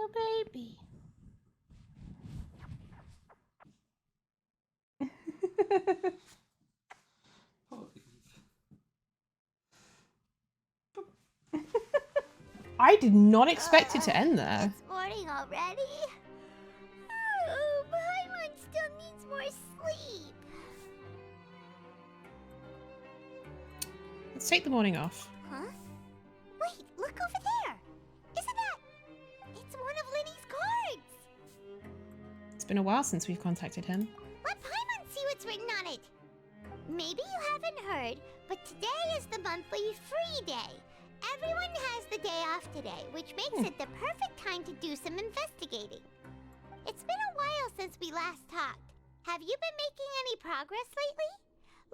your baby. I did not expect it to end there. It's morning already? Oh, Paimon still needs more sleep. Let's take the morning off. Huh? Wait, look over there. Isn't that... It's one of Linny's cards. It's been a while since we've contacted him. Let Paimon see what's written on it. Maybe you haven't heard, but today is the monthly free day. Everyone has the day off today, which makes it the perfect time to do some investigating. It's been a while since we last talked. Have you been making any progress lately?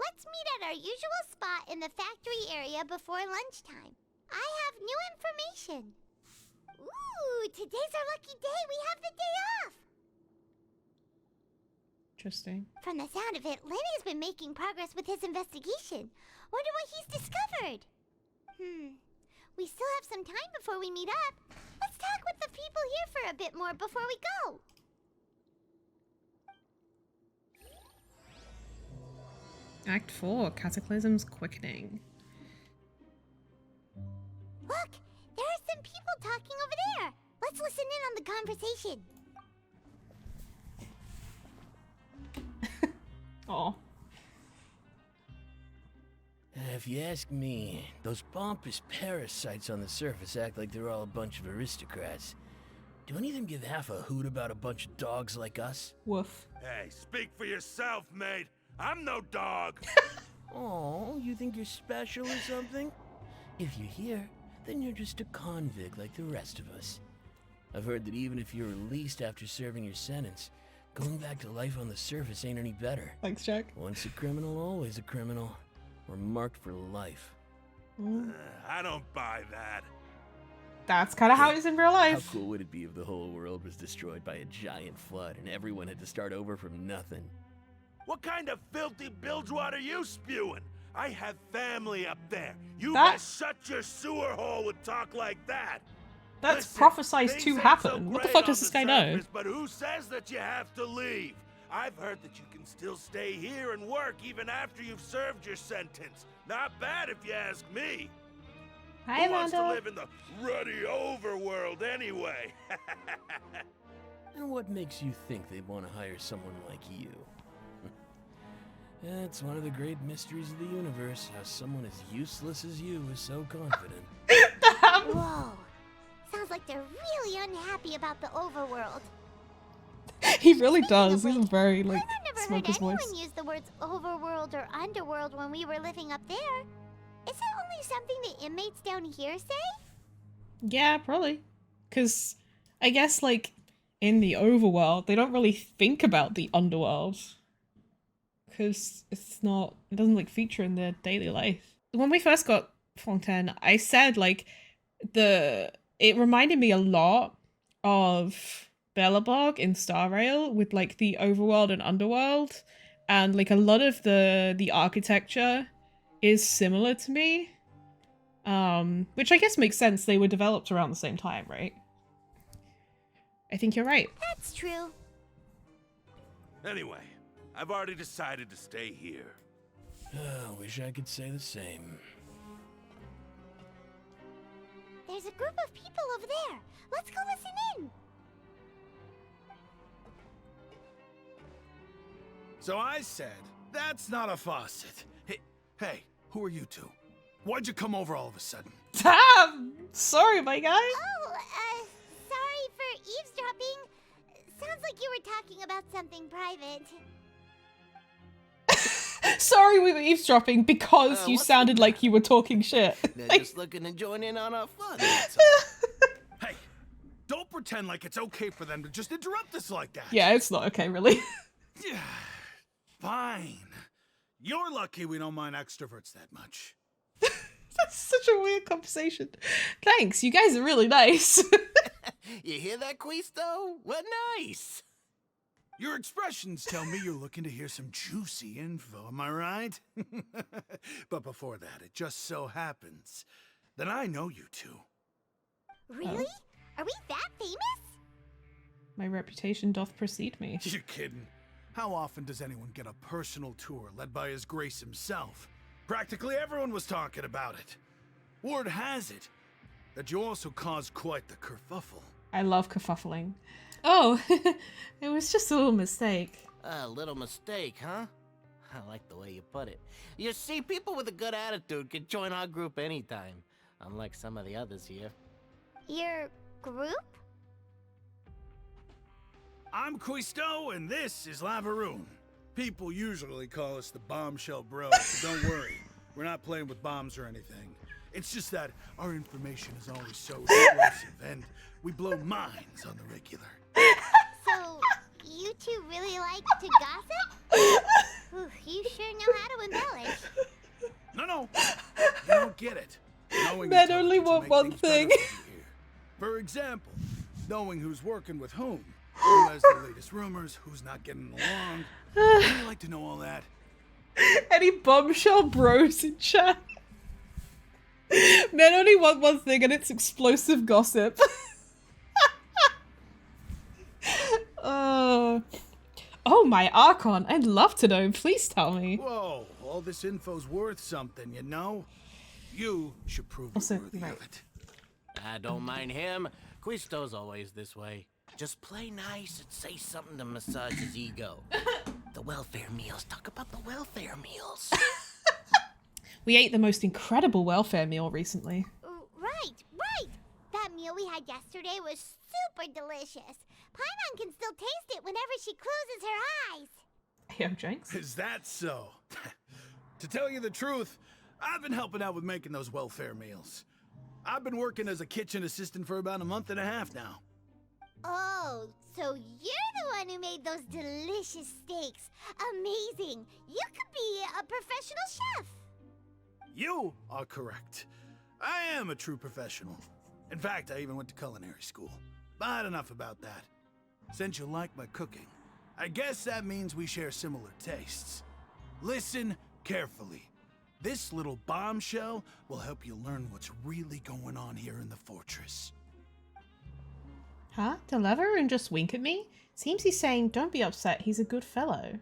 Let's meet at our usual spot in the factory area before lunchtime. I have new information. Ooh, today's our lucky day. We have the day off. Interesting. From the sound of it, Lenny's been making progress with his investigation. Wonder what he's discovered. We still have some time before we meet up. Let's talk with the people here for a bit more before we go. Act 4, Cataclysm's Quickening. Look, there are some people talking over there. Let's listen in on the conversation. Oh. If you ask me, those pompous parasites on the surface act like they're all a bunch of aristocrats. Do any of them give half a hoot about a bunch of dogs like us? Woof. Hey, speak for yourself, mate. I'm no dog. Oh, you think you're special or something? If you're here, then you're just a convict like the rest of us. I've heard that even if you're released after serving your sentence, going back to life on the surface ain't any better. Thanks, Jack. Once a criminal, always a criminal. We're marked for life. I don't buy that. That's kind of how it is in real How life. cool would it be if the whole world was destroyed by a giant flood and everyone had to start over from nothing? What kind of filthy bilgewater are you spewing? I have family up there. You That- best shut your sewer hole with talk like that. That's Listen, prophesized things to ain't happen. so What the great fuck on does this the guy know? surface, But who says that you have to leave? I've heard that you can still stay here and work even after you've served your sentence. Not bad if you ask me. Hi, Who wants to Amanda. live in the ruddy overworld anyway? And what makes you think they'd want to hire someone like you? It's one of the great mysteries of the universe, how someone as useless as you is so confident. Whoa. Sounds like they're really unhappy about the overworld. He really Speaking does. of He's a which, very, like, I've never heard smoker's anyone voice. use the words overworld or underworld when we were living up there. Is it only something the inmates down here say? Yeah, probably. Because I guess, like, in the overworld, they don't really think about the underworld. Because it doesn't, like, feature in their daily life. When we first got Fontaine, I said, like, it reminded me a lot of Belobog in Star Rail with, like, the overworld and underworld. And, like, a lot of the architecture is similar to me. Which I guess makes sense. They were developed around the same time, right? I think you're right. That's true. Anyway, I've already decided to stay here. Wish I could say the same. There's a group of people over there. Let's go listen in. So I said, that's not a faucet. Hey, who are you two? Why'd you come over all of a sudden? Damn! Sorry, my guy. Oh, sorry for eavesdropping. Sounds like you were talking about something private. Sorry we were eavesdropping because you what's sounded the like you were talking shit. They're just looking to join in on our fun, that's all. Hey, don't pretend like it's okay for them to just interrupt us like that. Yeah, it's not okay, really. Yeah, fine. You're lucky we don't mind extroverts that much. That's such a weird conversation. Thanks, you guys are really nice. You hear that, Quisto? What nice! Your expressions tell me you're looking to hear some juicy info, am I right? But before that, it just so happens that I know you two. Really? Are we that famous? My reputation doth precede me. You're kidding. How often does anyone get a personal tour led by His Grace himself? Practically everyone was talking about it. Word has it that you also caused quite the kerfuffle. I love kerfuffling. Oh, it was just a little mistake. A little mistake, huh? I like the way you put it. You see, people with a good attitude can join our group anytime, unlike some of the others here. Your group? I'm Quisto, and this is Lavaroon. People usually call us the Bombshell Bros, but don't worry. We're not playing with bombs or anything. It's just that our information is always so explosive, and we blow minds on the regular. So, you two really like to gossip? Ooh, you sure know how to embellish. No. You don't get it. Knowing Men intelligence only want make one things better thing. for you here. For example, knowing who's working with whom, who has the latest rumors, who's not getting along. Wouldn't you like to know all that? Any bombshell bros in chat? Men only want one thing, and it's explosive gossip. Oh, my Archon. I'd love to know. Please tell me. Whoa, all this info's worth something, you know? You should prove Also, you're worthy right. of it. I don't mind him. Quisto's always this way. Just play nice and say something to massage his ego. The welfare meals. Talk about the welfare meals. We ate the most incredible welfare meal recently. Right. That meal we had yesterday was super delicious. Paimon can still taste it whenever she closes her eyes. Yo, Jenks. Is that so? To tell you the truth, I've been helping out with making those welfare meals. I've been working as a kitchen assistant for about a month and a half now. Oh, so you're the one who made those delicious steaks. Amazing. You could be a professional chef. You are correct. I am a true professional. In fact, I even went to culinary school. But enough about that. Since you like my cooking, I guess that means we share similar tastes. Listen carefully. This little bombshell will help you learn what's really going on here in the fortress. Huh? Deliver and just wink at me? Seems he's saying, don't be upset, he's a good fellow.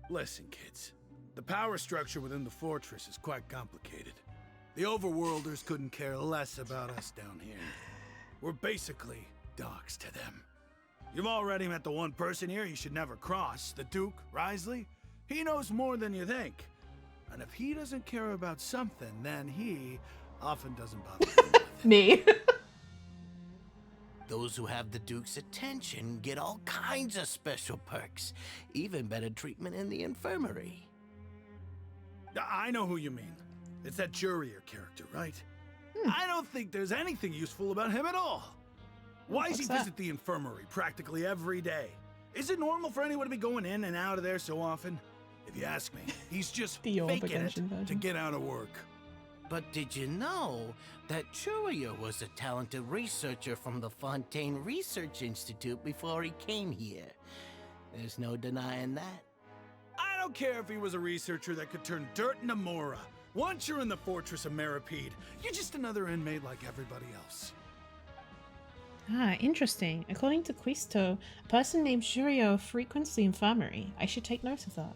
Listen, kids. The power structure within the fortress is quite complicated. The overworlders couldn't care less about us down here. We're basically dogs to them. You've already met the one person here you should never cross, the Duke, Risley. He knows more than you think. And if he doesn't care about something, then he often doesn't bother dealing with it. Me. Those who have the Duke's attention get all kinds of special perks. Even better treatment in the infirmary. I know who you mean. It's that Jurier character, right? I don't think there's anything useful about him at all. Why does he What's that? visit the infirmary practically every day? Is it normal for anyone to be going in and out of there so often? If you ask me, he's just The Orb faking it Genshin version. to get out of work. But did you know that Churia was a talented researcher from the Fontaine Research Institute before he came here? There's no denying that. I don't care if he was a researcher that could turn dirt into Mora. Once you're in the fortress of Meripede, you're just another inmate like everybody else. Ah, interesting. According to Quisto, a person named Jurio frequents the infirmary. I should take note of that.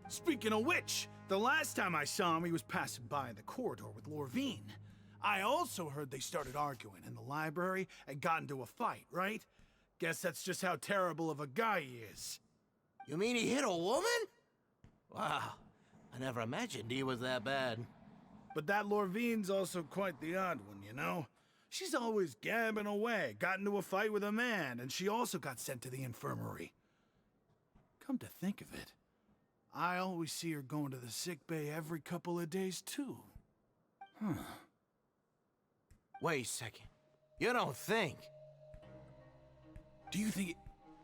Speaking of which, the last time I saw him, he was passing by in the corridor with Lorvine. I also heard they started arguing in the library and got into a fight, right? Guess that's just how terrible of a guy he is. You mean he hit a woman? Wow, I never imagined he was that bad. But that Lorvine's also quite the odd one, you know? She's always gabbing away, got into a fight with a man, and she also got sent to the infirmary. Come to think of it, I always see her going to the sick bay every couple of days, too. Huh. Wait a second. You don't think? Do you think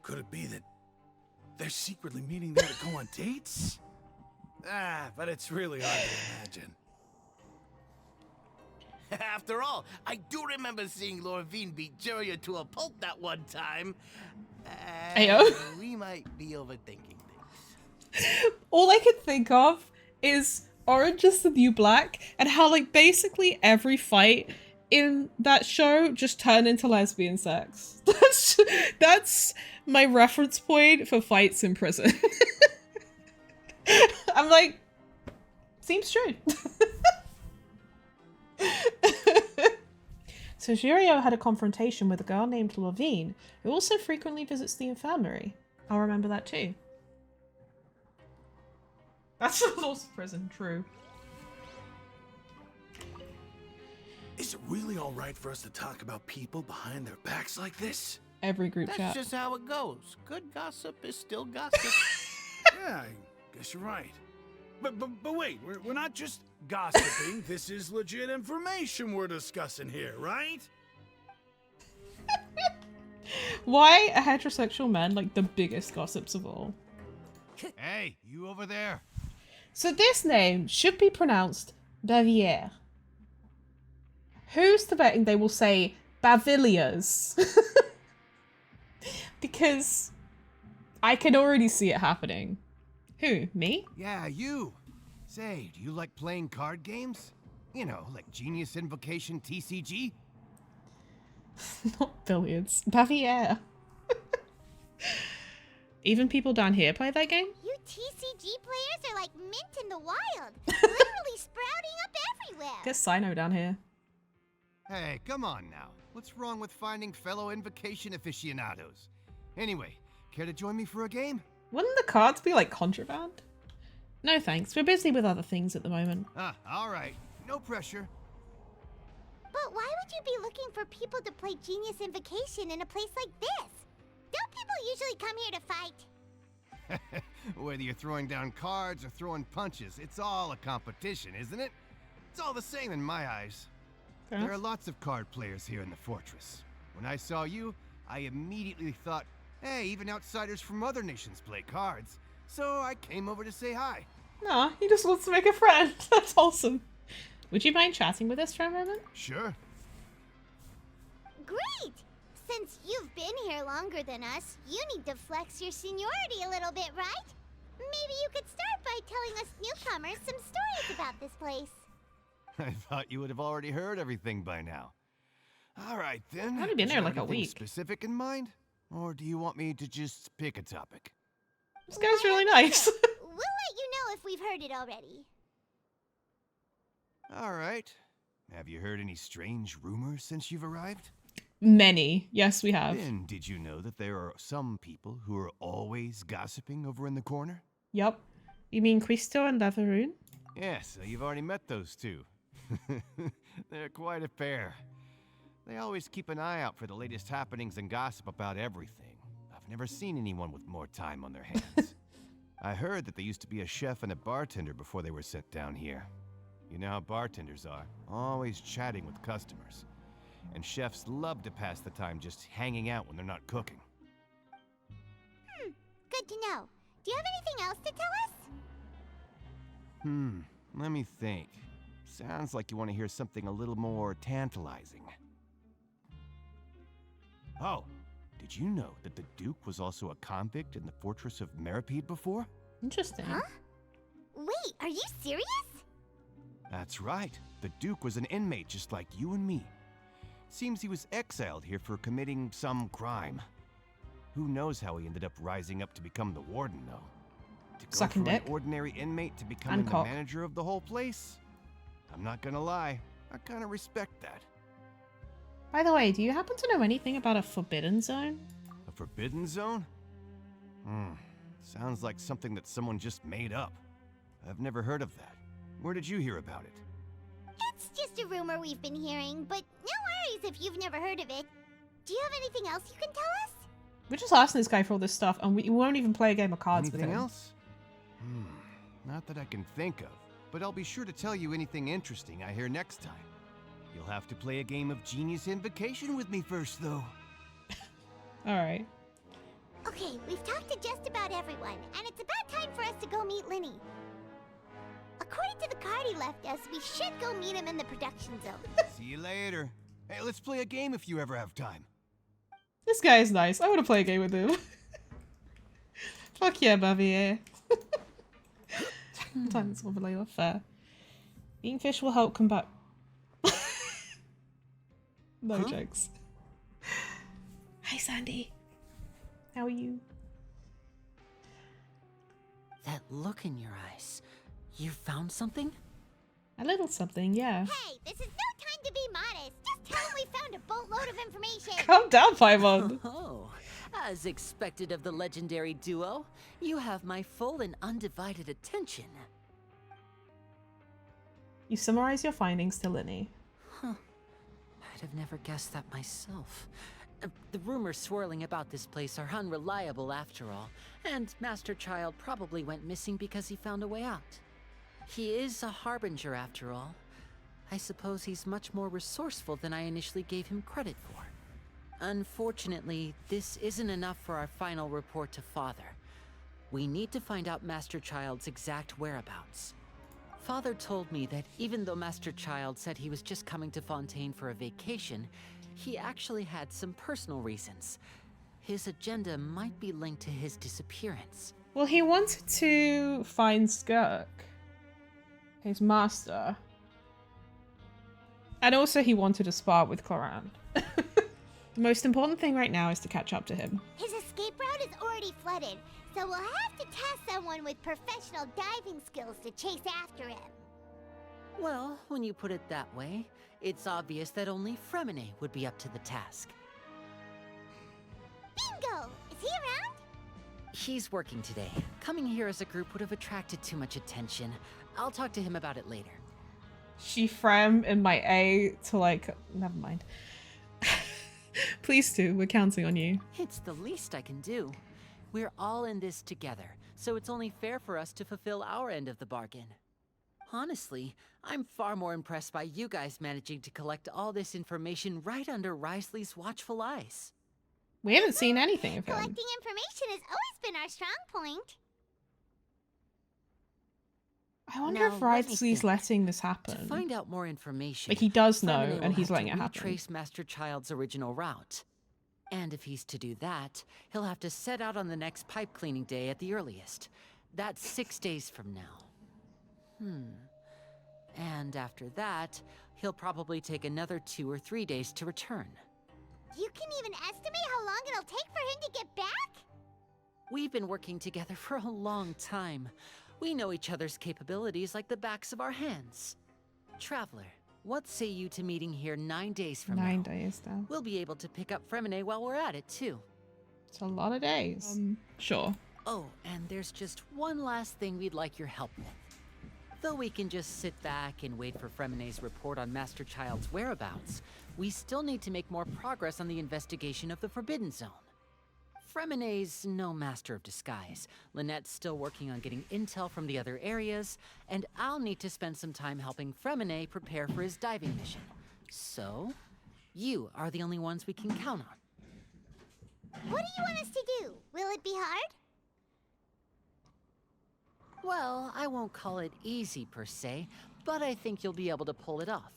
could it be that they're secretly meeting there to go on dates? But it's really hard to imagine. After all, I do remember seeing Lorvine beat Juria to a pulp that one time. Ayo. We might be overthinking things. All I could think of is Orange is the New Black and how, like, basically every fight in that show just turn into lesbian sex. That's my reference point for fights in prison. I'm like, seems true. So Jirio had a confrontation with a girl named Lavine, who also frequently visits the infirmary. I'll remember that too. That's a laws of prison, true. Is it really all right for us to talk about people behind their backs like this? Every group That's chat. just how it goes. Good gossip is still gossip. Yeah, I guess you're right. But wait, we're not just gossiping. This is legit information we're discussing here, right? Why are heterosexual men like the biggest gossips of all? Hey, you over there. So this name should be pronounced Bavière. Who's to betting they will say Baviliers? Because I can already see it happening. Who, me? Yeah, you. Say, do you like playing card games? You know, like Genius Invocation TCG? Not billiards. Bavière. Even people down here play that game? You TCG players are like mint in the wild. Literally sprouting up everywhere. Get Sino down here. Hey, come on now. What's wrong with finding fellow Invocation aficionados? Anyway, care to join me for a game? Wouldn't the cards be like contraband? No thanks, we're busy with other things at the moment. Ah, alright. No pressure. But why would you be looking for people to play Genius Invocation in a place like this? Don't people usually come here to fight? Whether you're throwing down cards or throwing punches, it's all a competition, isn't it? It's all the same in my eyes. Fair There are enough. lots of card players here in the fortress. When I saw you, I immediately thought, hey, even outsiders from other nations play cards. So I came over to say hi. Nah, he just wants to make a friend. That's awesome. Would you mind chatting with us for a moment? Sure. Great! Since you've been here longer than us, you need to flex your seniority a little bit, right? Maybe you could start by telling us newcomers some stories about this place. I thought you would have already heard everything by now. All right, then. I've only been Do there you like have a anything week. specific in mind? Or do you want me to just pick a topic? This guy's really nice. We'll let you know if we've heard it already. All right. Have you heard any strange rumors since you've arrived? Many. Yes, we have. Then did you know that there are some people who are always gossiping over in the corner? Yup. You mean Christo and Laveroon? Yes, so you've already met those two. They're quite a pair. They always keep an eye out for the latest happenings and gossip about everything. I've never seen anyone with more time on their hands. I heard that they used to be a chef and a bartender before they were sent down here. You know how bartenders are, always chatting with customers. And chefs love to pass the time just hanging out when they're not cooking. Good to know. Do you have anything else to tell us? Let me think. Sounds like you want to hear something a little more tantalizing. Oh, did you know that the Duke was also a convict in the fortress of Meripede before? Interesting. Huh? Wait, are you serious? That's right. The Duke was an inmate just like you and me. Seems he was exiled here for committing some crime. Who knows how he ended up rising up to become the warden, though? To go Sucking from dick. an ordinary inmate to becoming And the cock. manager of the whole place? I'm not gonna lie, I kinda respect that. By the way, do you happen to know anything about a forbidden zone? A forbidden zone? Sounds like something that someone just made up. I've never heard of that. Where did you hear about it? It's just a rumor we've been hearing, but no worries if you've never heard of it. Do you have anything else you can tell us? We're just asking this guy for all this stuff, and we won't even play a game of cards with Anything him. else? Not that I can think of, but I'll be sure to tell you anything interesting I hear next time. You'll have to play a game of Genius Invocation with me first, though. Alright. Okay, we've talked to just about everyone, and it's about time for us to go meet Linny. According to the card he left us, we should go meet him in the production zone. See you later. Hey, let's play a game if you ever have time. This guy is nice. I want to play a game with him. Fuck yeah, Bavier. Sometimes overlay off fair. Eating fish will help combat. No Huh? jokes. Hi, Sandy. How are you? That look in your eyes. You found something? A little something, yeah. Hey, this is no time to be modest. Just tell him we found a boatload of information. Calm down, Paimon. Oh, as expected of the legendary duo, you have my full and undivided attention. You summarize your findings to Linny. I'd have never guessed that myself. The rumors swirling about this place are unreliable after all, and Master Child probably went missing because he found a way out. He is a harbinger after all. I suppose he's much more resourceful than I initially gave him credit for. Unfortunately, this isn't enough for our final report to Father. We need to find out Master Child's exact whereabouts. Father told me that even though Master Child said he was just coming to Fontaine for a vacation, he actually had some personal reasons. His agenda might be linked to his disappearance. Well, he wanted to find Skirk, his master. And also he wanted to spar with Cloran. The most important thing right now is to catch up to him. His escape route is already flooded, so we'll have to test someone with professional diving skills to chase after him. Well, when you put it that way, it's obvious that only Fremine would be up to the task. Bingo! Is he around? He's working today. Coming here as a group would have attracted too much attention. I'll talk to him about it later. She Frem in my A to like, never mind. Please do, we're counting on you. It's the least I can do. We're all in this together, so it's only fair for us to fulfill our end of the bargain. Honestly, I'm far more impressed by you guys managing to collect all this information right under Risley's watchful eyes. We haven't seen anything of him. Collecting information has always been our strong point. I wonder Now, if let me Risley's think. letting this To happen. find out more information, Like, he does know, Fremine will and he's have letting to it happen. retrace Master Child's original route. And if he's to do that, he'll have to set out on the next pipe cleaning day at the earliest. That's 6 days from now. And after that, he'll probably take another 2 or 3 days to return. You can even estimate how long it'll take for him to get back? We've been working together for a long time. We know each other's capabilities like the backs of our hands. Traveler, what say you to meeting here 9 days from 9 now? days now. We'll be able to pick up Fremine while we're at it, too. It's a lot of days. Sure. Oh, and there's just one last thing we'd like your help with. Though we can just sit back and wait for Fremine's report on Master Child's whereabouts, we still need to make more progress on the investigation of the Forbidden Zone. Fremine's no master of disguise. Lynette's still working on getting intel from the other areas, and I'll need to spend some time helping Fremine prepare for his diving mission. So, you are the only ones we can count on. What do you want us to do? Will it be hard? Well, I won't call it easy per se, but I think you'll be able to pull it off.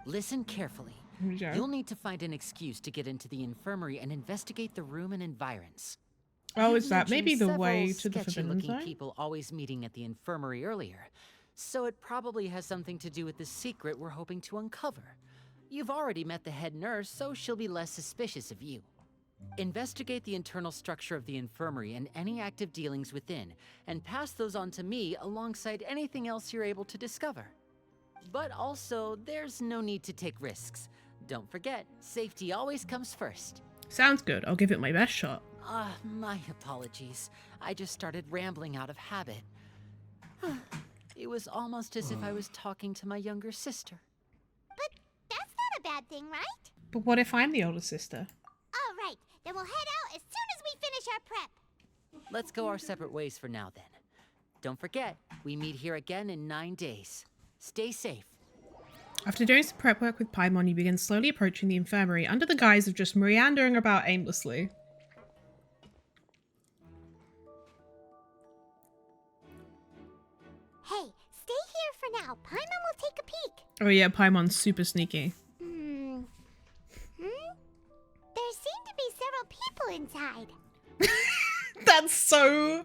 Listen carefully. Yeah. You'll need to find an excuse to get into the infirmary and investigate the room and environs. Oh, You've is that maybe mentioned the way several to the Forbidden sketchy-looking Zone? people always meeting at the infirmary earlier, so it probably has something to do with the secret we're hoping to uncover. You've already met the head nurse, so she'll be less suspicious of you. Investigate the internal structure of the infirmary and any active dealings within, and pass those on to me alongside anything else you're able to discover. But also, there's no need to take risks. Don't forget, safety always comes first. Sounds good. I'll give it my best shot. My apologies. I just started rambling out of habit. It was almost as if I was talking to my younger sister. But that's not a bad thing, right? But what if I'm the older sister? All right, then we'll head out as soon as we finish our prep. Let's go our separate ways for now, then. Don't forget, we meet here again in 9 days. Stay safe. After doing some prep work with Paimon, you begin slowly approaching the infirmary under the guise of just meandering about aimlessly. Hey, stay here for now. Paimon will take a peek. Oh yeah, Paimon's super sneaky. There seem to be several people inside. That's so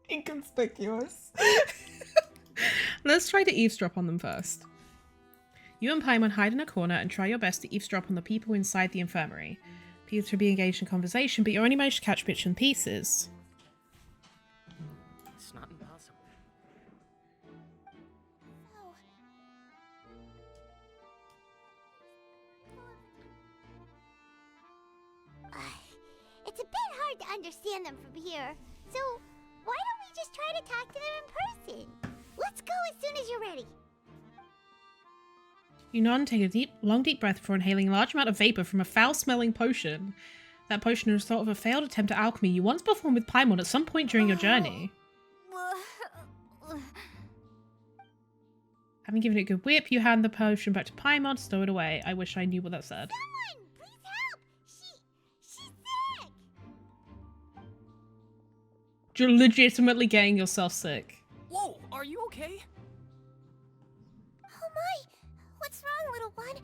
inconspicuous. Let's try to eavesdrop on them first. You and Paimon hide in a corner and try your best to eavesdrop on the people inside the infirmary. Appear to be engaged in conversation, but you only manage to catch bits and pieces. It's not impossible. It's a bit hard to understand them from here, so why don't we just try to talk to them in person? Let's go as soon as you're ready. You nod and take a long deep breath before inhaling a large amount of vapor from a foul-smelling potion. That potion is a result of a failed attempt at alchemy you once performed with Paimon at some point during your journey. Having given it a good whip, you hand the potion back to Paimon to stow it away. I wish I knew what that said. Someone, please help! She's sick! You're legitimately getting yourself sick. Whoa, are you okay? Oh my! What's wrong, little one?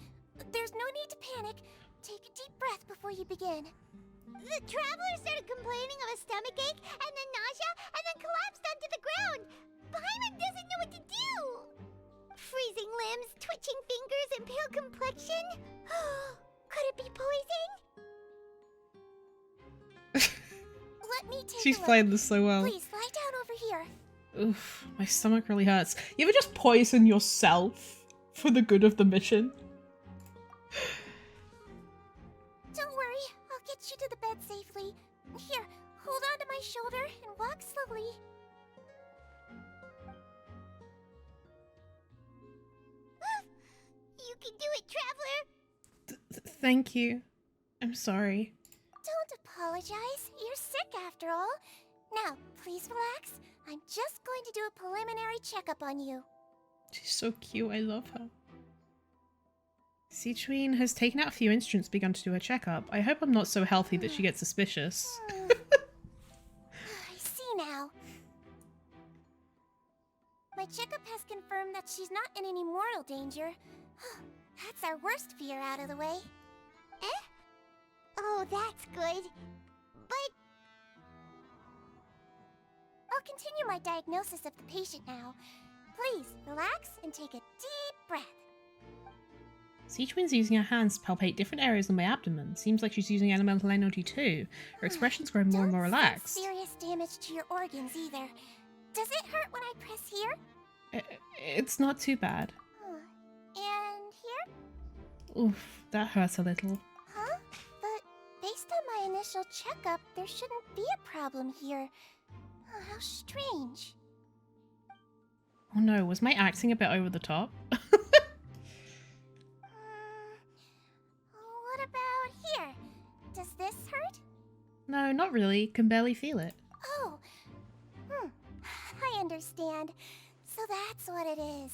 There's no need to panic. Take a deep breath before you begin. The traveler started complaining of a stomachache, and then nausea, and then collapsed onto the ground. Paimon doesn't know what to do. Freezing limbs, twitching fingers, and pale complexion. Could it be poison? Let me take She's a look. playing this so well. Please lie down over here. Oof, my stomach really hurts. You ever just poison yourself for the good of the mission? Don't worry, I'll get you to the bed safely. Here, hold on to my shoulder and walk slowly. You can do it, traveler! Thank you. I'm sorry. Don't apologize. You're sick after all. Now, please relax. I'm just going to do a preliminary checkup on you. She's so cute, I love her. Citrine has taken out a few instruments, begun to do her checkup. I hope I'm not so healthy that she gets suspicious. I see now. My checkup has confirmed that she's not in any mortal danger. That's our worst fear out of the way. Eh? Oh, that's good. But I'll continue my diagnosis of the patient now. Please, relax and take a deep breath. Citrine's using her hands to palpate different areas on my abdomen. Seems like she's using elemental energy too. Her expression's growing more and more Don't relaxed. sense serious damage to your organs either. Does it hurt when I press here? It's not too bad. And here? Oof, that hurts a little. Huh? But based on my initial checkup, there shouldn't be a problem here. Oh, how strange. Oh no, was my acting a bit over the top? What about here? Does this hurt? No, not really. Can barely feel it. Oh. I understand. So that's what it is.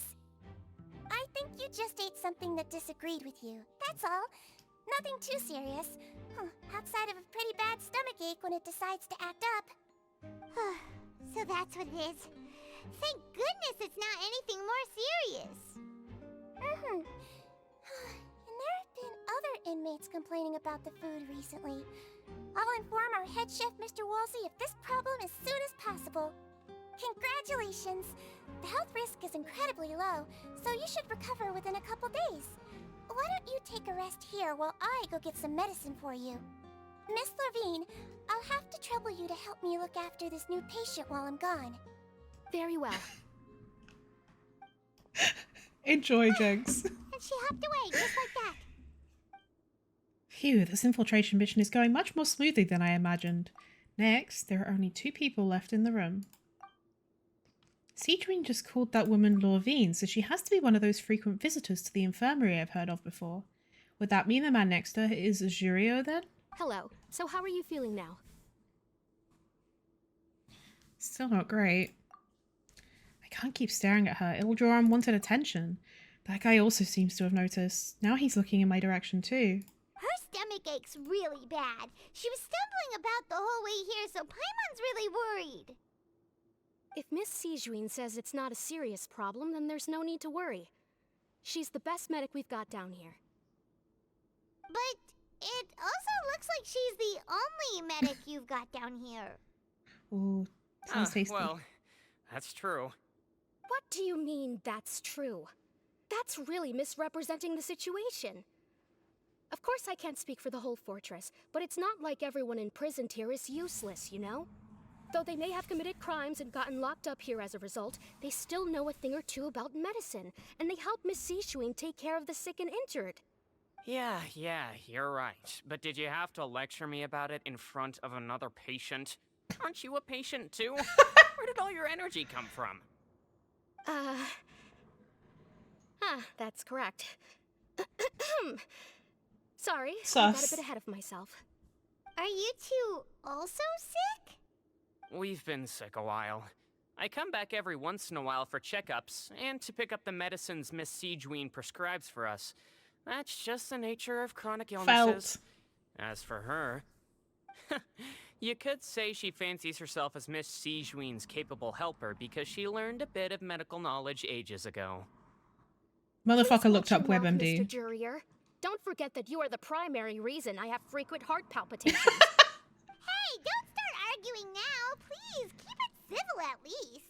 I think you just ate something that disagreed with you. That's all. Nothing too serious. Outside of a pretty bad stomachache when it decides to act up. So that's what it is. Thank goodness it's not anything more serious. And there have been other inmates complaining about the food recently. I'll inform our head chef, Mr. Woolsey, of this problem as soon as possible. Congratulations! The health risk is incredibly low, so you should recover within a couple days. Why don't you take a rest here while I go get some medicine for you? Miss Levine, I'll have to trouble you to help me look after this new patient while I'm gone. Very well. Enjoy, Jenks. And she hopped away, just like that. Phew, this infiltration mission is going much more smoothly than I imagined. Next, there are only 2 people left in the room. Citrine just called that woman Lorvine, so she has to be one of those frequent visitors to the infirmary I've heard of before. Would that mean the man next to her is Jurio then? Hello. So how are you feeling now? Still not great. I can't keep staring at her. It'll draw unwanted attention. That guy also seems to have noticed. Now he's looking in my direction too. Her stomach ache's really bad. She was stumbling about the whole way here, so Paimon's really worried. If Miss Sijuin says it's not a serious problem, then there's no need to worry. She's the best medic we've got down here. But it also looks like she's the only medic you've got down here. Ooh, sounds tasty. Well, that's true. What do you mean, that's true? That's really misrepresenting the situation. Of course I can't speak for the whole fortress, but it's not like everyone imprisoned here is useless, you know? Though they may have committed crimes and gotten locked up here as a result, they still know a thing or two about medicine, and they help Miss Sishuin take care of the sick and injured. Yeah, you're right. But did you have to lecture me about it in front of another patient? Aren't you a patient too? Where did all your energy come from? That's correct. Sorry, I got Sus. a bit ahead of myself. Are you two also sick? We've been sick a while. I come back every once in a while for checkups, and to pick up the medicines Miss Sijween prescribes for us. That's just the nature of chronic illnesses. As for her, you could say she fancies herself as Miss Sijween's capable helper because she learned a bit of medical knowledge ages ago. Motherfucker Please looked watch up your mouth, WebMD. Mr. Jurrier. Don't forget that you are the primary reason I have frequent heart palpitations. Hey, don't start arguing now. Please, keep it civil at least.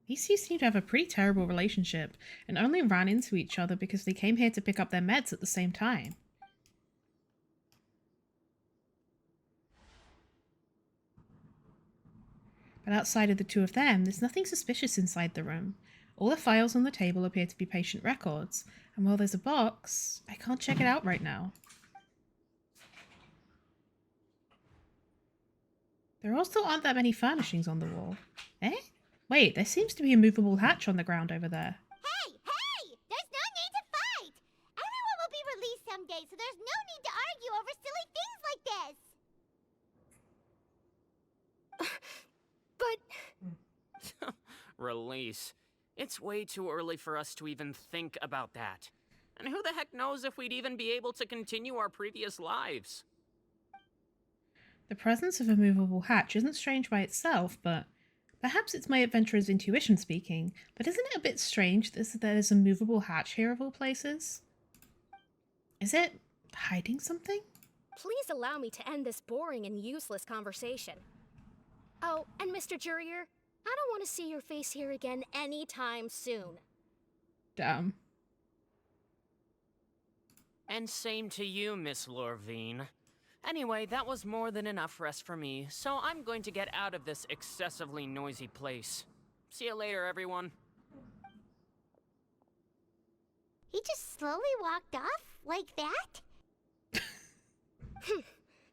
These two seem to have a pretty terrible relationship and only ran into each other because they came here to pick up their meds at the same time. But outside of the two of them, there's nothing suspicious inside the room. All the files on the table appear to be patient records, and while there's a box, I can't check it out right now. There also aren't that many furnishings on the wall. Eh? Wait, there seems to be a movable hatch on the ground over there. Hey! There's no need to fight! Everyone will be released someday, so there's no need to argue over silly things like this! But... Release. It's way too early for us to even think about that. And who the heck knows if we'd even be able to continue our previous lives? The presence of a movable hatch isn't strange by itself, but perhaps it's my adventurer's intuition speaking. But isn't it a bit strange that there's a movable hatch here of all places? Is it hiding something? Please allow me to end this boring and useless conversation. Oh, and Mr. Jurrier, I don't want to see your face here again anytime soon. Damn. And same to you, Miss Lorvine. Anyway, that was more than enough rest for me, so I'm going to get out of this excessively noisy place. See you later, everyone. He just slowly walked off like that?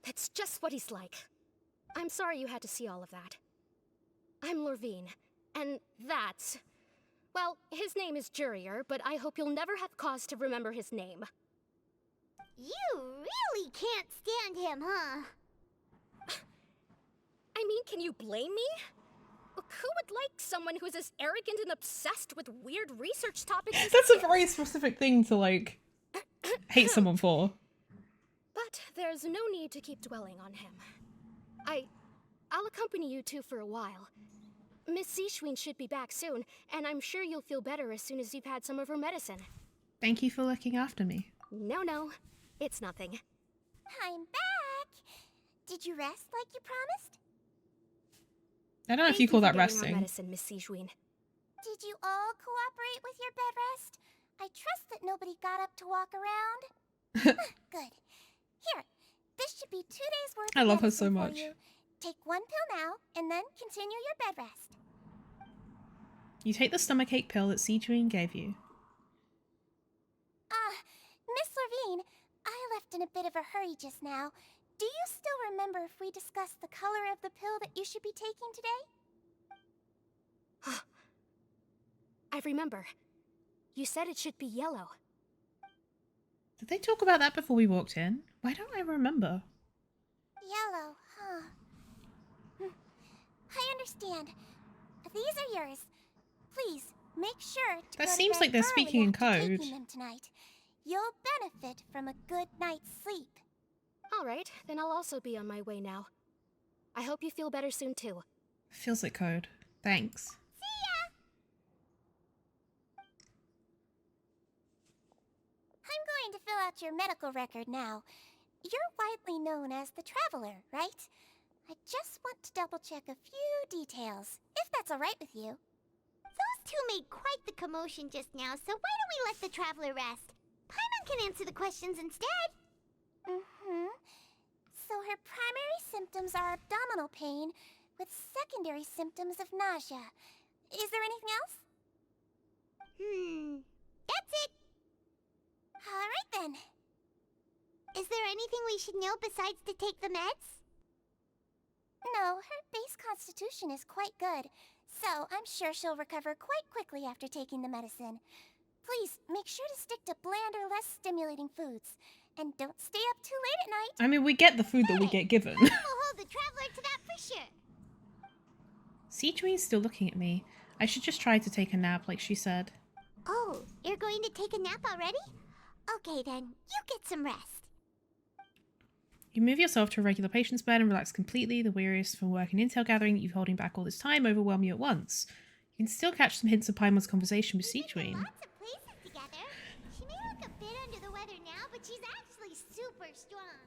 That's just what he's like. I'm sorry you had to see all of that. I'm Lorvine, and that's... Well, his name is Jurrier, but I hope you'll never have cause to remember his name. You really can't stand him, huh? I mean, can you blame me? Who would like someone who's as arrogant and obsessed with weird research topics as That's he a very specific thing to, like, hate someone for. But there's no need to keep dwelling on him. I'll accompany you two for a while. Miss Sishuin should be back soon, and I'm sure you'll feel better as soon as you've had some of her medicine. Thank you for looking after me. No, it's nothing. I'm back! Did you rest like you promised? I don't know if you call that Thank you for getting resting. our medicine, Miss Sishuin. Did you all cooperate with your bed rest? I trust that nobody got up to walk around. Good. Here, this should be 2 days worth I of love her so medicine for much. you. Take one pill now, and then continue your bed rest. You take the stomachache pill that Citrine gave you. Miss Lorvine, I left in a bit of a hurry just now. Do you still remember if we discussed the color of the pill that you should be taking today? I remember. You said it should be yellow. Did they talk about that before we walked in? Why don't I remember? Yellow, huh? I understand. These are yours. Please, make sure to That go to seems bed like they're early speaking in after code. taking them tonight. You'll benefit from a good night's sleep. All right, then I'll also be on my way now. I hope you feel better soon too. Feels like code. Thanks. See ya! I'm going to fill out your medical record now. You're widely known as the Traveler, right? I just want to double check a few details, if that's all right with you. Those two made quite the commotion just now, so why don't we let the traveler rest? Paimon can answer the questions instead. So her primary symptoms are abdominal pain, with secondary symptoms of nausea. Is there anything else? That's it. Alright then. Is there anything we should know besides to take the meds? No, her base constitution is quite good, so I'm sure she'll recover quite quickly after taking the medicine. Please, make sure to stick to bland or less stimulating foods. And don't stay up too late at night. I mean, we get the food that we get given. We'll hold the traveler to that for sure. Sijui's still looking at me. I should just try to take a nap like she said. Oh, you're going to take a nap already? Okay then, you get some rest. You move yourself to a regular patient's bed and relax completely. The weariness from work and intel gathering that you've holding back all this time overwhelm you at once. You can still catch some hints of Paimon's conversation with Sijui. Lots of places together. She may look a bit under the weather now, but she's actually super strong.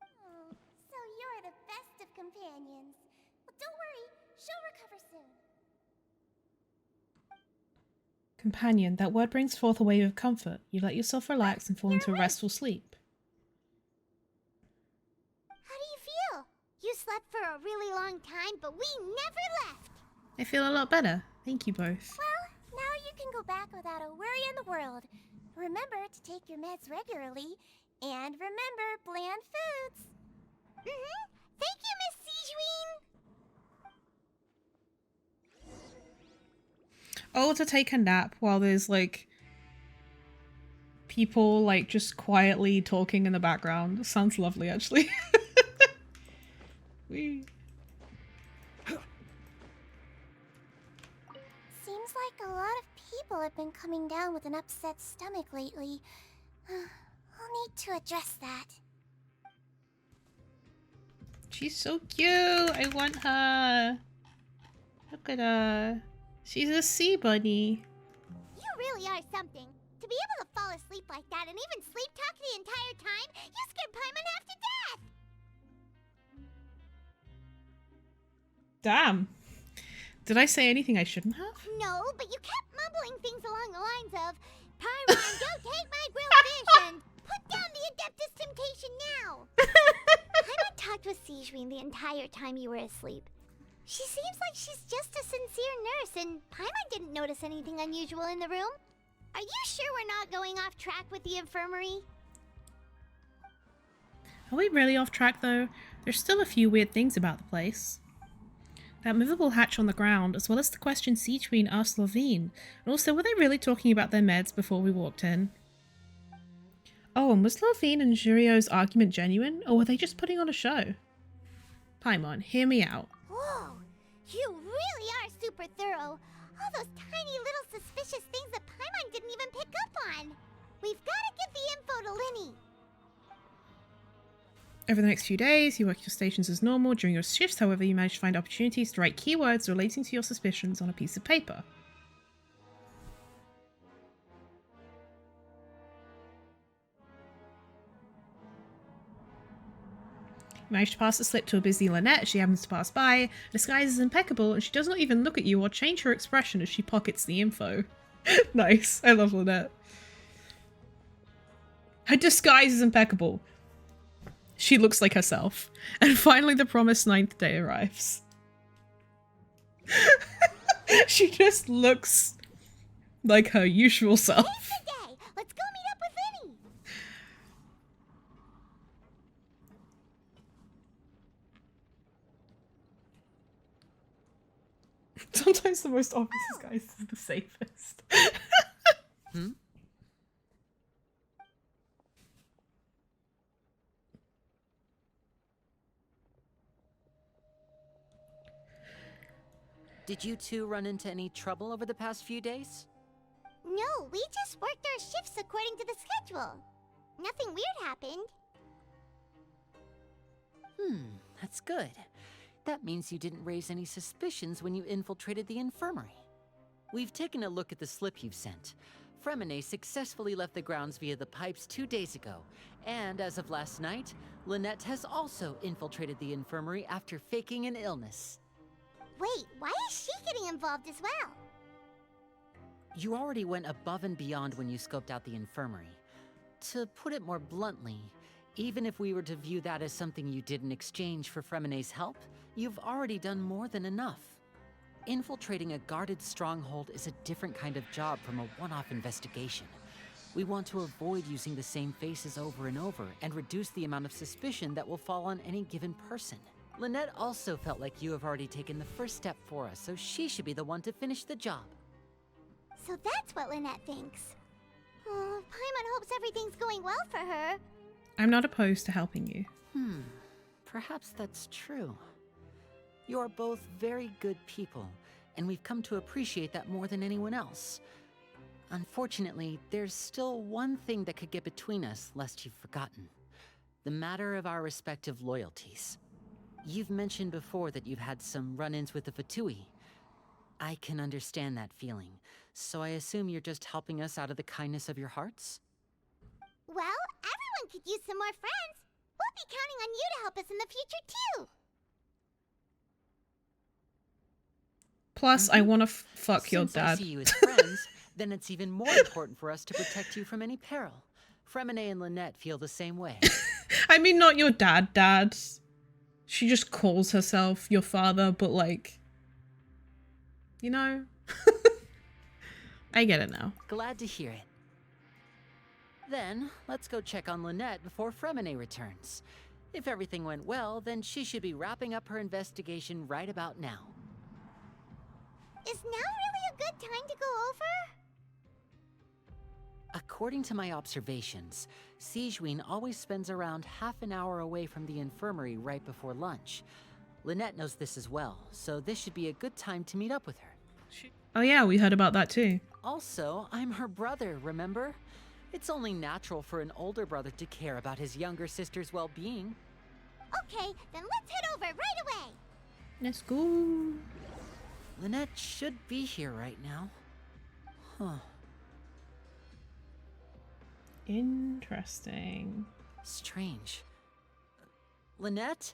Oh, so you're the best of companions. Well, don't worry, she'll recover soon. Companion, that word brings forth a wave of comfort. You let yourself relax and fall into a restful sleep. How do you feel? You slept for a really long time, but we never left. I feel a lot better. Thank you both. Well, now you can go back without a worry in the world. Remember to take your meds regularly, and remember bland foods. Thank you, Miss Sijui. Oh, to take a nap while there's like people like just quietly talking in the background. Sounds lovely, actually. Wee. Seems like a lot of people have been coming down with an upset stomach lately. I'll need to address that. She's so cute. I want her. Look at her. She's a sea bunny. You really are something. To be able to fall asleep like that and even sleep talk the entire time, you scared Paimon half to death. Damn. Did I say anything I shouldn't have? No, but you kept mumbling things along the lines of, Paimon, don't take my grilled fish and put down the Adeptus Temptation now. Paimon talked with Sijui the entire time you were asleep. She seems like she's just a sincere nurse, and Paimon didn't notice anything unusual in the room. Are you sure we're not going off track with the infirmary? Are we really off track though? There's still a few weird things about the place. That movable hatch on the ground, as well as the question Sijui asked Lovine. And also, were they really talking about their meds before we walked in? Oh, and was Lovine and Jurio's argument genuine, or were they just putting on a show? Paimon, hear me out. Whoa, you really are super thorough. All those tiny little suspicious things that Paimon didn't even pick up on. We've got to give the info to Linny. Over the next few days, you work your stations as normal. During your shifts, however, you manage to find opportunities to write keywords relating to your suspicions on a piece of paper. You manage to pass the slip to a busy Lynette as she happens to pass by. Her disguise is impeccable, and she does not even look at you or change her expression as she pockets the info. Nice. I love Lynette. Her disguise is impeccable. She looks like herself. And finally the promised 9th day arrives. She just looks like her usual self. Today's the day. Let's go meet up with Linny. Sometimes the most obvious disguise is the safest. Did you two run into any trouble over the past few days? No, we just worked our shifts according to the schedule. Nothing weird happened. That's good. That means you didn't raise any suspicions when you infiltrated the infirmary. We've taken a look at the slip you've sent. Fremine successfully left the grounds via the pipes 2 days ago, and as of last night, Lynette has also infiltrated the infirmary after faking an illness. Wait, why is she getting involved as well? You already went above and beyond when you scoped out the infirmary. To put it more bluntly, even if we were to view that as something you did in exchange for Fremenay's help, you've already done more than enough. Infiltrating a guarded stronghold is a different kind of job from a one-off investigation. We want to avoid using the same faces over and over and reduce the amount of suspicion that will fall on any given person. Lynette also felt like you have already taken the first step for us, so she should be the one to finish the job. So that's what Lynette thinks. Oh, Paimon hopes everything's going well for her. I'm not opposed to helping you. Perhaps that's true. You are both very good people, and we've come to appreciate that more than anyone else. Unfortunately, there's still one thing that could get between us, lest you've forgotten. The matter of our respective loyalties. You've mentioned before that you've had some run-ins with the Fatui. I can understand that feeling, so I assume you're just helping us out of the kindness of your hearts? Well, everyone could use some more friends. We'll be counting on you to help us in the future, too. Plus, I want to fuck your Since I dad. see you as friends, then it's even more important for us to protect you from any peril. Fremenay and Lynette feel the same way. I mean, not your dad. She just calls herself your father, but like, you know? I get it now. Glad to hear it. Then, let's go check on Lynette before Fremenay returns. If everything went well, then she should be wrapping up her investigation right about now. Is now really a good time to go over? According to my observations, Sigewinne always spends around half an hour away from the infirmary right before lunch. Lynette knows this as well, so this should be a good time to meet up with her. Oh yeah, we heard about that too. Also, I'm her brother, remember? It's only natural for an older brother to care about his younger sister's well-being. Okay, then let's head over right away. Let's go. Lynette should be here right now. Huh. Interesting. Strange. Lynette?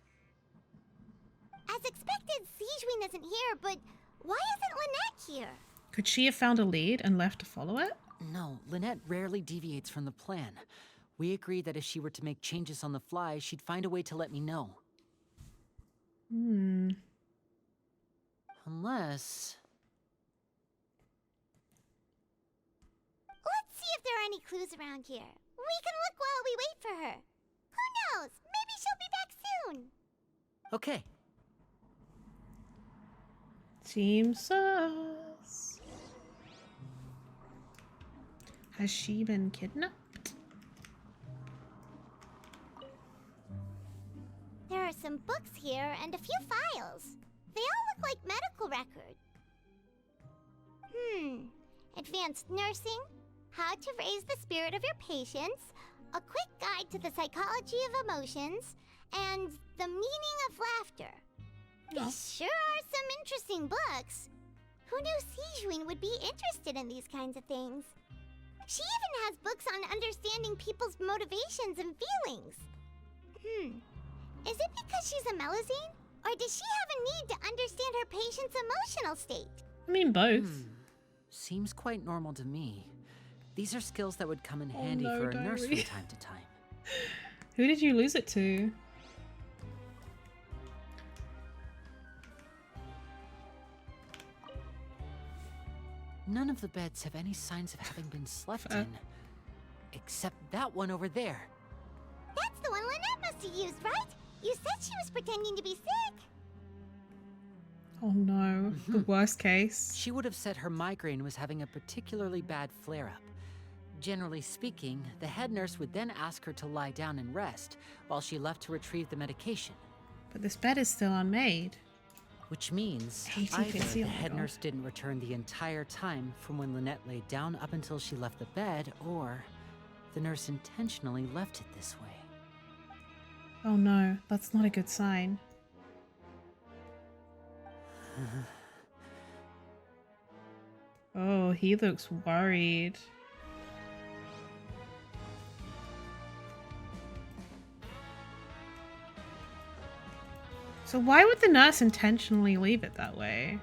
As expected, Sigewinne isn't here, but why isn't Lynette here? Could she have found a lead and left to follow it? No, Lynette rarely deviates from the plan. We agreed that if she were to make changes on the fly, she'd find a way to let me know. Unless... Let's see if there are any clues around here. We can look while we wait for her. Who knows? Maybe she'll be back soon. Okay. Team sus. Has she been kidnapped? There are some books here and a few files. They all look like medical records. Advanced nursing, how to raise the spirit of your patients, a quick guide to the psychology of emotions, and the meaning of laughter. These sure are some interesting books. Who knew Sigewinne would be interested in these kinds of things? She even has books on understanding people's motivations and feelings. Is it because she's a Melusine? Or does she have a need to understand her patient's emotional state? I mean, both. Seems quite normal to me. These are skills that would come in handy no, for a nurse diary. from time to time. Who did you lose it to? None of the beds have any signs of having been slept Fair. in. Except that one over there. That's the one Lynette must have used, right? You said she was pretending to be sick. Oh no, the worst case. She would have said her migraine was having a particularly bad flare-up. Generally speaking, the head nurse would then ask her to lie down and rest, while she left to retrieve the medication. But this bed is still unmade. Which means 80 either fits the the head window. nurse didn't return the entire time from when Lynette laid down up until she left the bed, or the nurse intentionally left it this way. Oh no, that's not a good sign. Oh, he looks worried. So why would the nurse intentionally leave it that way?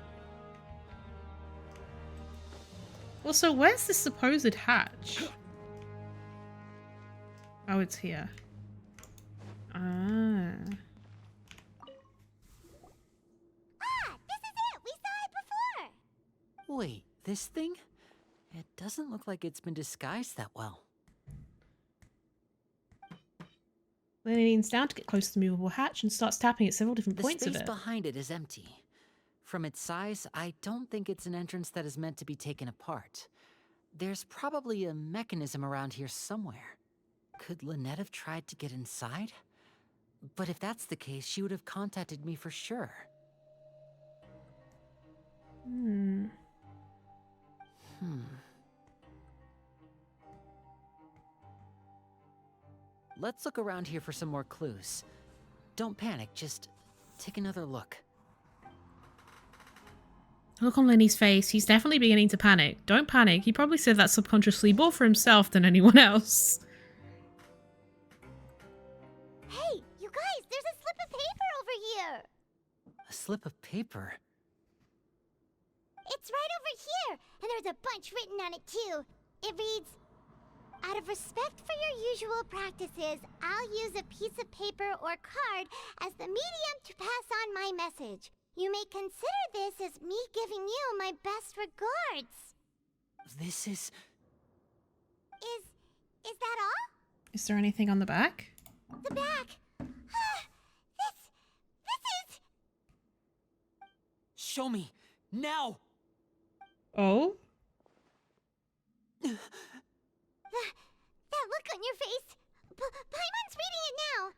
Also, where's the supposed hatch? Oh, it's here. Ah. This is it! We saw it before! Wait, this thing? It doesn't look like it's been disguised that well. Then it leans down to get close to the movable hatch and starts tapping at several different The points of space it. behind it is empty. From its size, I don't think it's an entrance that is meant to be taken apart. There's probably a mechanism around here somewhere. Could Lynette have tried to get inside? But if that's the case, she would have contacted me for sure. Let's look around here for some more clues. Don't panic, just take another look. Look on Lenny's face. He's definitely beginning to panic. Don't panic. He probably said that subconsciously more for himself than anyone else. Hey, you guys, there's a slip of paper over here! A slip of paper? It's right over here, and there's a bunch written on it too. It reads, "Out of respect for your usual practices, I'll use a piece of paper or card as the medium to pass on my message. You may consider this as me giving you my best regards." This is... Is that all? Is there anything on the back? The back. This is... Show me! Now! Oh? That look on your face. Paimon's reading it now.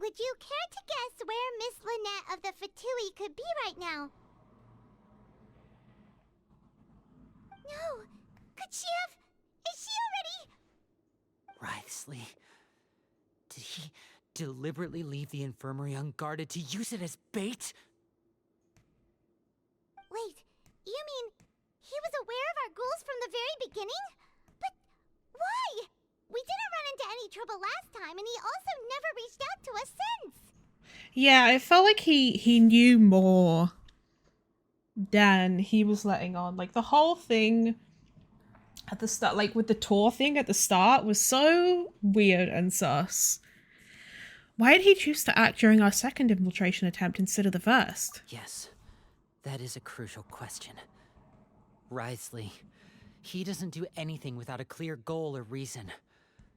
Would you care to guess where Miss Lynette of the Fatui could be right now? No. Could she have... Is she already... Wriothesley. Did he deliberately leave the infirmary unguarded to use it as bait? Wait, you mean he was aware of our goals from the very beginning? But why? We didn't run into any trouble last time, and he also never reached out to us since. Yeah, I felt like he knew more than he was letting on. Like, the whole thing at the start, like with the tour thing at the start, was so weird and sus. Why did he choose to act during our second infiltration attempt instead of the first? Yes, that is a crucial question. Wriothesley, he doesn't do anything without a clear goal or reason.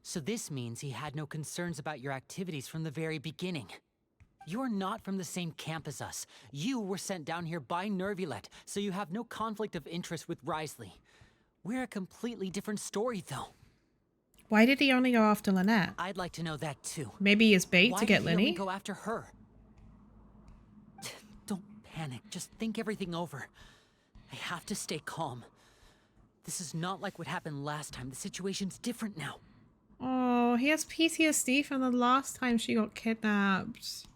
So this means he had no concerns about your activities from the very beginning. You're not from the same camp as us. You were sent down here by Nervulette, so you have no conflict of interest with Wriothesley. We're a completely different story, though. Why did he only go after Lynette? I'd like to know that, too. Maybe as bait Why to get did he only Lenny? go after her? Don't panic. Just think everything over. I have to stay calm. This is not like what happened last time. The situation's different now. Oh, he has PTSD from the last time she got kidnapped.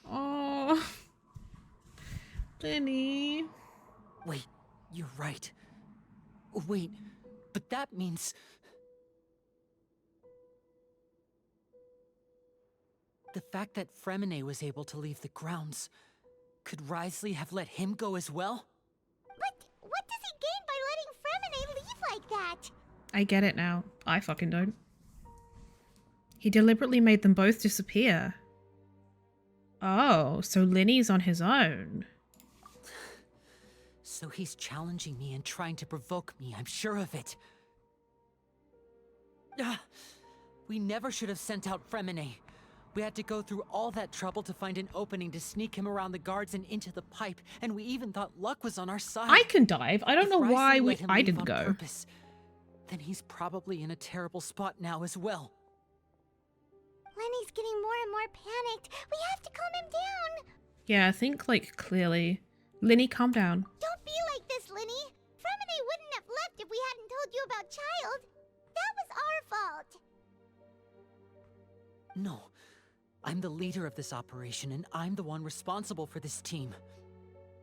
Oh. Lenny. Wait, you're right. Wait, but that means... The fact that Fremine was able to leave the grounds, could Wriothesley have let him go as well? But what does he gain by letting Fremine leave like that? I get it now. I fucking don't. He deliberately made them both disappear. Oh, so Lenny's on his own. So he's challenging me and trying to provoke me, I'm sure of it. We never should have sent out Fremine. We had to go through all that trouble to find an opening to sneak him around the guards and into the pipe, and we even thought luck was on our side. I can dive. I don't If know Wriothesley why let him I leave didn't on go. purpose, then he's probably in a terrible spot now as well. Lenny's getting more and more panicked. We have to calm him down. Yeah, think like clearly. Lenny, calm down. Don't be like this, Lenny. Fremine wouldn't have left if we hadn't told you about Child. That was our fault. No. I'm the leader of this operation, and I'm the one responsible for this team.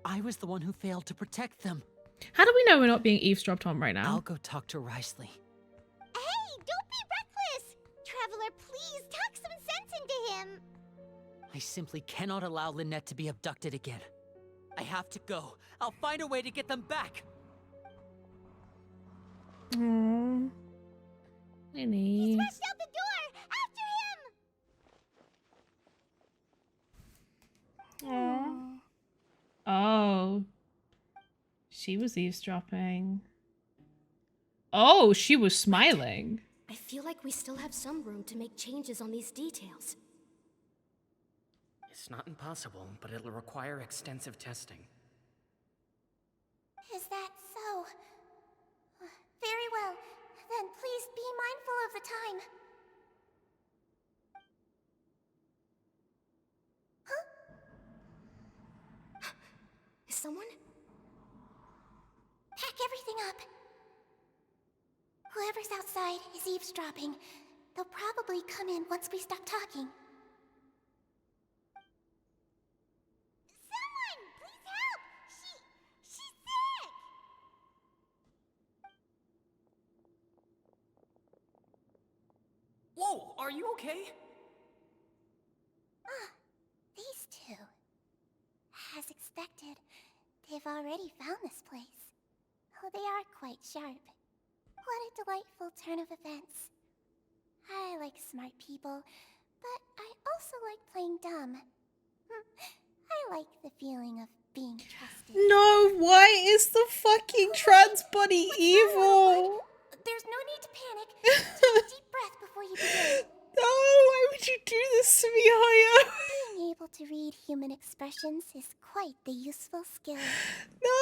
I was the one who failed to protect them. How do we know we're not being eavesdropped on right now? I'll go talk to Wriothesley. Hey, don't be reckless. Traveler, please talk some sense into him. I simply cannot allow Lynette to be abducted again. I have to go. I'll find a way to get them back. Aww. Lenny. He's rushed out the door! After him! Aww. Oh. She was eavesdropping. Oh, she was smiling. I feel like we still have some room to make changes on these details. It's not impossible, but it'll require extensive testing. Is that so? Very well. Then please be mindful of the time. Huh? Is someone? Pack everything up. Whoever's outside is eavesdropping. They'll probably come in once we stop talking. Someone! Please help! She's sick! Whoa, are you okay? Ah, these two. As expected, they've already found this place. Oh, they are quite sharp. What a delightful turn of events. I like smart people, but I also like playing dumb. I like the feeling of being trusted. No, why is the fucking trans bunny evil? There's no need to panic. Take a deep breath before you begin. No, why would you do this to me, Haya? Being able to read human expressions is quite the useful skill. No!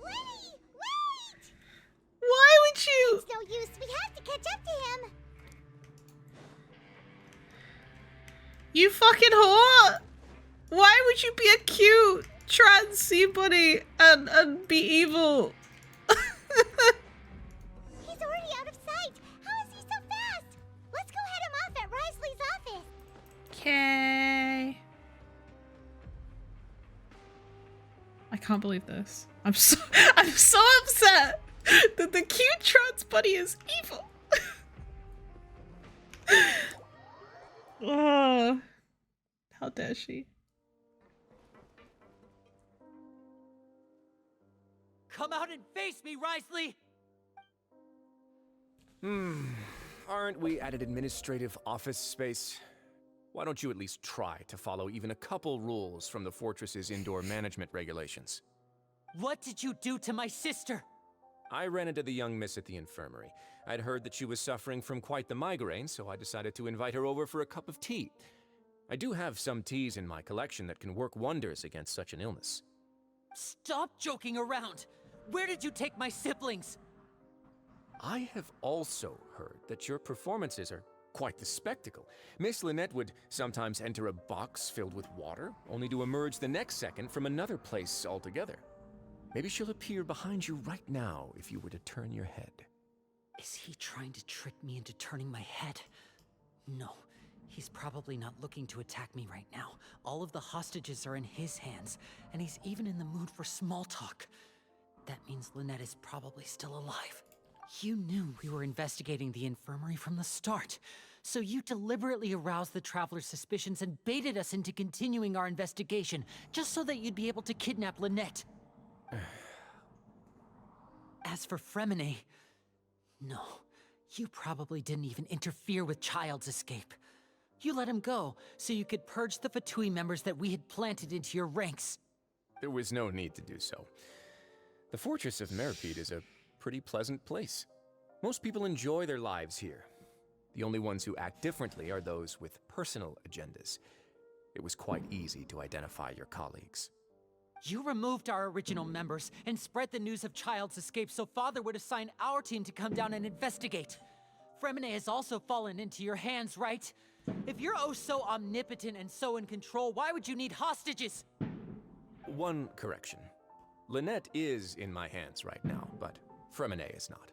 Lenny, wait! Why would you? It's no use. We have to catch up to him. You fucking whore! Why would you be a cute trans sea bunny and be evil? He's already out of sight. How is he so fast? Let's go head him off at Risley's office. Okay. I can't believe this. I'm so upset that the cute trans bunny is evil. Oh, how dare she? Come out and face me, Risley! Aren't we at an administrative office space? Why don't you at least try to follow even a couple rules from the fortress's indoor management regulations? What did you do to my sister? I ran into the young miss at the infirmary. I'd heard that she was suffering from quite the migraine, so I decided to invite her over for a cup of tea. I do have some teas in my collection that can work wonders against such an illness. Stop joking around! Where did you take my siblings? I have also heard that your performances are quite the spectacle. Miss Lynette would sometimes enter a box filled with water, only to emerge the next second from another place altogether. Maybe she'll appear behind you right now if you were to turn your head. Is he trying to trick me into turning my head? No, he's probably not looking to attack me right now. All of the hostages are in his hands, and he's even in the mood for small talk. That means Lynette is probably still alive. You knew we were investigating the infirmary from the start, so you deliberately aroused the Traveler's suspicions and baited us into continuing our investigation, just so that you'd be able to kidnap Lynette. As for Fremine, no, you probably didn't even interfere with Child's escape. You let him go, so you could purge the Fatui members that we had planted into your ranks. There was no need to do so. The Fortress of Meripede is a pretty pleasant place. Most people enjoy their lives here. The only ones who act differently are those with personal agendas. It was quite easy to identify your colleagues. You removed our original members and spread the news of Child's escape so Father would assign our team to come down and investigate. Fremine has also fallen into your hands, right? If you're oh so omnipotent and so in control, why would you need hostages? One correction. Lynette is in my hands right now, but Fremine is not.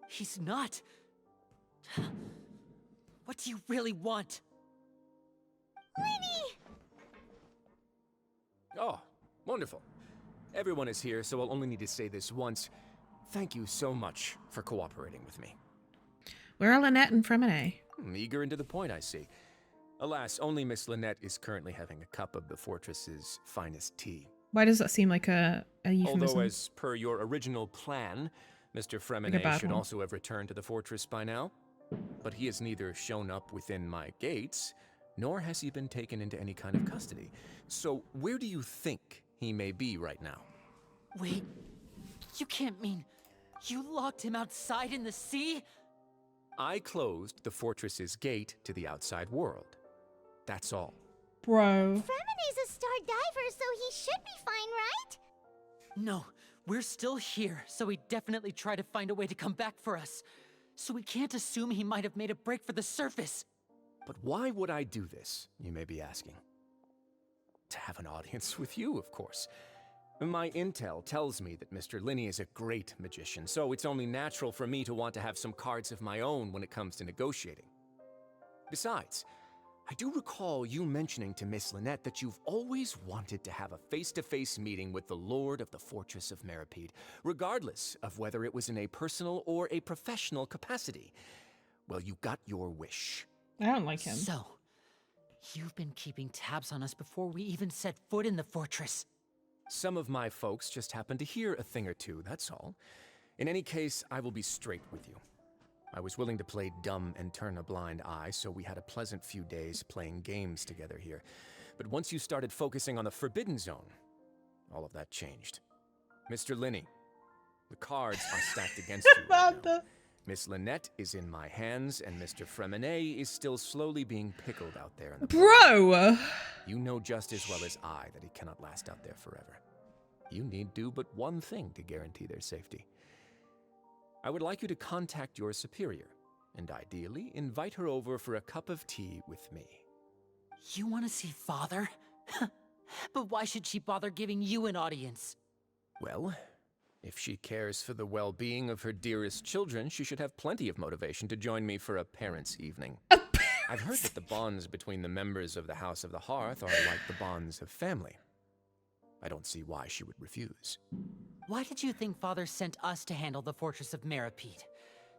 He's not? What do you really want? Lenny! Oh, wonderful. Everyone is here, so I'll only need to say this once. Thank you so much for cooperating with me. Where are Lynette and Fremine? Eager and to the point, I see. Alas, only Miss Lynette is currently having a cup of the fortress's finest tea. Why does that seem like a euphemism? Although, as per your original plan, Mr. Like a Fremine bad should one. also have returned to the fortress by now. But he has neither shown up within my gates, nor has he been taken into any kind of custody. So where do you think he may be right now? Wait, you can't mean you locked him outside in the sea? I closed the fortress's gate to the outside world. That's all. Bro. Fremine's a star diver, so he should be fine, right? No, we're still here, so he definitely tried to find a way to come back for us. So we can't assume he might have made a break for the surface. But why would I do this, you may be asking? To have an audience with you, of course. My intel tells me that Mr. Linney is a great magician, so it's only natural for me to want to have some cards of my own when it comes to negotiating. Besides, I do recall you mentioning to Miss Lynette that you've always wanted to have a face-to-face meeting with the Lord of the Fortress of Meripede, regardless of whether it was in a personal or a professional capacity. Well, you got your wish. I don't like him. So, you've been keeping tabs on us before we even set foot in the fortress. Some of my folks just happened to hear a thing or two, that's all. In any case, I will be straight with you. I was willing to play dumb and turn a blind eye, so we had a pleasant few days playing games together here. But once you started focusing on the Forbidden Zone, all of that changed. Mr. Linney, the cards are stacked against you right now. Miss Lynette is in my hands, and Mr. Fremine is still slowly being pickled out there in the Bro! You know just as well as I that he cannot last out there forever. You need do but one thing to guarantee their safety. I would like you to contact your superior, and ideally invite her over for a cup of tea with me. You want to see Father? But why should she bother giving you an audience? Well, if she cares for the well-being of her dearest children, she should have plenty of motivation to join me for a parents' evening. I've heard that the bonds between the members of the House of the Hearth are like the bonds of family. I don't see why she would refuse. Why did you think Father sent us to handle the Fortress of Meripede?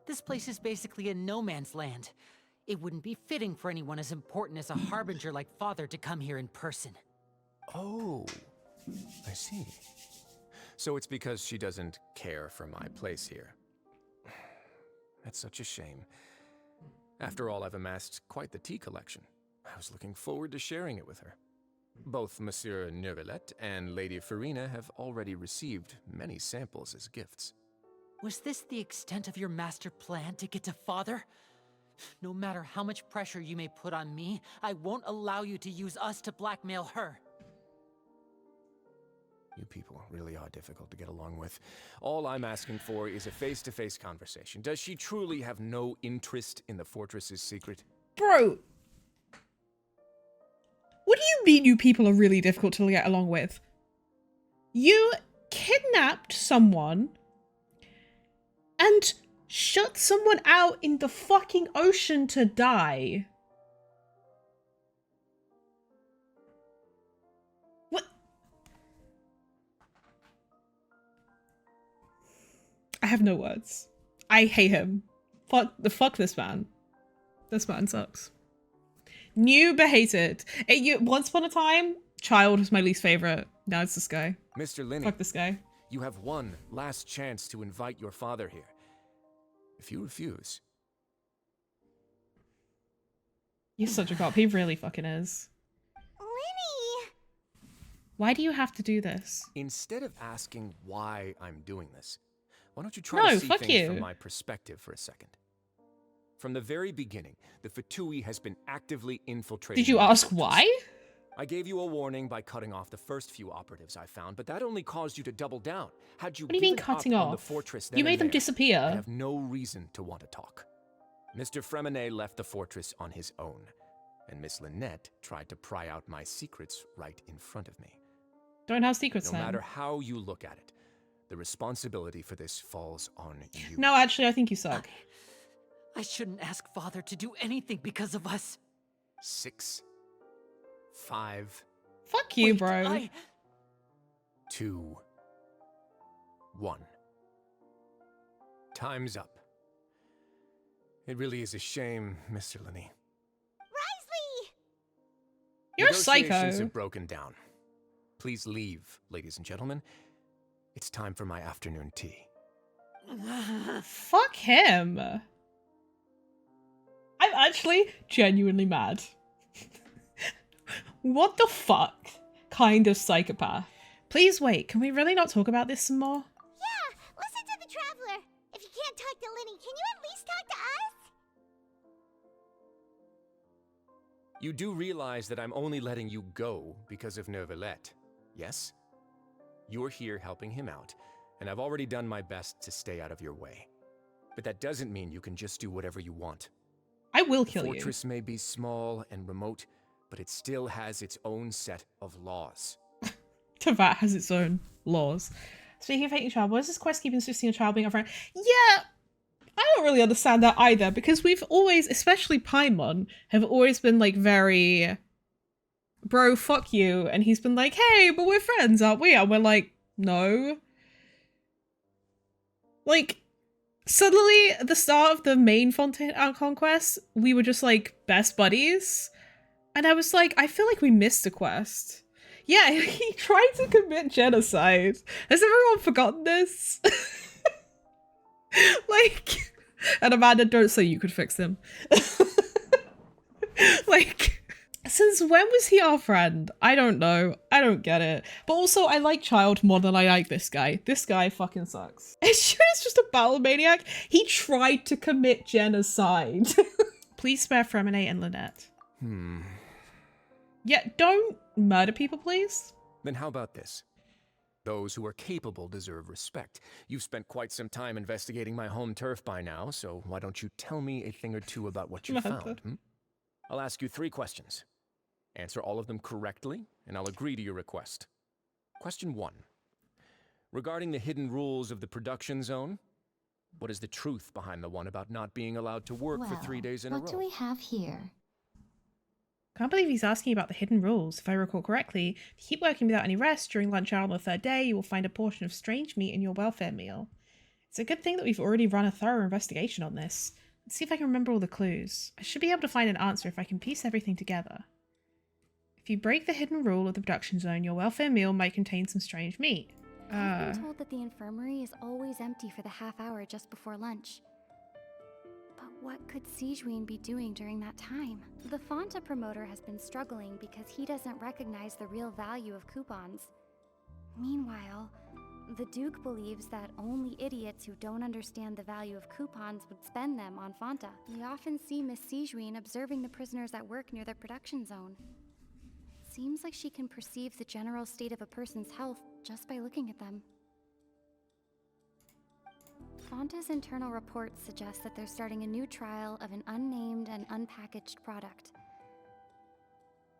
This place is basically a no man's land. It wouldn't be fitting for anyone as important as a harbinger like Father to come here in person. Oh, I see. So it's because she doesn't care for my place here. That's such a shame. After all, I've amassed quite the tea collection. I was looking forward to sharing it with her. Both Monsieur Neuvillette and Lady Farina have already received many samples as gifts. Was this the extent of your master plan to get to Father? No matter how much pressure you may put on me, I won't allow you to use us to blackmail her. You people really are difficult to get along with. All I'm asking for is a face-to-face conversation. Does she truly have no interest in the fortress's secret? Bro! What do you mean you people are really difficult to get along with? You kidnapped someone and shut someone out in the fucking ocean to die. What? I have no words. I hate him. Fuck this man. This man sucks. New but hated. Once upon a time, Child was my least favorite. Now it's this guy. Mr. Linney, fuck this guy. You have one last chance to invite your father here. If you refuse... He's such a cop. He really fucking is. Linney! Why do you have to do this? Instead of asking why I'm doing this, why don't you try to see things from my perspective for a second? From the very beginning, the Fatui has been actively infiltrating... Did you ask why? I gave you a warning by cutting off the first few operatives I found, but that only caused you to double down. Had you what do you mean cutting off? The fortress you made them disappear. I have no reason to want to talk. Mr. Fremine left the fortress on his own, and Miss Lynette tried to pry out my secrets right in front of me. Don't have secrets No then. matter how you look at it, the responsibility for this falls on you. No, actually, I think you suck. I shouldn't ask Father to do anything because of us. 6, 5... Fuck you, bro. 2, 1. Time's up. It really is a shame, Mr. Linney. Risley! You're a Negotiations psycho. have broken down. Please leave, ladies and gentlemen. It's time for my afternoon tea. Fuck him. I'm actually genuinely mad. What the fuck kind of psychopath? Please wait, can we really not talk about this some more? Yeah, listen to the Traveler. If you can't talk to Linny, can you at least talk to us? You do realize that I'm only letting you go because of Neuvillette, yes? You're here helping him out, and I've already done my best to stay out of your way. But that doesn't mean you can just do whatever you want. I will kill the you. fortress may be small and remote, but it still has its own set of laws. Teyvat has its own laws. Speaking of hating a child, why is this quest keep insisting on a child being our friend? Yeah, I don't really understand that either, because we've always, especially Paimon, have always been like very, bro, fuck you, and he's been like, hey, but we're friends, aren't we? And we're like, no. Like, suddenly, at the start of the main Fontaine ARCHON quest, we were just like best buddies. And I was like, I feel like we missed a quest. Yeah, he tried to commit genocide. Has everyone forgotten this? Like, and Amanda, don't say you could fix him. Like, since when was he our friend? I don't know. I don't get it. But also, I like Child more than I like this guy. This guy fucking sucks. It's just a battle maniac. He tried to commit genocide. Please spare Fremonate and Lynette. Yeah, don't murder people, please. Then how about this? Those who are capable deserve respect. You've spent quite some time investigating my home turf by now, so why don't you tell me a thing or two about what you found? I'll ask you 3 questions. Answer all of them correctly, and I'll agree to your request. Question 1. Regarding the hidden rules of the production zone, what is the truth behind the one about not being allowed to work for 3 days in a row? What do we have here? Can't believe he's asking about the hidden rules. If I recall correctly, if you keep working without any rest during lunch hour on the 3rd day, you will find a portion of strange meat in your welfare meal. It's a good thing that we've already run a thorough investigation on this. Let's see if I can remember all the clues. I should be able to find an answer if I can piece everything together. If you break the hidden rule of the production zone, your welfare meal might contain some strange meat. I've been told that the infirmary is always empty for the half hour just before lunch. But what could Sigewinne be doing during that time? The Fonta promoter has been struggling because he doesn't recognize the real value of coupons. Meanwhile, the Duke believes that only idiots who don't understand the value of coupons would spend them on Fonta. We often see Miss Sigewinne observing the prisoners at work near the production zone. Seems like she can perceive the general state of a person's health just by looking at them. Fonta's internal reports suggest that they're starting a new trial of an unnamed and unpackaged product.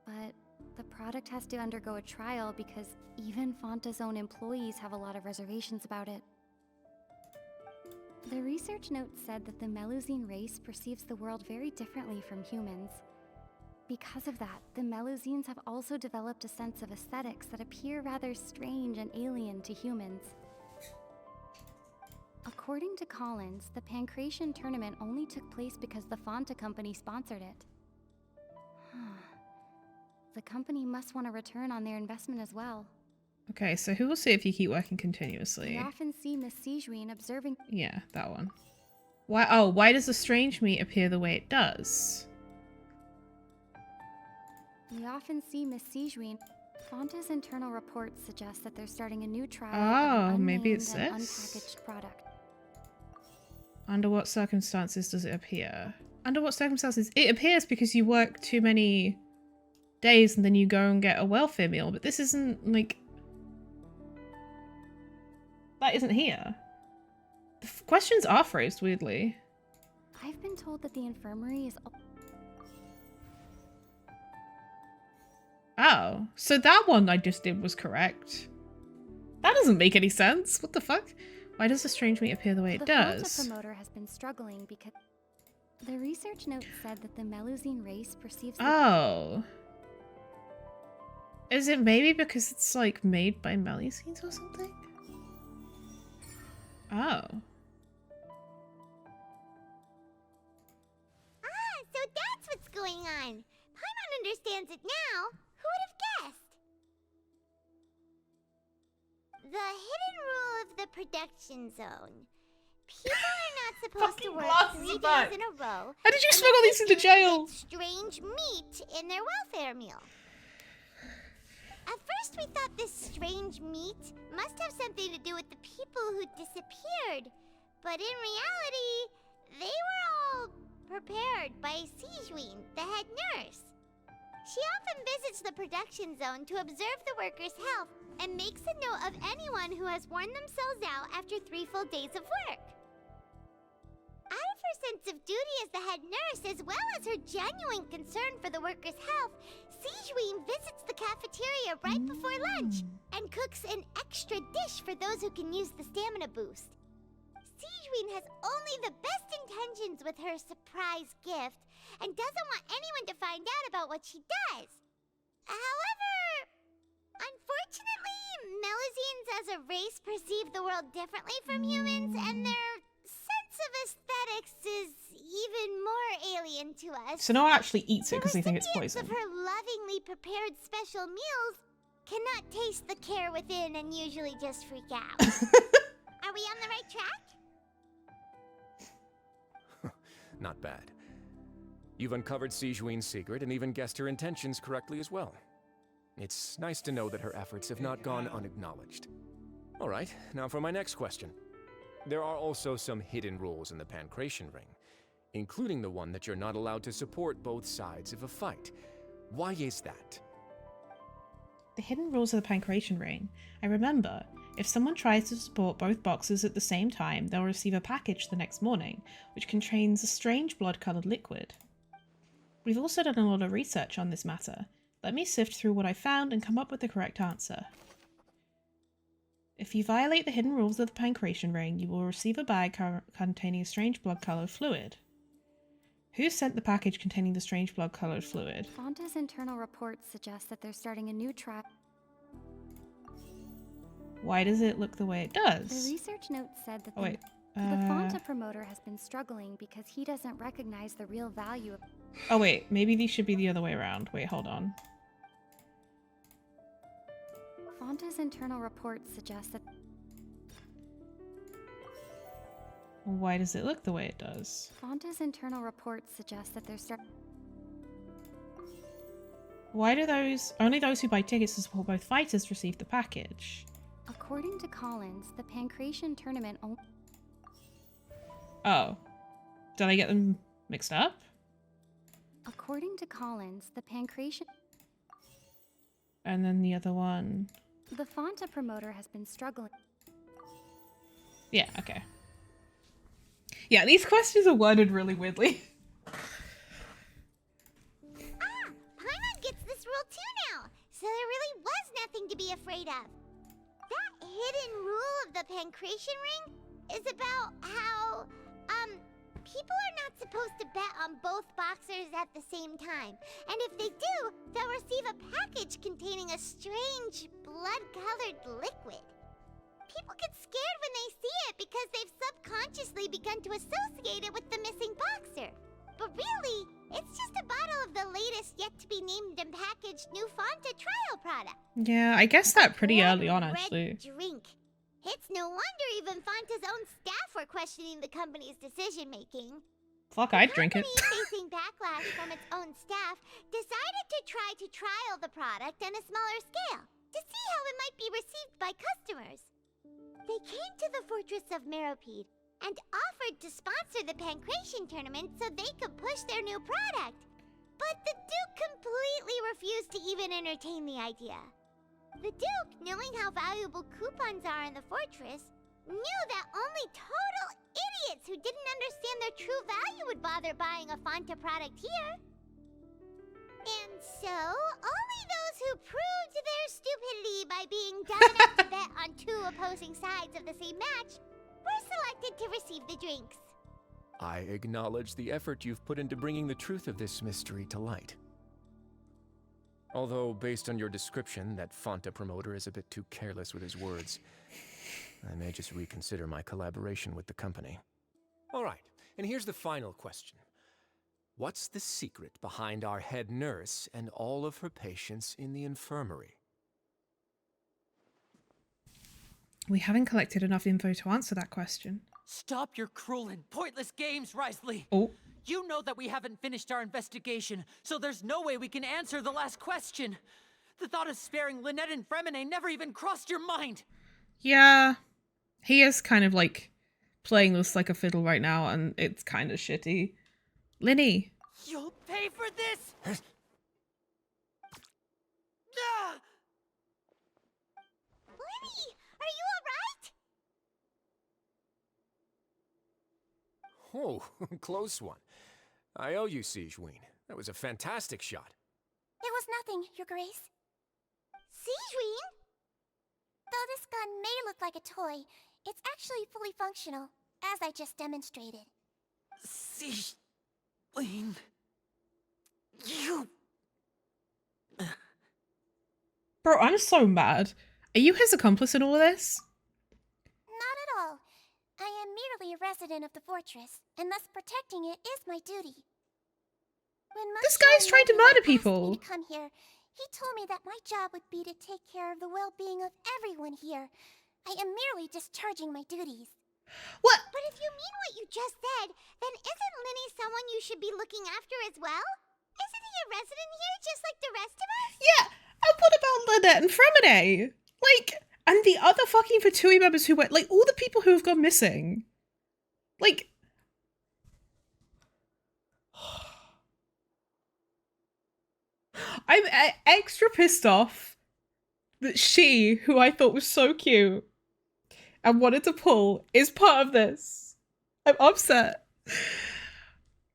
But the product has to undergo a trial because even Fonta's own employees have a lot of reservations about it. The research note said that the Melusine race perceives the world very differently from humans. Because of that, the Melusines have also developed a sense of aesthetics that appear rather strange and alien to humans. According to Collins, the Pancration tournament only took place because the Fonta company sponsored it. The company must want a return on their investment as well. Okay, so who will see if you keep working continuously? We often see Miss Sigewinne observing... Yeah, that one. Why does the strange meat appear the way it does? We often see Miss Sigewinne. Fonta's internal reports suggest that they're starting a new trial of an maybe unnamed it's and this? unpackaged product. Under what circumstances does it appear? Under what circumstances? It appears because you work too many days and then you go and get a welfare meal, but this isn't, like... That isn't here. The questions are phrased weirdly. I've been told that the infirmary is... Oh, so that one I just did was correct. That doesn't make any sense. What the fuck? Why does the strange meat appear the way it does? The Fonta promoter has been struggling because... The research note said that the Melusine race perceives... Oh. Is it maybe because it's, like, made by Melusines or something? Oh. Ah, so that's what's going on. Paimon understands it now, who would have guessed? The hidden rule of the production zone. People are not supposed to work 3 days in a row. How did you smuggle these into jail? Strange meat in their welfare meal. At first we thought this strange meat must have something to do with the people who disappeared. But in reality, they were all prepared by Sijween, the head nurse. She often visits the production zone to observe the workers' health and makes a note of anyone who has worn themselves out after 3 full days of work. Out of her sense of duty as the head nurse, as well as her genuine concern for the workers' health, Sijween visits the cafeteria right before lunch and cooks an extra dish for those who can use the stamina boost. Sijween has only the best intentions with her surprise gift and doesn't want anyone to find out about what she does. However, unfortunately, Melusines as a race perceive the world differently from humans, and their sense of aesthetics is even more alien to us. So no one actually eats it because they think it's Recipients poison. of her lovingly prepared special meals cannot taste the care within and usually just freak out. Are we on the right track? Not bad. You've uncovered Sijween's secret and even guessed her intentions correctly as well. It's nice to know that her efforts have not gone unacknowledged. All right, now for my next question. There are also some hidden rules in the Pancration Ring, including the one that you're not allowed to support both sides of a fight. Why is that? The hidden rules of the Pancration Ring. I remember, if someone tries to support both boxes at the same time, they'll receive a package the next morning, which contains a strange blood-coloured liquid. We've also done a lot of research on this matter. Let me sift through what I found and come up with the correct answer. If you violate the hidden rules of the Pancration Ring, you will receive a bag containing a strange blood-coloured fluid. Who sent the package containing the strange blood-coloured fluid? Fonta's internal reports suggest that they're starting a new trial. Why does it look the way it does? The research notes said that the Fonta promoter has been struggling because he doesn't recognize the real value of... Oh wait, maybe these should be the other way around. Wait, hold on. Fonta's internal reports suggest that... Why does it look the way it does? Fonta's internal reports suggest that they're Why do only those who buy tickets to support both fighters receive the package? According to Collins, the Pancration tournament only... Oh. Did I get them mixed up? According to Collins, the Pancration... And then the other one... The Fonta promoter has been struggling... Yeah, okay. Yeah, these questions are worded really weirdly. Paimon gets this rule too now, so there really was nothing to be afraid of. That hidden rule of the Pancration Ring is about how, people are not supposed to bet on both boxers at the same time. And if they do, they'll receive a package containing a strange, blood-colored liquid. People get scared when they see it because they've subconsciously begun to associate it with the missing boxer. But really, it's just a bottle of the latest yet-to-be-named and packaged new Fonta trial product. Yeah, I guessed that pretty early on, actually. Drink. It's no wonder even Fonta's own staff were questioning the company's decision-making. Fuck, I'd drink it. The company, facing backlash from its own staff, decided to try to trial the product on a smaller scale to see how it might be received by customers. They came to the Fortress of Meropide and offered to sponsor the Pancration tournament so they could push their new product. But the Duke completely refused to even entertain the idea. The Duke, knowing how valuable coupons are in the fortress, knew that only total idiots who didn't understand their true value would bother buying a Fonta product here. And so, only those who proved their stupidity by being dumb enough to bet on 2 opposing sides of the same match were selected to receive the drinks. I acknowledge the effort you've put into bringing the truth of this mystery to light. Although, based on your description, that Fonta promoter is a bit too careless with his words. I may just reconsider my collaboration with the company. All right, and here's the final question. What's the secret behind our head nurse and all of her patients in the infirmary? We haven't collected enough info to answer that question. Stop your cruel and pointless games, Risley! Oh. You know that we haven't finished our investigation, so there's no way we can answer the last question. The thought of sparing Lynette and Fremine never even crossed your mind. Yeah. He is kind of like playing this like a fiddle right now, and it's kind of shitty. Linny. You'll pay for this! Ah! Linny, are you alright? Oh, close one. I owe you, Sigewinne. That was a fantastic shot. It was nothing, Your Grace. Sigewinne? Though this gun may look like a toy, it's actually fully functional, as I just demonstrated. Sigewinne... You... Bro, I'm so mad. Are you his accomplice in all of this? Not at all. I am merely a resident of the fortress, and thus protecting it is my duty. When This guy's trying to murder people. asked me to come here, he told me that my job would be to take care of the well-being of everyone here. I am merely discharging my duties. What? But if you mean what you just said, then isn't Linny someone you should be looking after as well? Isn't he a resident here just like the rest of us? Yeah, and what about Lynette and Fremine? Like, and the other fucking Fatui members who went, like, all the people who have gone missing. Like... I'm extra pissed off that she, who I thought was so cute and wanted to pull, is part of this. I'm upset.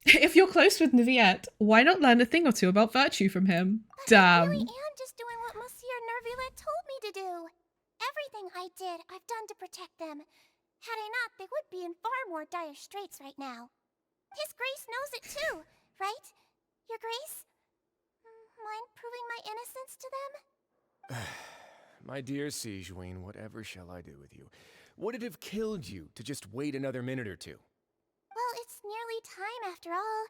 If you're close with Neviette, why not learn a thing or two about virtue from him? But Damn. I really am just doing what Monsieur Nervillette told me to do. Everything I did, I've done to protect them. Had I not, they would be in far more dire straits right now. His Grace knows it too, right? Your Grace? Mind proving my innocence to them? My dear Sigewinne, whatever shall I do with you? Would it have killed you to just wait another minute or two? Well, it's nearly time after all.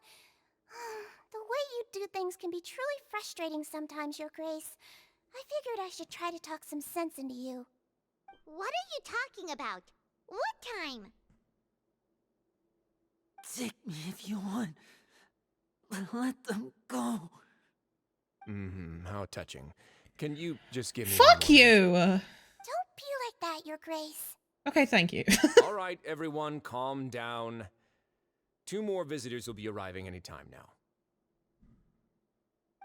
The way you do things can be truly frustrating sometimes, Your Grace. I figured I should try to talk some sense into you. What are you talking about? What time? Take me if you want, but let them go. How touching. Can you just give me Fuck you! Don't be like that, Your Grace. Okay, thank you. All right, everyone, calm down. 2 more visitors will be arriving any time now.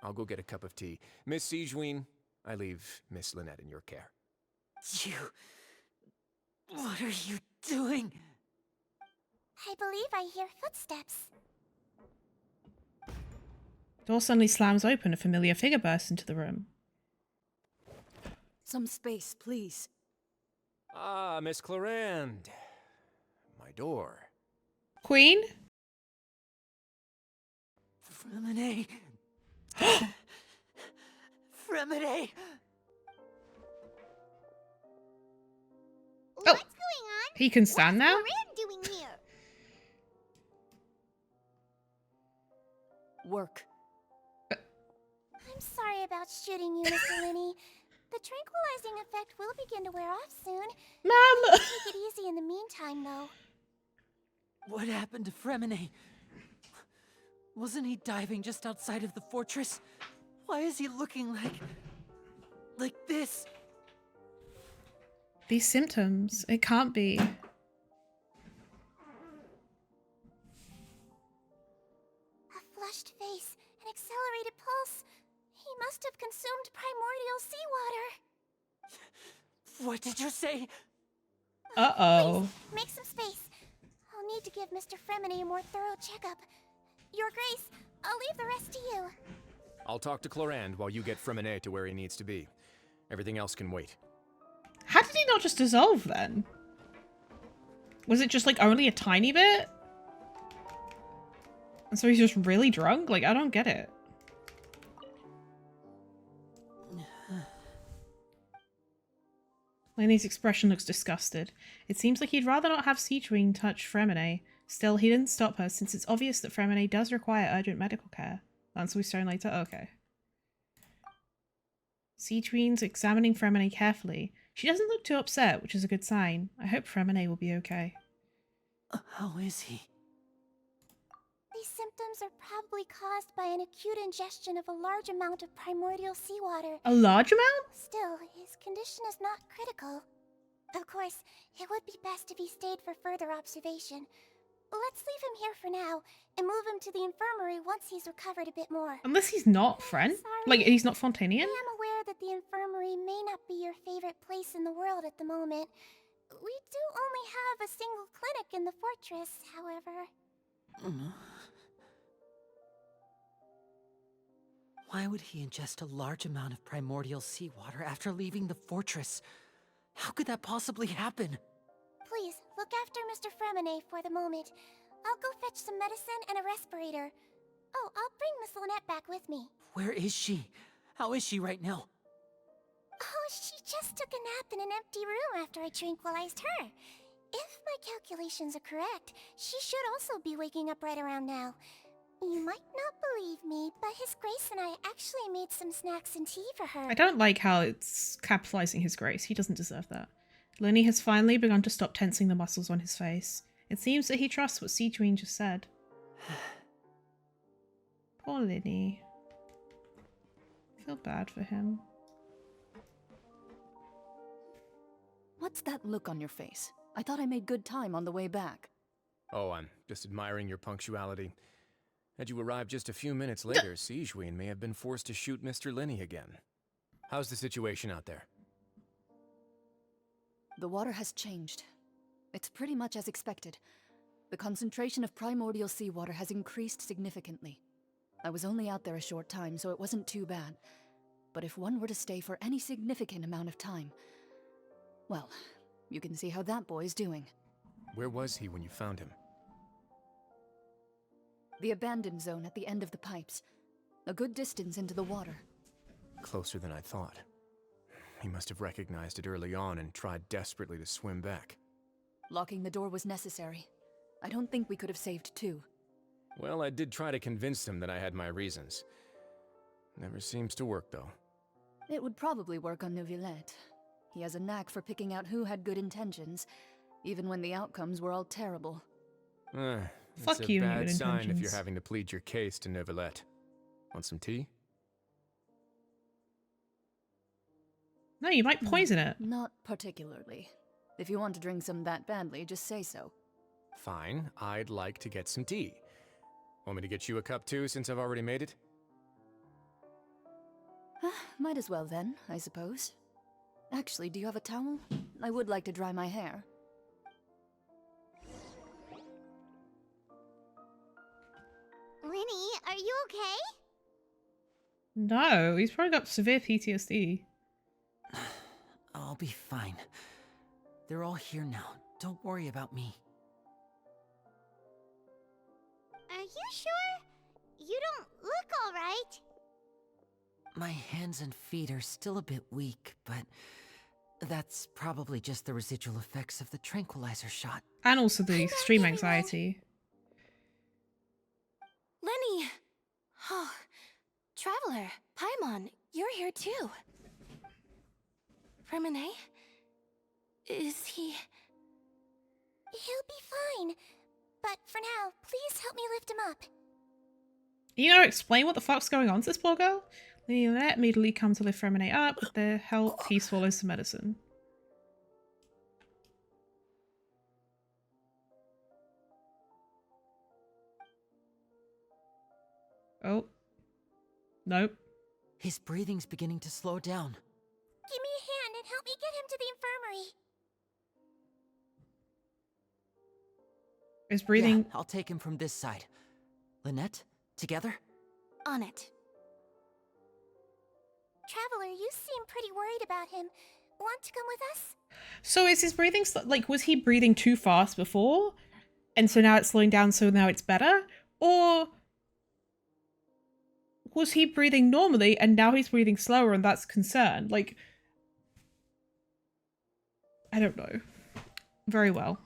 I'll go get a cup of tea. Miss Sigewinne, I leave Miss Lynette in your care. You... What are you doing? I believe I hear footsteps. Door suddenly slams open. A familiar figure bursts into the room. Some space, please. Ah, Miss Clarande. My door. Queen? Fremine. Fremine. What's going on? He can stand now? What's Clarande doing here? Work. I'm sorry about shooting you, Mr. Linny. The tranquilizing effect will begin to wear off soon. Ma'am! Take it easy in the meantime, though. What happened to Fremine? Wasn't he diving just outside of the fortress? Why is he looking like this? These symptoms. It can't be. A flushed face, an accelerated pulse. He must have consumed primordial seawater. What did you say? Uh-oh. Please, make some space. I'll need to give Mr. Fremine a more thorough checkup. Your Grace, I'll leave the rest to you. I'll talk to Clarande while you get Fremine to where he needs to be. Everything else can wait. How did he not just dissolve then? Was it just like only a tiny bit? And so he's just really drunk? Like, I don't get it. Lenny's expression looks disgusted. It seems like he'd rather not have Sigewinne touch Fremine, Still, he didn't stop her since it's obvious that Fremine does require urgent medical care. Answer we stone later? Okay. Siege Queen's examining Fremine carefully. She doesn't look too upset, which is a good sign. I hope Fremine will be okay. How is he? These symptoms are probably caused by an acute ingestion of a large amount of primordial seawater. A large amount? Still, his condition is not critical. Of course, it would be best if he stayed for further observation. Let's leave him here for now, and move him to the infirmary once he's recovered a bit more. Unless he's not Fren? Like, he's not Fontanian? I am aware that the infirmary may not be your favorite place in the world at the moment. We do only have a single clinic in the fortress, however. Why would he ingest a large amount of primordial seawater after leaving the fortress? How could that possibly happen? Please, look after Mr. Fremine for the moment. I'll go fetch some medicine and a respirator. Oh, I'll bring Miss Lynette back with me. Where is she? How is she right now? Oh, she just took a nap in an empty room after I tranquilized her. If my calculations are correct, she should also be waking up right around now. You might not believe me, but His Grace and I actually made some snacks and tea for her. I don't like how it's capitalizing His Grace. He doesn't deserve that. Lenny has finally begun to stop tensing the muscles on his face. It seems that he trusts what Siege Queen just said. Poor Lenny. I feel bad for him. What's that look on your face? I thought I made good time on the way back. Oh, I'm just admiring your punctuality. Had you arrived just a few minutes later, Siege Queen may have been forced to shoot Mr. Lenny again. How's the situation out there? The water has changed. It's pretty much as expected. The concentration of primordial seawater has increased significantly. I was only out there a short time, so it wasn't too bad. But if one were to stay for any significant amount of time, well, you can see how that boy's doing. Where was he when you found him? The abandoned zone at the end of the pipes. A good distance into the water. Closer than I thought. He must have recognized it early on and tried desperately to swim back. Locking the door was necessary. I don't think we could have saved two. Well, I did try to convince him that I had my reasons. Never seems to work, though. It would probably work on Neuvillette. He has a knack for picking out who had good intentions, even when the outcomes were all terrible. Fuck it's you a and your bad sign if intentions. you're having to plead your case to Neuvillette. Want some tea? No, you might poison it. Not particularly. If you want to drink some that badly, just say so. Fine, I'd like to get some tea. Want me to get you a cup too, since I've already made it? Might as well then, I suppose. Actually, do you have a towel? I would like to dry my hair. Lenny, are you okay? No, he's probably got severe PTSD. I'll be fine. They're all here now. Don't worry about me. Are you sure? You don't look all right. My hands and feet are still a bit weak, but that's probably just the residual effects of the tranquilizer shot. And also the extreme anxiety. Lenny! Oh, Traveler, Paimon, you're here too. Fremine? Is he... He'll be fine. But for now, please help me lift him up. You know, explain what the fuck's going on to this poor girl? Lynette immediately comes to lift Fremine up. With their help, he swallows some medicine. Oh. Nope. His breathing's beginning to slow down. Give me a hand and help me get him to the infirmary. Is breathing... Yeah, I'll take him from this side. Lynette, together? On it. Traveler, you seem pretty worried about him. Want to come with us? So is his breathing... Like, was he breathing too fast before? And so now it's slowing down, so now it's better? Or... was he breathing normally and now he's breathing slower and that's concern? Like, I don't know. Very well.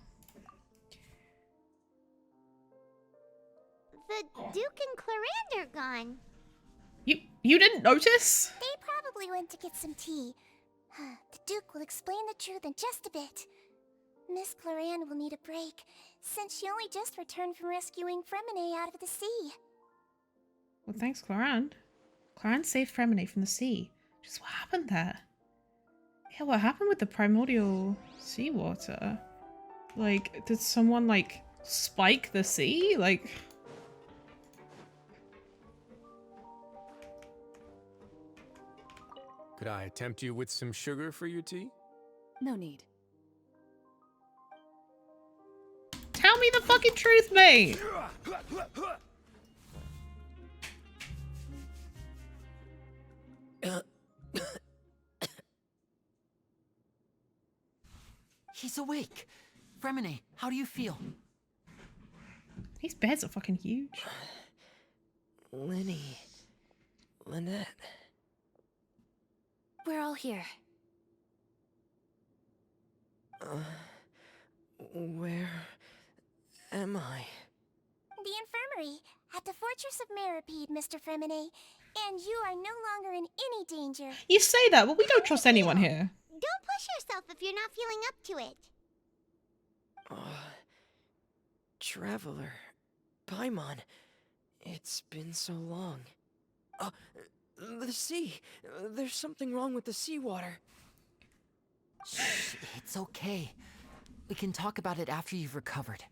the Duke and Clarande are gone. You didn't notice? They probably went to get some tea. The Duke will explain the truth in just a bit. Miss Clarande will need a break, since she only just returned from rescuing Fremine out of the sea. Well, thanks, Clarande. Clarande saved Fremine from the sea. Just what happened there? Yeah, what happened with the primordial seawater? Like, did someone, like, spike the sea? Like... Could I tempt you with some sugar for your tea? No need. Tell me the fucking truth, mate! He's awake. Fremine, how do you feel? These beds are fucking huge. Lynette. We're all here. Where am I? The infirmary, at the Fortress of Meripede, Mr. Fremine. And you are no longer in any danger. You say that, but we don't trust anyone here. Don't push yourself if you're not feeling up to it. Traveler. Paimon. It's been so long. The sea. There's something wrong with the seawater. Shh, it's okay. We can talk about it after you've recovered.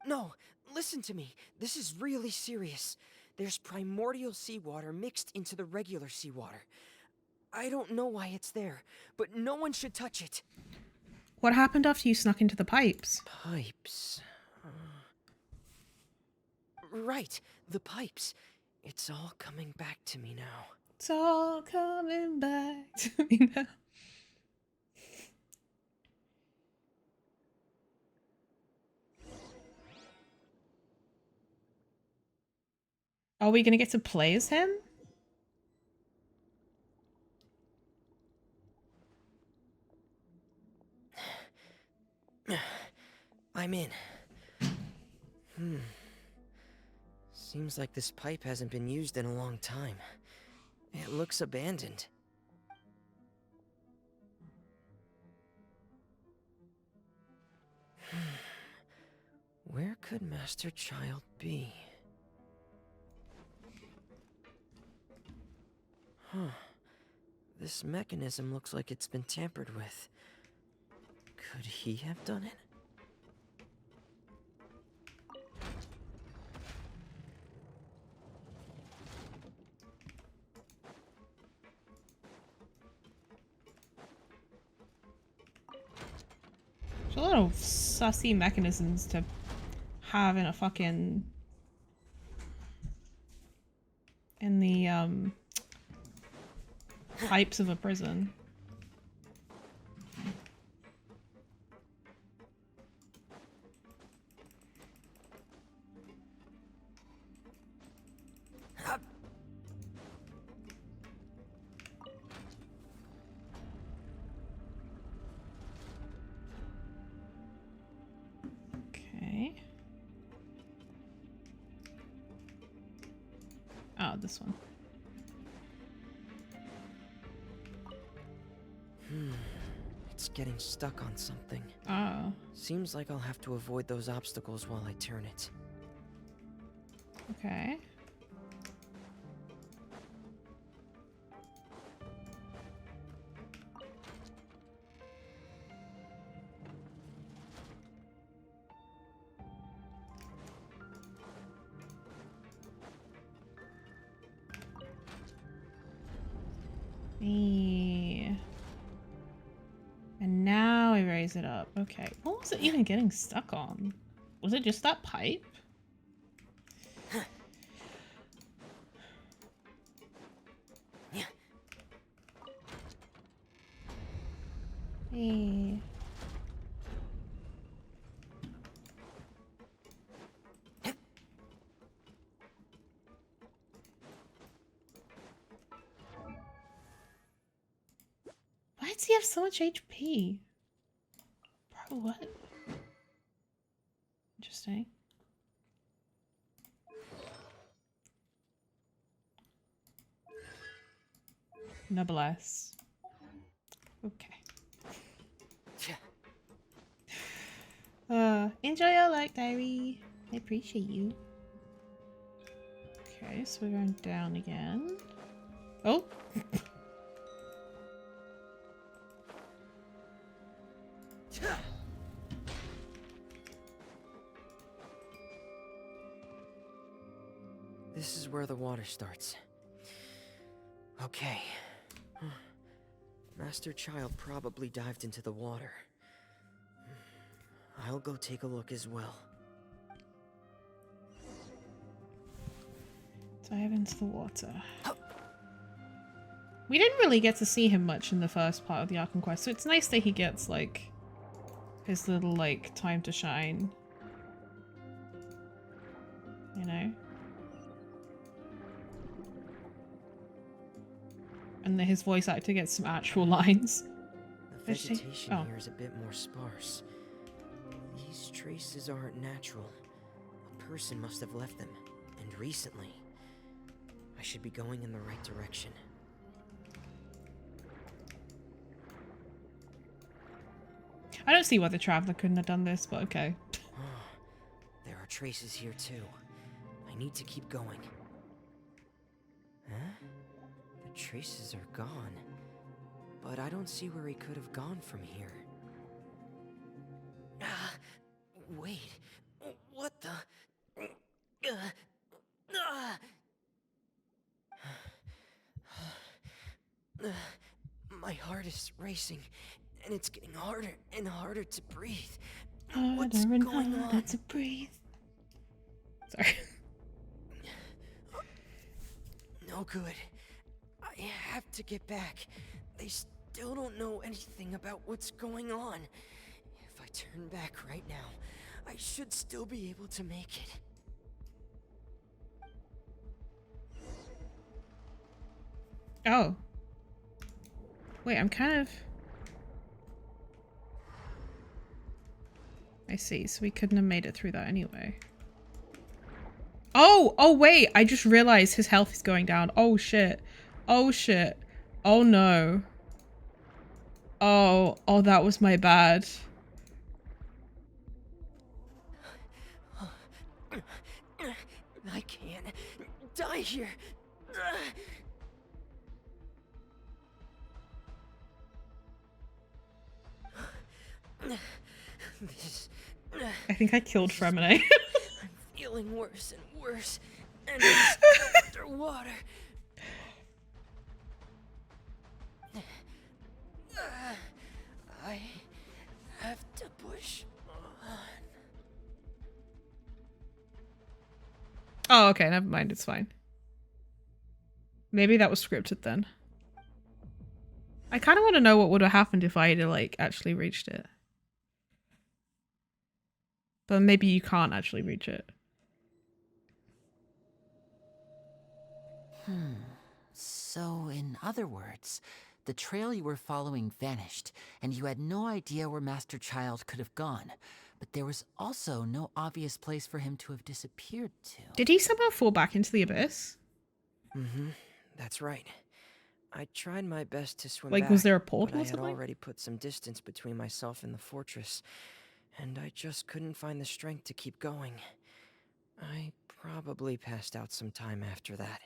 No, listen to me. This is really serious. There's primordial seawater mixed into the regular seawater. I don't know why it's there, but no one should touch it. What happened after you snuck into the pipes? Pipes. Right, the pipes. It's all coming back to me now. It's all coming back to me now. Are we gonna get to play as him? I'm in. Seems like this pipe hasn't been used in a long time. It looks abandoned. Where could Master Child be? This mechanism looks like it's been tampered with. Could he have done it? There's a lot of sussy mechanisms to have in a fucking... in the, pipes of a prison. Okay. Oh, this one. It's getting stuck on something. Oh. Seems like I'll have to avoid those obstacles while I turn it. Okay. And now I raise it up. Okay. What was it even getting stuck on? Was it just that pipe? Hey. Why does he have so much HP? Bro, what? Interesting. Nevertheless. Okay. Enjoy your life, diary. I appreciate you. Okay, so we're going down again. Oh! This is where the water starts. Okay. Master Child probably dived into the water. I'll go take a look as well. Dive into the water. We didn't really get to see him much in the first part of the ARCHON quest, so it's nice that he gets, like, his little, like, time to shine. You know? And that his voice actor gets some actual lines. The vegetation here is a bit more sparse. These traces aren't natural. A person must have left them, and recently. I should be going in the right direction. I don't see why the Traveler couldn't have done this, but okay. There are traces here too. I need to keep going. Huh? The traces are gone. But I don't see where he could have gone from here. Wait. What the? My heart is racing, and it's getting harder and harder to breathe. What's going on? To breathe. Sorry. No good. I have to get back. They still don't know anything about what's going on. If I turn back right now, I should still be able to make it. Oh. Wait, I'm kind of... I see, so we couldn't have made it through that anyway. Oh! Oh wait! I just realized his health is going down. Oh shit. Oh shit. Oh no. Oh. Oh, that was my bad. I can't die here. This... I think I killed Fremine. I'm feeling worse and worse, and I'm still underwater. I have to push on. Oh, okay, never mind, it's fine. Maybe that was scripted then. I kind of want to know what would have happened if I had, like, actually reached it. But maybe you can't actually reach it. So, in other words, the trail you were following vanished, and you had no idea where Master Child could have gone. But there was also no obvious place for him to have disappeared to. Did he somehow fall back into the abyss? Mm-hmm. That's right. I tried my best to swim like, back, was there a portal but or something? I had already put some distance between myself and the fortress, and I just couldn't find the strength to keep going. I probably passed out some time after that,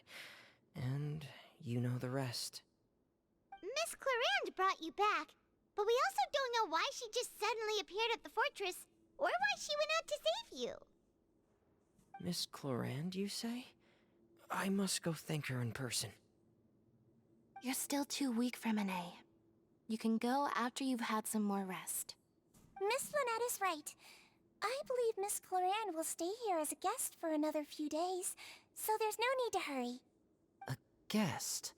and you know the rest. Miss Clarande brought you back, but we also don't know why she just suddenly appeared at the fortress, or why she went out to save you. Miss Clarande, you say? I must go thank her in person. You're still too weak, Fremine. You can go after you've had some more rest. Miss Lynette is right. I believe Miss Clarande will stay here as a guest for another few days, so there's no need to hurry. A guest?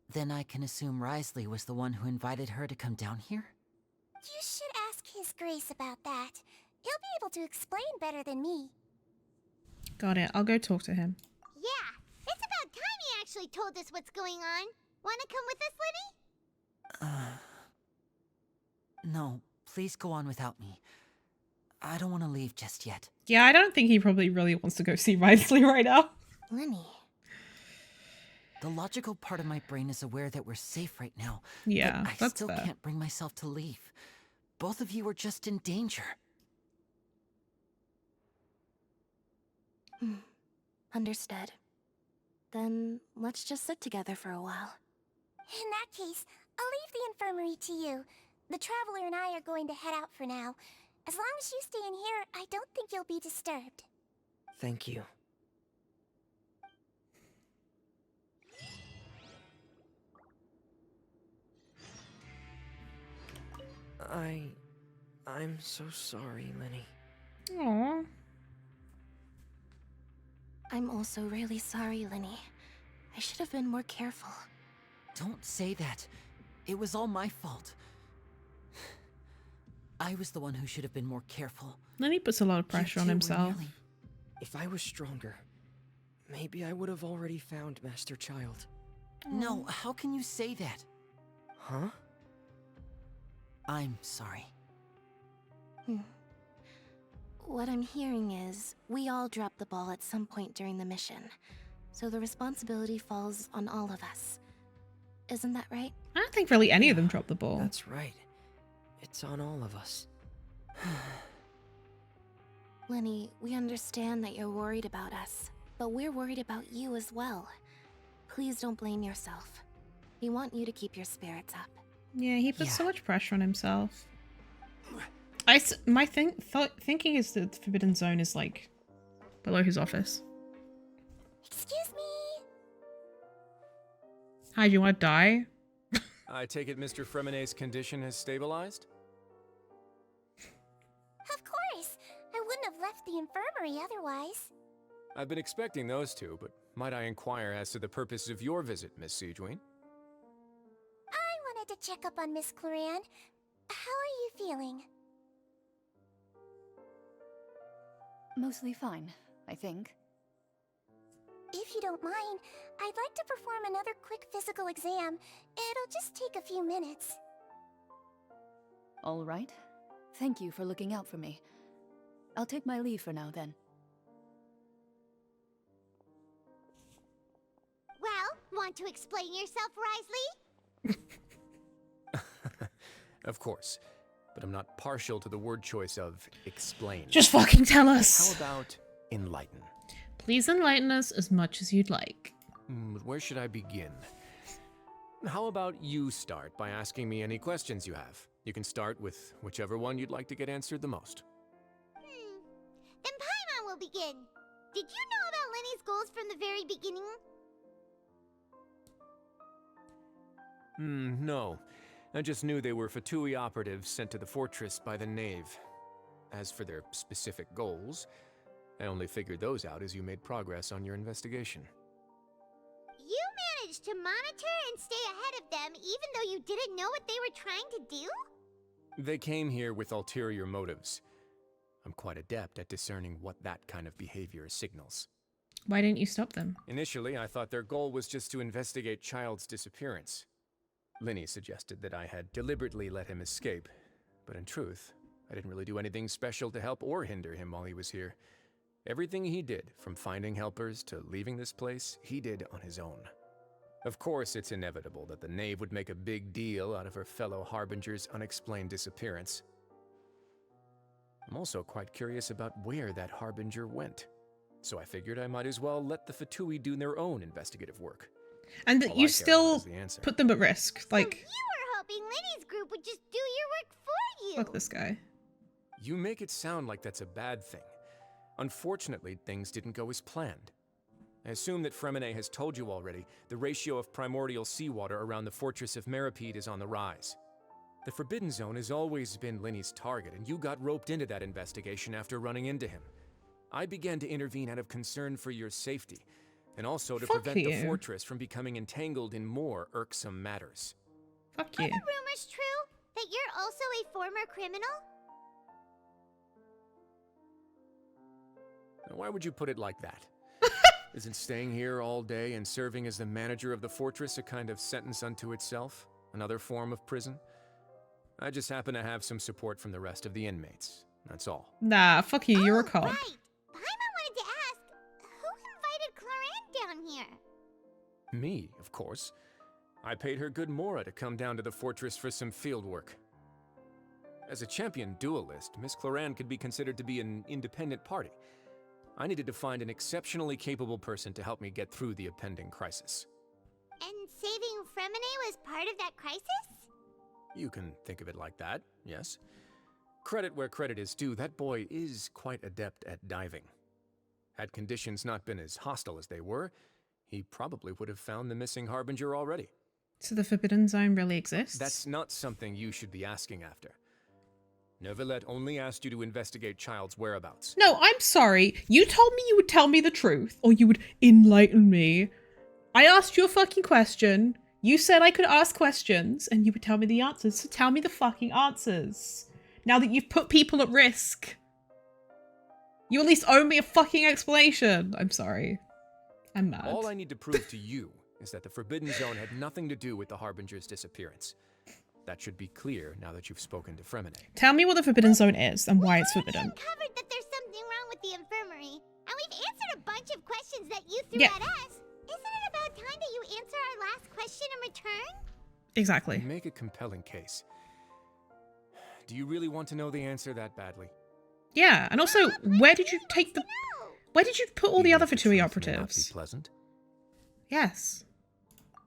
Then I can assume Risley was the one who invited her to come down here? You should ask His Grace about that. He'll be able to explain better than me. Got it. I'll go talk to him. Yeah, it's about time he actually told us what's going on. Wanna come with us, Lenny? No, please go on without me. I don't want to leave just yet. Yeah, I don't think he probably really wants to go see Risley right now. Lenny. The logical part of my brain is aware that we're safe right now. Yeah, but I that's still fair. can't bring myself to leave. Both of you are just in danger. Understood. Then let's just sit together for a while. In that case, I'll leave the infirmary to you. The Traveler and I are going to head out for now. As long as you stay in here, I don't think you'll be disturbed. Thank you. I'm so sorry, Lenny. Aww. I'm also really sorry, Lenny. I should have been more careful. Don't say that. It was all my fault. I was the one who should have been more careful. Lenny puts a lot of pressure on himself. If I was stronger, maybe I would have already found Master Child. No, how can you say that? Huh? I'm sorry. What I'm hearing is, we all dropped the ball at some point during the mission. So the responsibility falls on all of us. Isn't that right? I don't think really any of them dropped the ball. That's right. It's on all of us. Lenny, we understand that you're worried about us, but we're worried about you as well. Please don't blame yourself. We want you to keep your spirits up. Yeah, he puts so much pressure on himself. My thinking is that the Forbidden Zone is like below his office. Excuse me. Hi, do you want to die? I take it Mr. Fremonet's condition has stabilized? Of course. I wouldn't have left the infirmary otherwise. I've been expecting those two, but might I inquire as to the purpose of your visit, Miss Siegewien? I wanted to check up on Miss Cloran. How are you feeling? Mostly fine, I think. If you don't mind, I'd like to perform another quick physical exam. It'll just take a few minutes. All right. Thank you for looking out for me. I'll take my leave for now, then. Well, want to explain yourself, Risley? Of course, but I'm not partial to the word choice of explain. Just fucking tell us. How about enlighten? Please enlighten us as much as you'd like. Where should I begin? How about you start by asking me any questions you have? You can start with whichever one you'd like to get answered the most. Then Paimon will begin. Did you know about Lenny's goals from the very beginning? No. I just knew they were Fatui operatives sent to the fortress by the Knave. As for their specific goals, I only figured those out as you made progress on your investigation. You managed to monitor and stay ahead of them even though you didn't know what they were trying to do? They came here with ulterior motives. I'm quite adept at discerning what that kind of behavior signals. Why didn't you stop them? Initially, I thought their goal was just to investigate Child's disappearance. Linny suggested that I had deliberately let him escape, but in truth, I didn't really do anything special to help or hinder him while he was here. Everything he did, from finding helpers to leaving this place, he did on his own. Of course, it's inevitable that the Knave would make a big deal out of her fellow Harbinger's unexplained disappearance. I'm also quite curious about where that Harbinger went, so I figured I might as well let the Fatui do their own investigative work. And that you still put them at risk, like... So you were hoping Lenny's group would just do your work for you! Fuck this guy. You make it sound like that's a bad thing. Unfortunately, things didn't go as planned. I assume that Fremonet has told you already, the ratio of primordial seawater around the fortress of Meripede is on the rise. The Forbidden Zone has always been Linny's target, and you got roped into that investigation after running into him. I began to intervene out of concern for your safety, and also to prevent the fortress from becoming entangled in more irksome matters. Fuck you. Are the rumors true? That you're also a former criminal? Now, why would you put it like that? Isn't staying here all day and serving as the manager of the fortress a kind of sentence unto itself? Another form of prison? I just happen to have some support from the rest of the inmates. That's all. Nah, fuck you, you're a cop. Right. Paimon wanted to ask, who invited Cloran down here? Me, of course. I paid her good mora to come down to the fortress for some field work. As a champion duelist, Miss Cloran could be considered to be an independent party. I needed to find an exceptionally capable person to help me get through the impending crisis. And saving Fremine was part of that crisis? You can think of it like that, yes. Credit where credit is due, that boy is quite adept at diving. Had conditions not been as hostile as they were, he probably would have found the missing Harbinger already. So the Forbidden Zone really exists? That's not something you should be asking after. Neuvillette only asked you to investigate Child's whereabouts. No, I'm sorry. You told me you would tell me the truth, or you would enlighten me. I asked you a fucking question. You said I could ask questions, and you would tell me the answers. So tell me the fucking answers. Now that you've put people at risk. You at least owe me a fucking explanation. I'm sorry. I'm mad. All I need to prove to you is that the Forbidden Zone had nothing to do with the Harbinger's disappearance. That should be clear now that you've spoken to Fremine. Tell me what the Forbidden Zone is and why it's forbidden. We uncovered that there's something wrong with the infirmary, and we've answered a bunch of questions that you threw at us. Isn't it about time that you answer our last question in return? Exactly. Make a compelling case. Do you really want to know the answer that badly? Yeah, and also, where did you take the... Where did you put all the other Fatui operatives? Not be pleasant. Yes.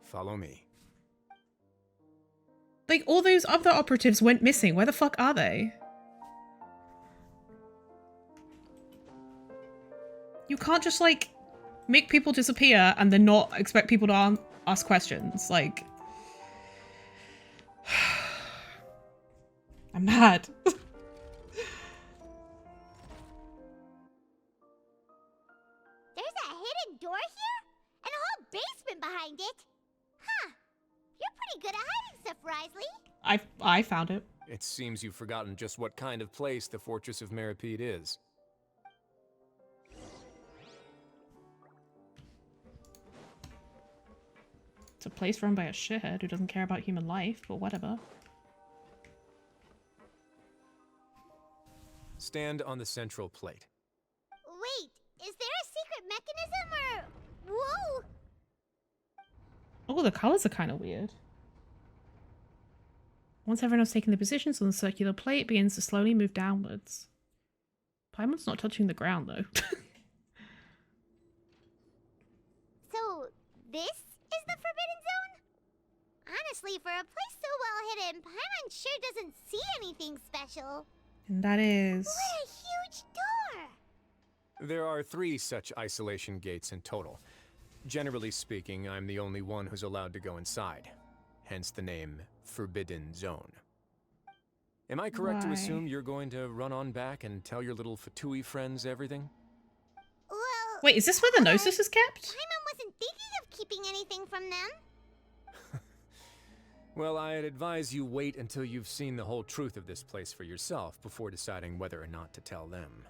Follow me. Like, all those other operatives went missing. Where the fuck are they? You can't just, like, make people disappear and then not expect people to ask questions. Like... I'm mad. There's a hidden door here? And a whole basement behind it? Huh. You're pretty good at hiding stuff, Risley. I found it. It seems you've forgotten just what kind of place the Fortress of Meripede is. It's a place run by a shithead who doesn't care about human life, but whatever. Stand on the central plate. Wait, is there a secret mechanism or... Whoa! Oh, the colors are kind of weird. Once everyone has taken their positions on the circular plate, it begins to slowly move downwards. Paimon's not touching the ground, though. So, this is the Forbidden Zone? Honestly, for a place so well hidden, Paimon sure doesn't see anything special. And that is... What a huge door! There are 3 such isolation gates in total. Generally speaking, I'm the only one who's allowed to go inside. Hence the name Forbidden Zone. Am I correct to assume you're going to run on back and tell your little Fatui friends everything? Well... Wait, is this where the Gnosis is kept? Paimon wasn't thinking of keeping anything from them. Well, I'd advise you wait until you've seen the whole truth of this place for yourself before deciding whether or not to tell them.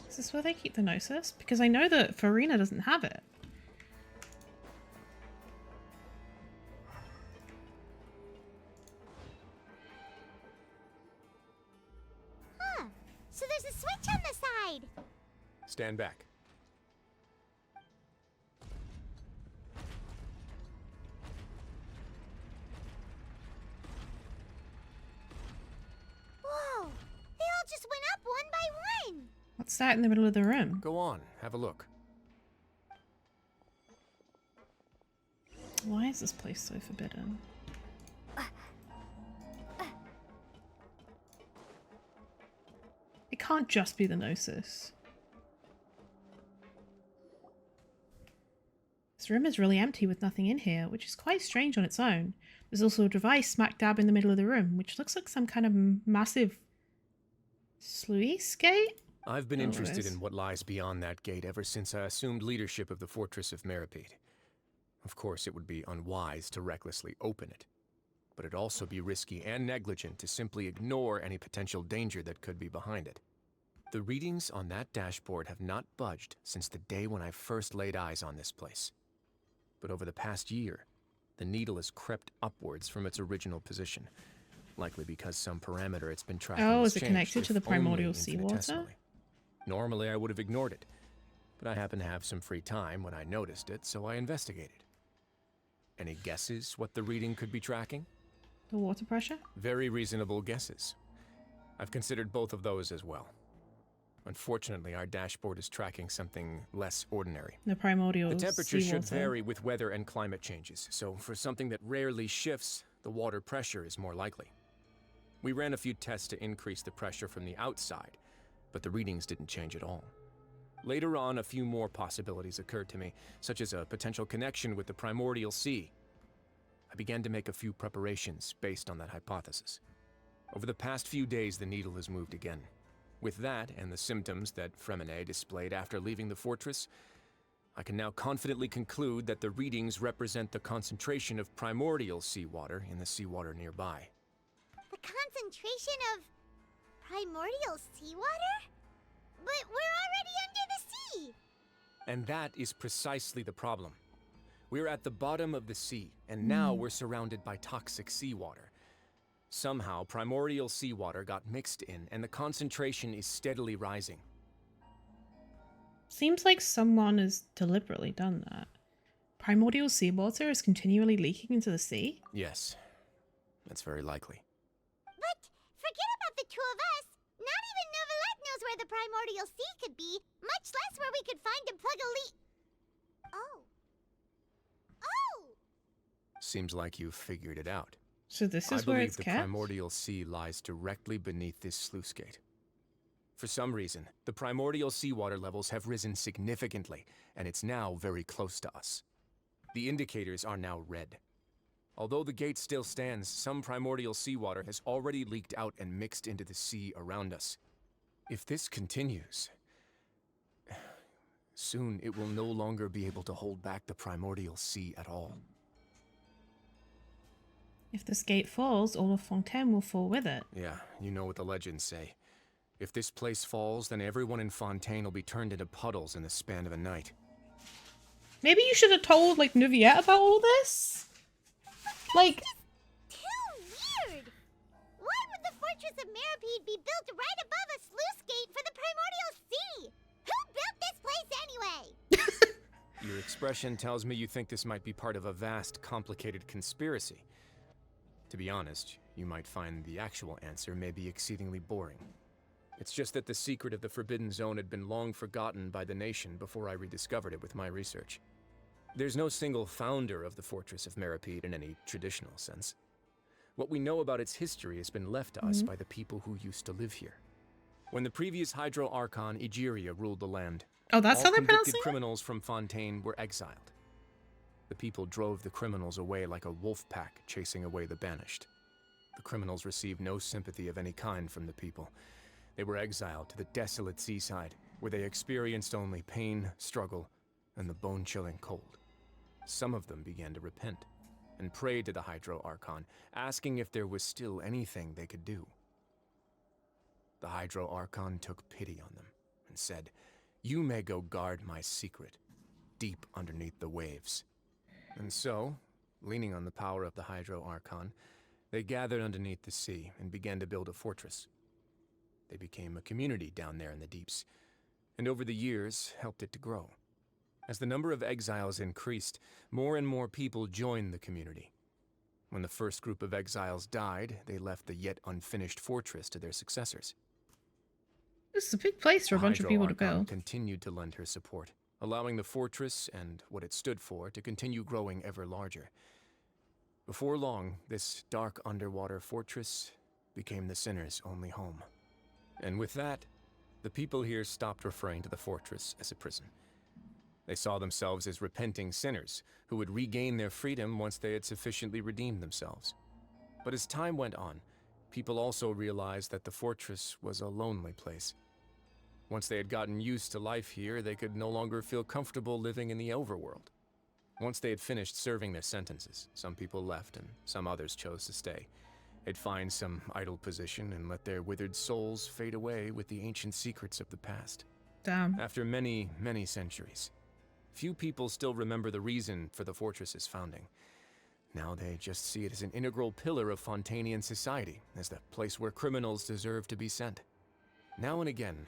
Is this where they keep the Gnosis? Because I know that Farina doesn't have it. Huh. So there's a switch on the side. Stand back. Whoa! They all just went up one by one. What's that in the middle of the room? Go on, have a look. Why is this place so forbidden? It can't just be the Gnosis. This room is really empty with nothing in here, which is quite strange on its own. There's also a device smack dab in the middle of the room, which looks like some kind of massive sluice gate? I've been interested in what lies beyond that gate ever since I assumed leadership of the Fortress of Meripede. Of course, it would be unwise to recklessly open it, but it'd also be risky and negligent to simply ignore any potential danger that could be behind it. The readings on that dashboard have not budged since the day when I first laid eyes on this place. But over the past year, the needle has crept upwards from its original position, likely because some parameter it's been tracking Oh, has is it changed, connected to the if only primordial seawater? infinitesimally. Normally, I would have ignored it. but I happened to have some free time when I noticed it, so I investigated. Any guesses what the reading could be tracking? The water pressure? Very reasonable guesses. I've considered both of those as well. Unfortunately, our dashboard is tracking something less ordinary. The primordial The temperature should seawater. vary with weather and climate changes, so for something that rarely shifts, the water pressure is more likely. We ran a few tests to increase the pressure from the outside, but the readings didn't change at all. Later on, a few more possibilities occurred to me, such as a potential connection with the primordial sea. I began to make a few preparations based on that hypothesis. Over the past few days, the needle has moved again. With that, and the symptoms that Fremine displayed after leaving the fortress, I can now confidently conclude that the readings represent the concentration of primordial seawater in the seawater nearby. The concentration of primordial seawater? But we're already under the sea! And that is precisely the problem. We're at the bottom of the sea, and now we're surrounded by toxic seawater. Somehow, primordial seawater got mixed in, and the concentration is steadily rising. Seems like someone has deliberately done that. Primordial seawater is continually leaking into the sea? Yes, that's very likely. But forget about the two of us. Not even Novelette knows where the primordial sea could be, much less where we could find and plug a leak. Oh. Oh! Seems like you've figured it out. So this is where it's the kept? primordial sea lies directly beneath this sluice gate. For some reason, the primordial seawater levels have risen significantly, and it's now very close to us. The indicators are now red. Although the gate still stands, some primordial seawater has already leaked out and mixed into the sea around us. If this continues, soon it will no longer be able to hold back the primordial sea at all. If this gate falls, all of Fontaine will fall with it. Yeah, you know what the legends say. If this place falls, then everyone in Fontaine will be turned into puddles in the span of a night. Maybe you should have told, like, Nuviette about all this? Like... Too weird! Why would the Fortress of Meripede be built right above a sluice gate for the primordial sea? Who built this place anyway? Your expression tells me you think this might be part of a vast, complicated conspiracy. To be honest, you might find the actual answer may be exceedingly boring. It's just that the secret of the Forbidden Zone had been long forgotten by the nation before I rediscovered it with my research. There's no single founder of the Fortress of Meripede in any traditional sense. What we know about its history has been left to us by the people who used to live here. When the previous Hydro Archon, Egeria, ruled the land, oh, that's how all they're convicted pronouncing it? criminals from Fontaine were exiled. The people drove the criminals away like a wolf pack chasing away the banished. The criminals received no sympathy of any kind from the people. They were exiled to the desolate seaside, where they experienced only pain, struggle, and the bone-chilling cold. Some of them began to repent, and prayed to the Hydro Archon, asking if there was still anything they could do. The Hydro Archon took pity on them, and said, "You may go guard my secret, deep underneath the waves." And so, leaning on the power of the Hydro Archon, they gathered underneath the sea and began to build a fortress. They became a community down there in the deeps, and over the years helped it to grow. As the number of exiles increased, more and more people joined the community. When the first group of exiles died, they left the yet unfinished fortress to their successors. This is a big place for a bunch of people to Hydro Archon build. continued to lend her support, allowing the fortress and what it stood for to continue growing ever larger. Before long, this dark underwater fortress became the sinner's only home. And with that, the people here stopped referring to the fortress as a prison. They saw themselves as repenting sinners who would regain their freedom once they had sufficiently redeemed themselves. But as time went on, people also realized that the fortress was a lonely place. Once they had gotten used to life here, they could no longer feel comfortable living in the overworld. Once they had finished serving their sentences, some people left and some others chose to stay. They'd find some idle position and let their withered souls fade away with the ancient secrets of the past. Damn. After many, many centuries, few people still remember the reason for the fortress's founding. Now they just see it as an integral pillar of Fontainian society, as the place where criminals deserve to be sent. Now and again,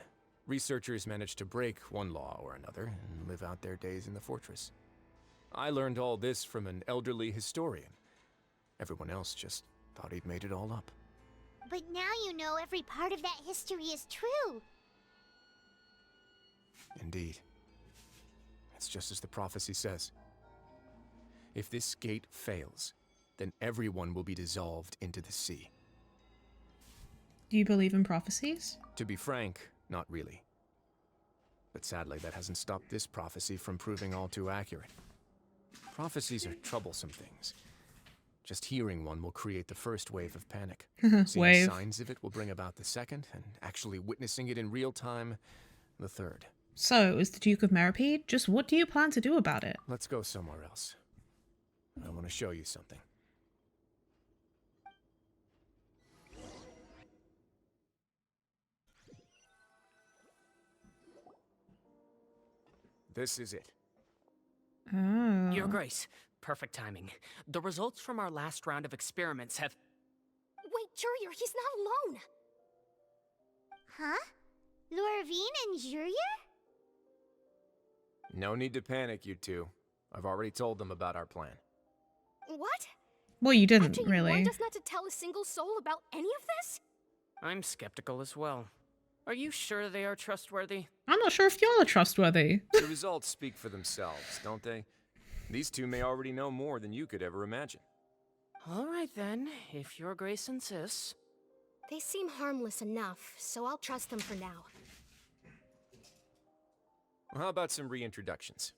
researchers managed to break one law or another and live out their days in the fortress. I learned all this from an elderly historian. Everyone else just thought he'd made it all up. But now you know every part of that history is true. Indeed. It's just as the prophecy says. If this gate fails, then everyone will be dissolved into the sea. Do you believe in prophecies? To be frank, not really. But sadly, that hasn't stopped this prophecy from proving all too accurate. Prophecies are troublesome things. Just hearing one will create the first wave of panic. Seeing signs of it will bring about the second, and actually witnessing it in real time, the third. So, is the Duke of Meripede? Just what do you plan to do about it? Let's go somewhere else. I want to show you something. This is it. Oh. Your Grace, perfect timing. The results from our last round of experiments have... Wait, Jurier, he's not alone! Huh? Lorvine and Jurier? No need to panic, you two. I've already told them about our plan. What? Well, you didn't, After you really. warned us not to tell a single soul about any of this? I'm skeptical as well. Are you sure they are trustworthy? I'm not sure if you're trustworthy. The results speak for themselves, don't they? These two may already know more than you could ever imagine. All right then, if Your Grace insists. They seem harmless enough, so I'll trust them for now. Well, how about some reintroductions?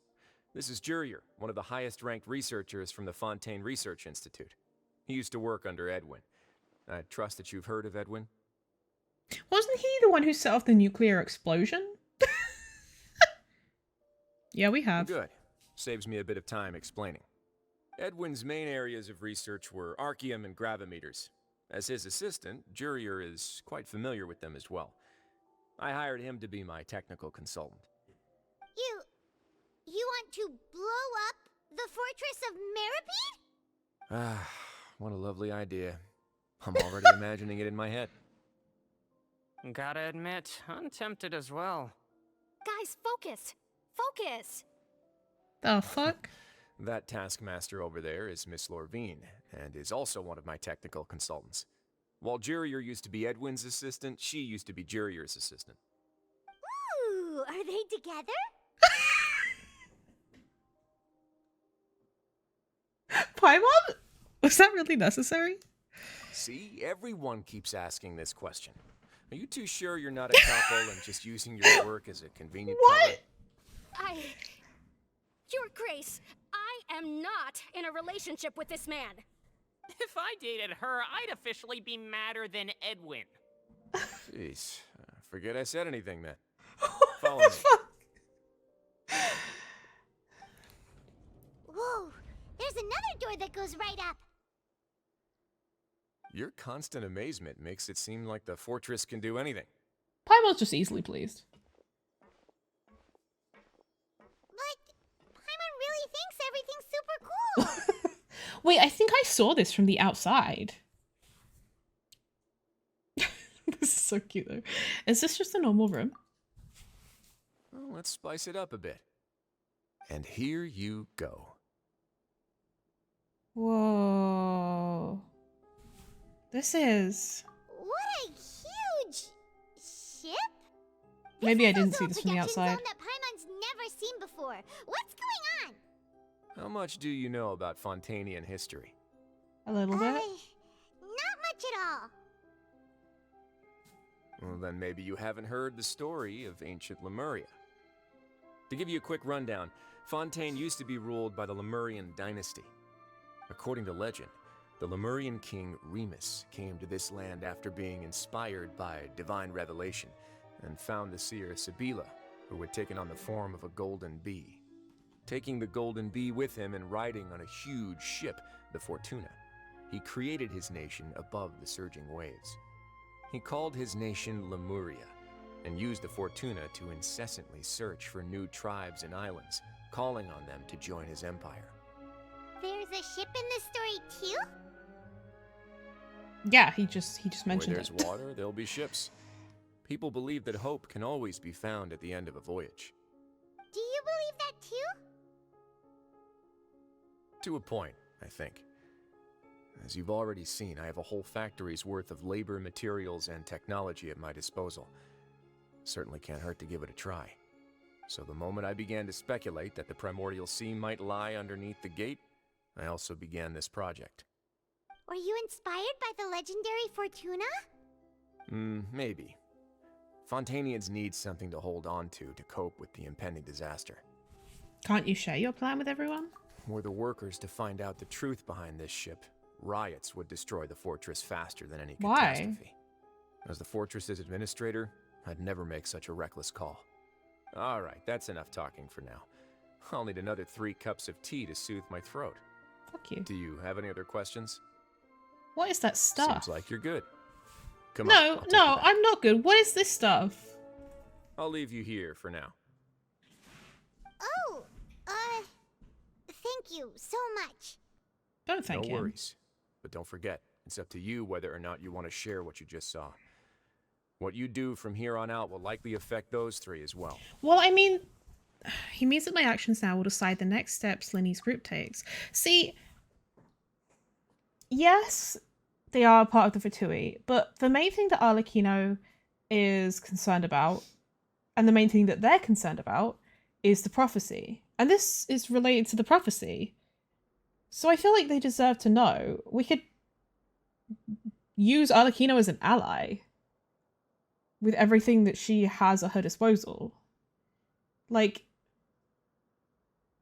This is Jurier, one of the highest-ranked researchers from the Fontaine Research Institute. He used to work under Edwin. I trust that you've heard of Edwin? Wasn't he the one who set off the nuclear explosion? Yeah, we have. Good. Saves me a bit of time explaining. Edwin's main areas of research were archaeum and gravimeters. As his assistant, Jurier is quite familiar with them as well. I hired him to be my technical consultant. You want to blow up the Fortress of Meripede? Ah, what a lovely idea. I'm already imagining it in my head. Gotta admit, I'm tempted as well. Guys, focus! Focus! The fuck? That taskmaster over there is Miss Lorvine, and is also one of my technical consultants. While Jurier used to be Edwin's assistant, she used to be Jurier's assistant. Ooh, are they together? Paimon? Was that really necessary? See, everyone keeps asking this question. Are you too sure you're not a couple and just using your work as a convenient cover? Your Grace, I am not in a relationship with this man. If I dated her, I'd officially be madder than Edwin. Jeez, forget I said anything then. Follow me. Whoa, there's another door that goes right up. Your constant amazement makes it seem like the fortress can do anything. Paimon's just easily pleased. But Paimon really thinks everything's super cool. Wait, I think I saw this from the outside. This is so cute though. Is this just a normal room? Well, let's spice it up a bit. And here you go. Whoa. This is... What a huge ship! Maybe I didn't see this from the outside. Zone that Paimon's never seen before. What's going on? How much do you know about Fontainian history? A little bit. Not much at all. Well, then maybe you haven't heard the story of ancient Lemuria. To give you a quick rundown, Fontaine used to be ruled by the Lemurian dynasty. According to legend, the Lemurian king Remus came to this land after being inspired by divine revelation and found the seer Sibila, who had taken on the form of a golden bee. Taking the golden bee with him and riding on a huge ship, the Fortuna, he created his nation above the surging waves. He called his nation Lemuria and used the Fortuna to incessantly search for new tribes and islands, calling on them to join his empire. There's a ship in this story too? Yeah, he just mentioned Where there's water, there'll be ships. People believe that hope can always be found at the end of a voyage. Do you believe that too? To a point, I think. As you've already seen, I have a whole factory's worth of labor, materials, and technology at my disposal. Certainly can't hurt to give it a try. So the moment I began to speculate that the primordial sea might lie underneath the gate, I also began this project. Were you inspired by the legendary Fortuna? Maybe. Fontanians need something to hold on to cope with the impending disaster. Can't you share your plan with everyone? Were the workers to find out the truth behind this ship, riots would destroy the fortress faster than any catastrophe. As the fortress's administrator, I'd never make such a reckless call. Alright, that's enough talking for now. I'll need another 3 cups of tea to soothe my throat. Fuck you. Do you have any other questions? What is that stuff? Seems like you're good. Come no, on. I'll take you back. I'm not good. What is this stuff? I'll leave you here for now. Oh, thank you so much. Don't thank him. No worries. But don't forget, it's up to you whether or not you want to share what you just saw. What you do from here on out will likely affect those 3 as well. Well, I mean, he means that my actions now will decide the next steps Linny's group takes. See, yes, they are part of the Fatui, but the main thing that Arlecchino is concerned about, and the main thing that they're concerned about, is the prophecy. And this is related to the prophecy. So I feel like they deserve to know. We could use Arlecchino as an ally with everything that she has at her disposal. Like,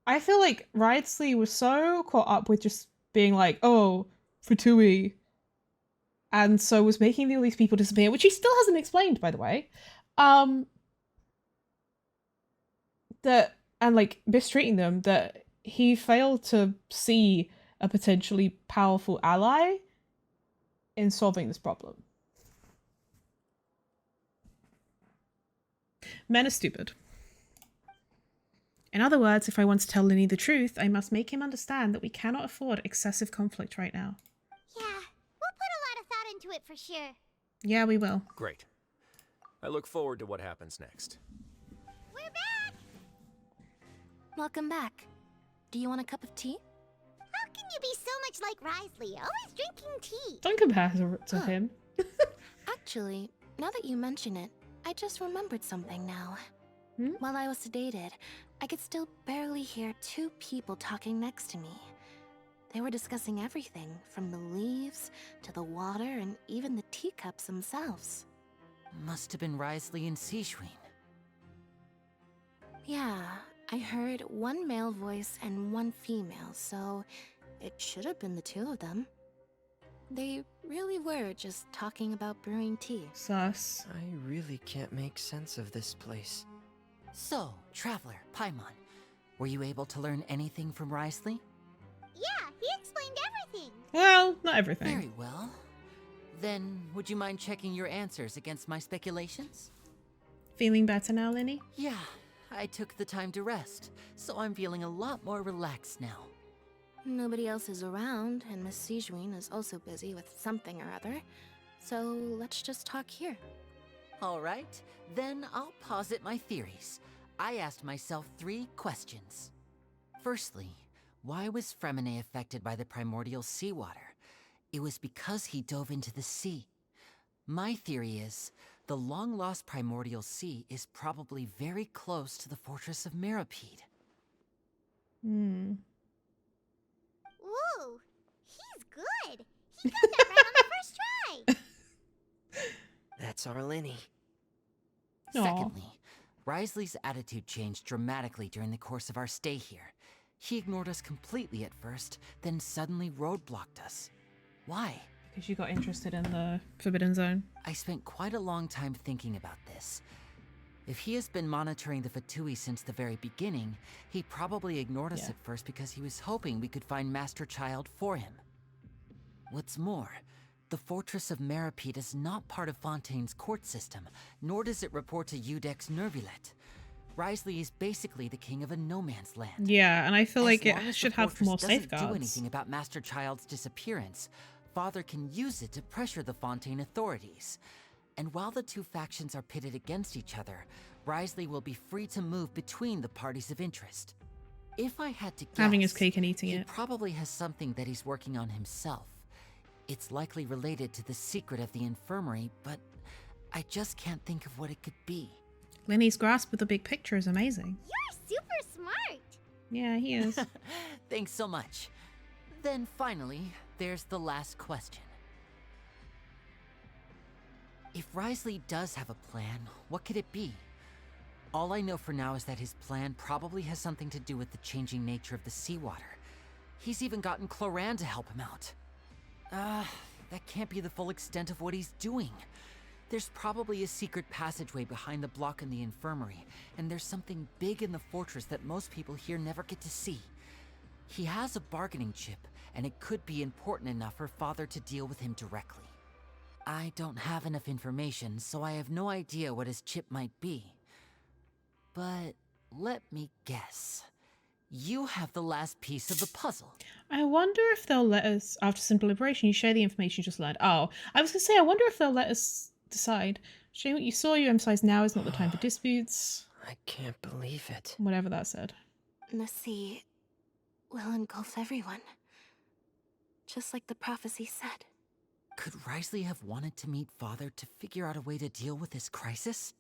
I feel like Wriothesley was so caught up with just being like, oh, Fatui, and so was making all these people disappear, which he still hasn't explained, by the way. That, and like mistreating them, that he failed to see a potentially powerful ally in solving this problem. Men are stupid. In other words, if I want to tell Linny the truth, I must make him understand that we cannot afford excessive conflict right now. Yeah, we'll put a lot of thought into it for sure. Yeah, we will. Great. I look forward to what happens next. We're back! Welcome back. Do you want a cup of tea? How can you be so much like Wriothesley, always drinking tea? Don't compare her to him. Actually, now that you mention it, I just remembered something now. While I was sedated, I could still barely hear 2 people talking next to me. They were discussing everything, from the leaves to the water and even the teacups themselves. Must have been Wriothesley and Sijuin. Yeah, I heard 1 male voice and 1 female, so it should have been the 2 of them. They really were just talking about brewing tea. Sus. I really can't make sense of this place. So, Traveler, Paimon, were you able to learn anything from Wriothesley? Yeah, he explained everything. Well, not everything. Very well. Then, would you mind checking your answers against my speculations? Feeling better now, Linny? Yeah, I took the time to rest, so I'm feeling a lot more relaxed now. Nobody else is around, and Miss Sijuin is also busy with something or other, so let's just talk here. Alright, then I'll posit my theories. I asked myself 3 questions. Firstly, why was Fremine affected by the primordial seawater? It was because he dove into the sea. My theory is, the long-lost primordial sea is probably very close to the fortress of Mirapede. Ooh, he's good. He got that right on the first try. That's our Linny. Secondly, Wriothesley's attitude changed dramatically during the course of our stay here. He ignored us completely at first, then suddenly roadblocked us. Why? Because you got interested in the Forbidden Zone. I spent quite a long time thinking about this. If he has been monitoring the Fatui since the very beginning, he probably ignored us at first because he was hoping we could find Master Child for him. What's more, the Fortress of Mirapede is not part of Fontaine's court system, nor does it report to Udex Nervulet. Wriothesley is basically the king of a no-man's land. Yeah, and I feel like it As long as should the have fortress more doesn't safeguards. do anything about Master Child's disappearance, Father can use it to pressure the Fontaine authorities. And while the two factions are pitted against each other, Wriothesley will be free to move between the parties of interest. If I had to guess, Having his cake and eating he it. probably has something that he's working on himself. It's likely related to the secret of the infirmary, but I just can't think of what it could be. Lenny's grasp of the big picture is amazing. You're super smart. Yeah, he is. Thanks so much. Then finally, there's the last question. If Wriothesley does have a plan, what could it be? All I know for now is that his plan probably has something to do with the changing nature of the seawater. He's even gotten Cloran to help him out. That can't be the full extent of what he's doing. There's probably a secret passageway behind the block in the infirmary, and there's something big in the fortress that most people here never get to see. He has a bargaining chip, and it could be important enough for Father to deal with him directly. I don't have enough information, so I have no idea what his chip might be. But let me guess. You have the last piece of the puzzle. I wonder if they'll let us, after some deliberation, you share the information you just learned. Oh, I was going to say, I wonder if they'll let us decide. Showing what you saw, you emphasize now is not the time for disputes. I can't believe it. Whatever that said. The sea will engulf everyone. Just like the prophecy said. Could Wriothesley have wanted to meet Father to figure out a way to deal with this crisis?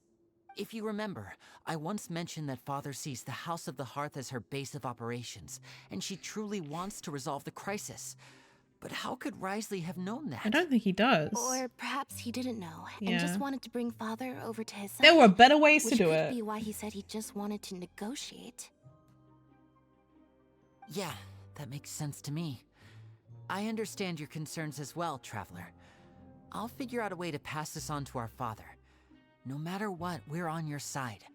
If you remember, I once mentioned that Father sees the House of the Hearth as her base of operations, and she truly wants to resolve the crisis. But how could Wriothesley have known that? I don't think he does. Or perhaps he didn't know and just wanted to bring Father over to his side. There were better ways to do Which it. could be why he said he just wanted to negotiate. Yeah, that makes sense to me. I understand your concerns as well, Traveler. I'll figure out a way to pass this on to our father. No matter what, we're on your side.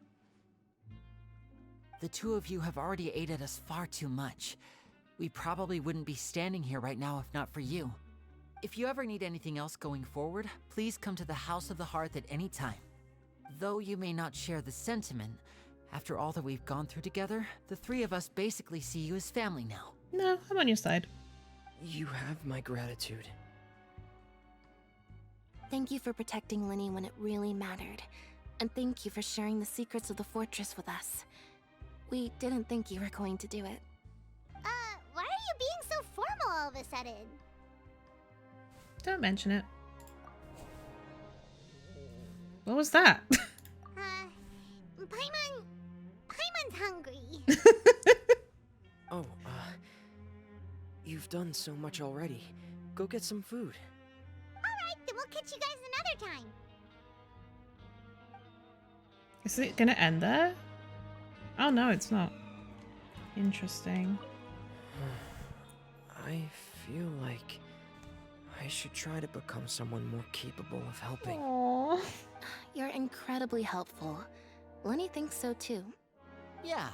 The two of you have already aided us far too much. We probably wouldn't be standing here right now if not for you. If you ever need anything else going forward, please come to the House of the Hearth at any time. Though you may not share the sentiment, after all that we've gone through together, the three of us basically see you as family now. No, I'm on your side. You have my gratitude. Thank you for protecting Lenny when it really mattered. And thank you for sharing the secrets of the fortress with us. We didn't think you were going to do it. Why are you being so formal all of a sudden? Don't mention it. What was that? Paimon's hungry. Oh, you've done so much already. Go get some food. Alright, then we'll catch you guys another time. Is it gonna end there? Oh no, it's not. Interesting. I feel like I should try to become someone more capable of helping. Aww. You're incredibly helpful. Lenny thinks so too. Yeah,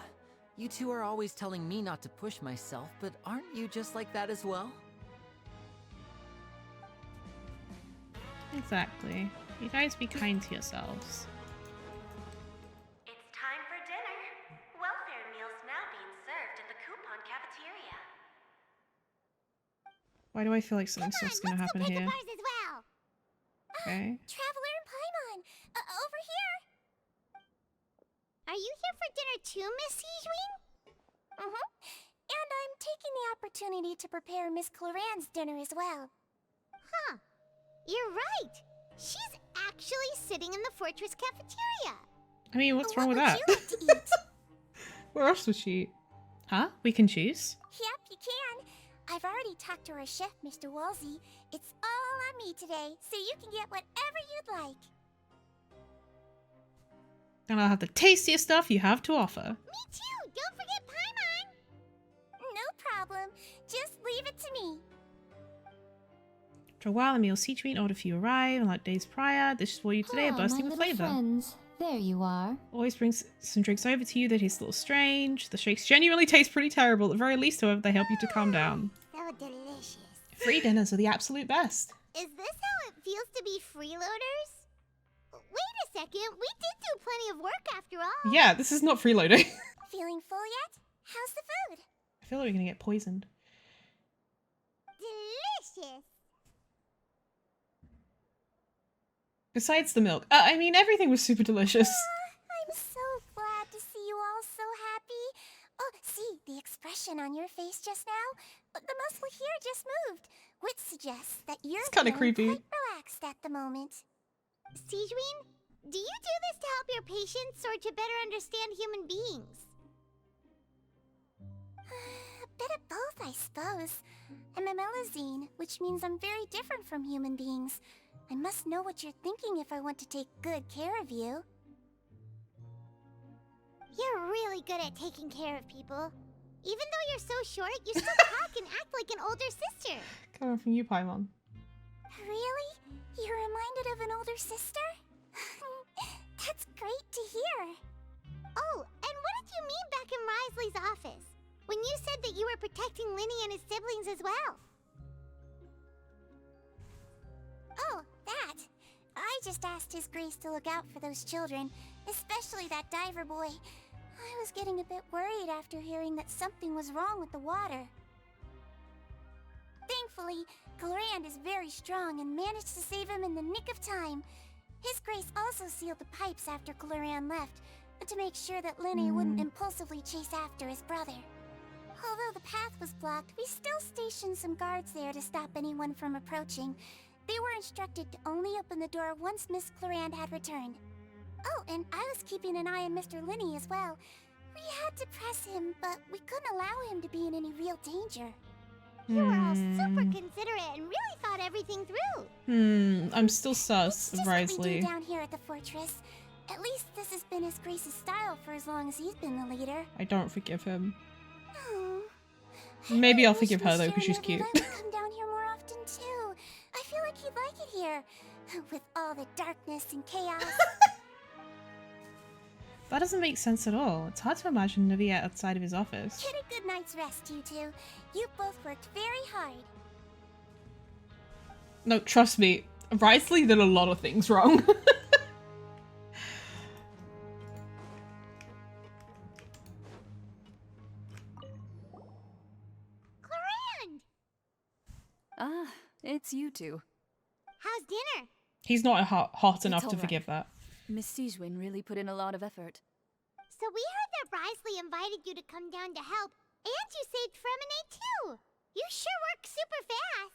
you two are always telling me not to push myself, but aren't you just like that as well? Exactly. You guys be kind to yourselves. It's time for dinner. Welfare meals now being served in the coupon cafeteria. Why do I feel like something stuff's gonna happen here? Ours as well. Okay. Traveler and Paimon, over here. Are you here for dinner too, Miss Sijween? Mm-hmm. And I'm taking the opportunity to prepare Miss Cloran's dinner as well. Huh. You're right. She's actually sitting in the fortress cafeteria. I mean, what's wrong with that? What would you like to eat? Where else would she eat? Huh? We can choose? Yep, you can. I've already talked to our chef, Mr. Wolsey. It's all on me today, so you can get whatever you'd like. And I'll have the tastiest stuff you have to offer. Me too. Don't forget Paimon. No problem. Just leave it to me. After a while, the meal Sijween ordered for you arrive, and like days prior, this is for you today, bursting with flavor. Friends. There you are. Always brings some drinks over to you that taste a little strange. The shakes genuinely taste pretty terrible. At the very least, however, they help you to calm down. So delicious. Free dinners are the absolute best. Is this how it feels to be freeloaders? Wait a second. We did do plenty of work after all. Yeah, this is not freeloading. Feeling full yet? How's the food? I feel like we're gonna get poisoned. Delicious. Besides the milk. I mean, everything was super delicious. I'm so glad to see you all so happy. Oh, see, the expression on your face just now? The muscle here just moved, which suggests that you're It's kinda feeling creepy. quite relaxed at the moment. Sijuin, do you do this to help your patients or to better understand human beings? A bit of both, I suppose. I'm a Melazine, which means I'm very different from human beings. I must know what you're thinking if I want to take good care of you. You're really good at taking care of people. Even though you're so short, you still talk and act like an older sister. Coming from you, Paimon. Really? You're reminded of an older sister? That's great to hear. Oh, and what did you mean back in Risley's office? When you said that you were protecting Linny and his siblings as well? Oh, that. I just asked His Grace to look out for those children, especially that diver boy. I was getting a bit worried after hearing that something was wrong with the water. Thankfully, Glorand is very strong and managed to save him in the nick of time. His Grace also sealed the pipes after Glorand left, to make sure that Linny wouldn't impulsively chase after his brother. Although the path was blocked, we still stationed some guards there to stop anyone from approaching. They were instructed to only open the door once Miss Glorand had returned. Oh, and I was keeping an eye on Mr. Linny as well. We had to press him, but we couldn't allow him to be in any real danger. You were all super considerate and really thought everything through. I'm still sus of Just what we do Risley. down here at the fortress. At least this has been His Grace's style for as long as he's been the leader. I don't forgive him. Oh, Maybe I'll wish forgive her Miss though, because she's Sharon cute. would come down here more often too. I feel like he'd like it here, with all the darkness and chaos. That doesn't make sense at all. It's hard to imagine Navi outside of his office. Get a good night's rest, you two. You both worked very hard. No, trust me. Risley did a lot of things wrong. Glorand! Ah, it's you two. How's dinner? He's not hot enough It's to all forgive that. Miss Sijuin really put in a lot of effort. So we heard that Risley invited you to come down to help, and you saved Fremine too. You sure work super fast.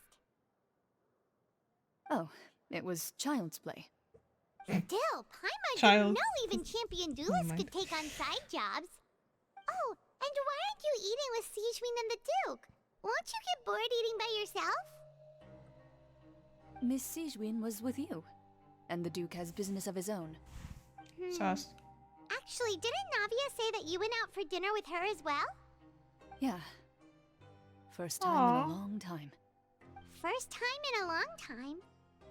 Oh, it was child's play. Still, Paimon Child. didn't know even champion duelists mind. could take on side jobs. Oh, and why aren't you eating with Sijuin and the Duke? Won't you get bored eating by yourself? Miss Sijuin was with you, and the Duke has business of his own. Sus. Actually, didn't Navia say that you went out for dinner with her as well? Yeah. First time Aw. in a long time. First time in a long time.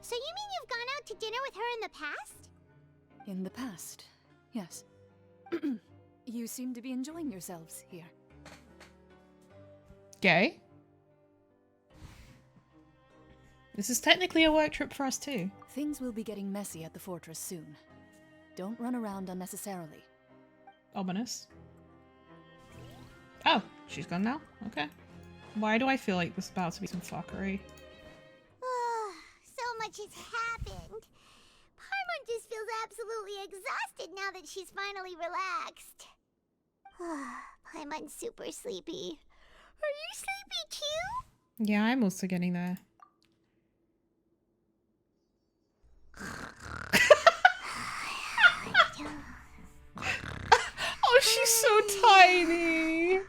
So you mean you've gone out to dinner with her in the past? In the past, yes. You seem to be enjoying yourselves here. Gay? This is technically a work trip for us too. Things will be getting messy at the fortress soon. Don't run around unnecessarily. Ominous. Oh, she's gone now? Okay. Why do I feel like there's about to be some fuckery? So much has happened. Paimon just feels absolutely exhausted now that she's finally relaxed. Paimon's super sleepy. Are you sleepy too? Yeah, I'm also getting there. Oh, she's so tiny.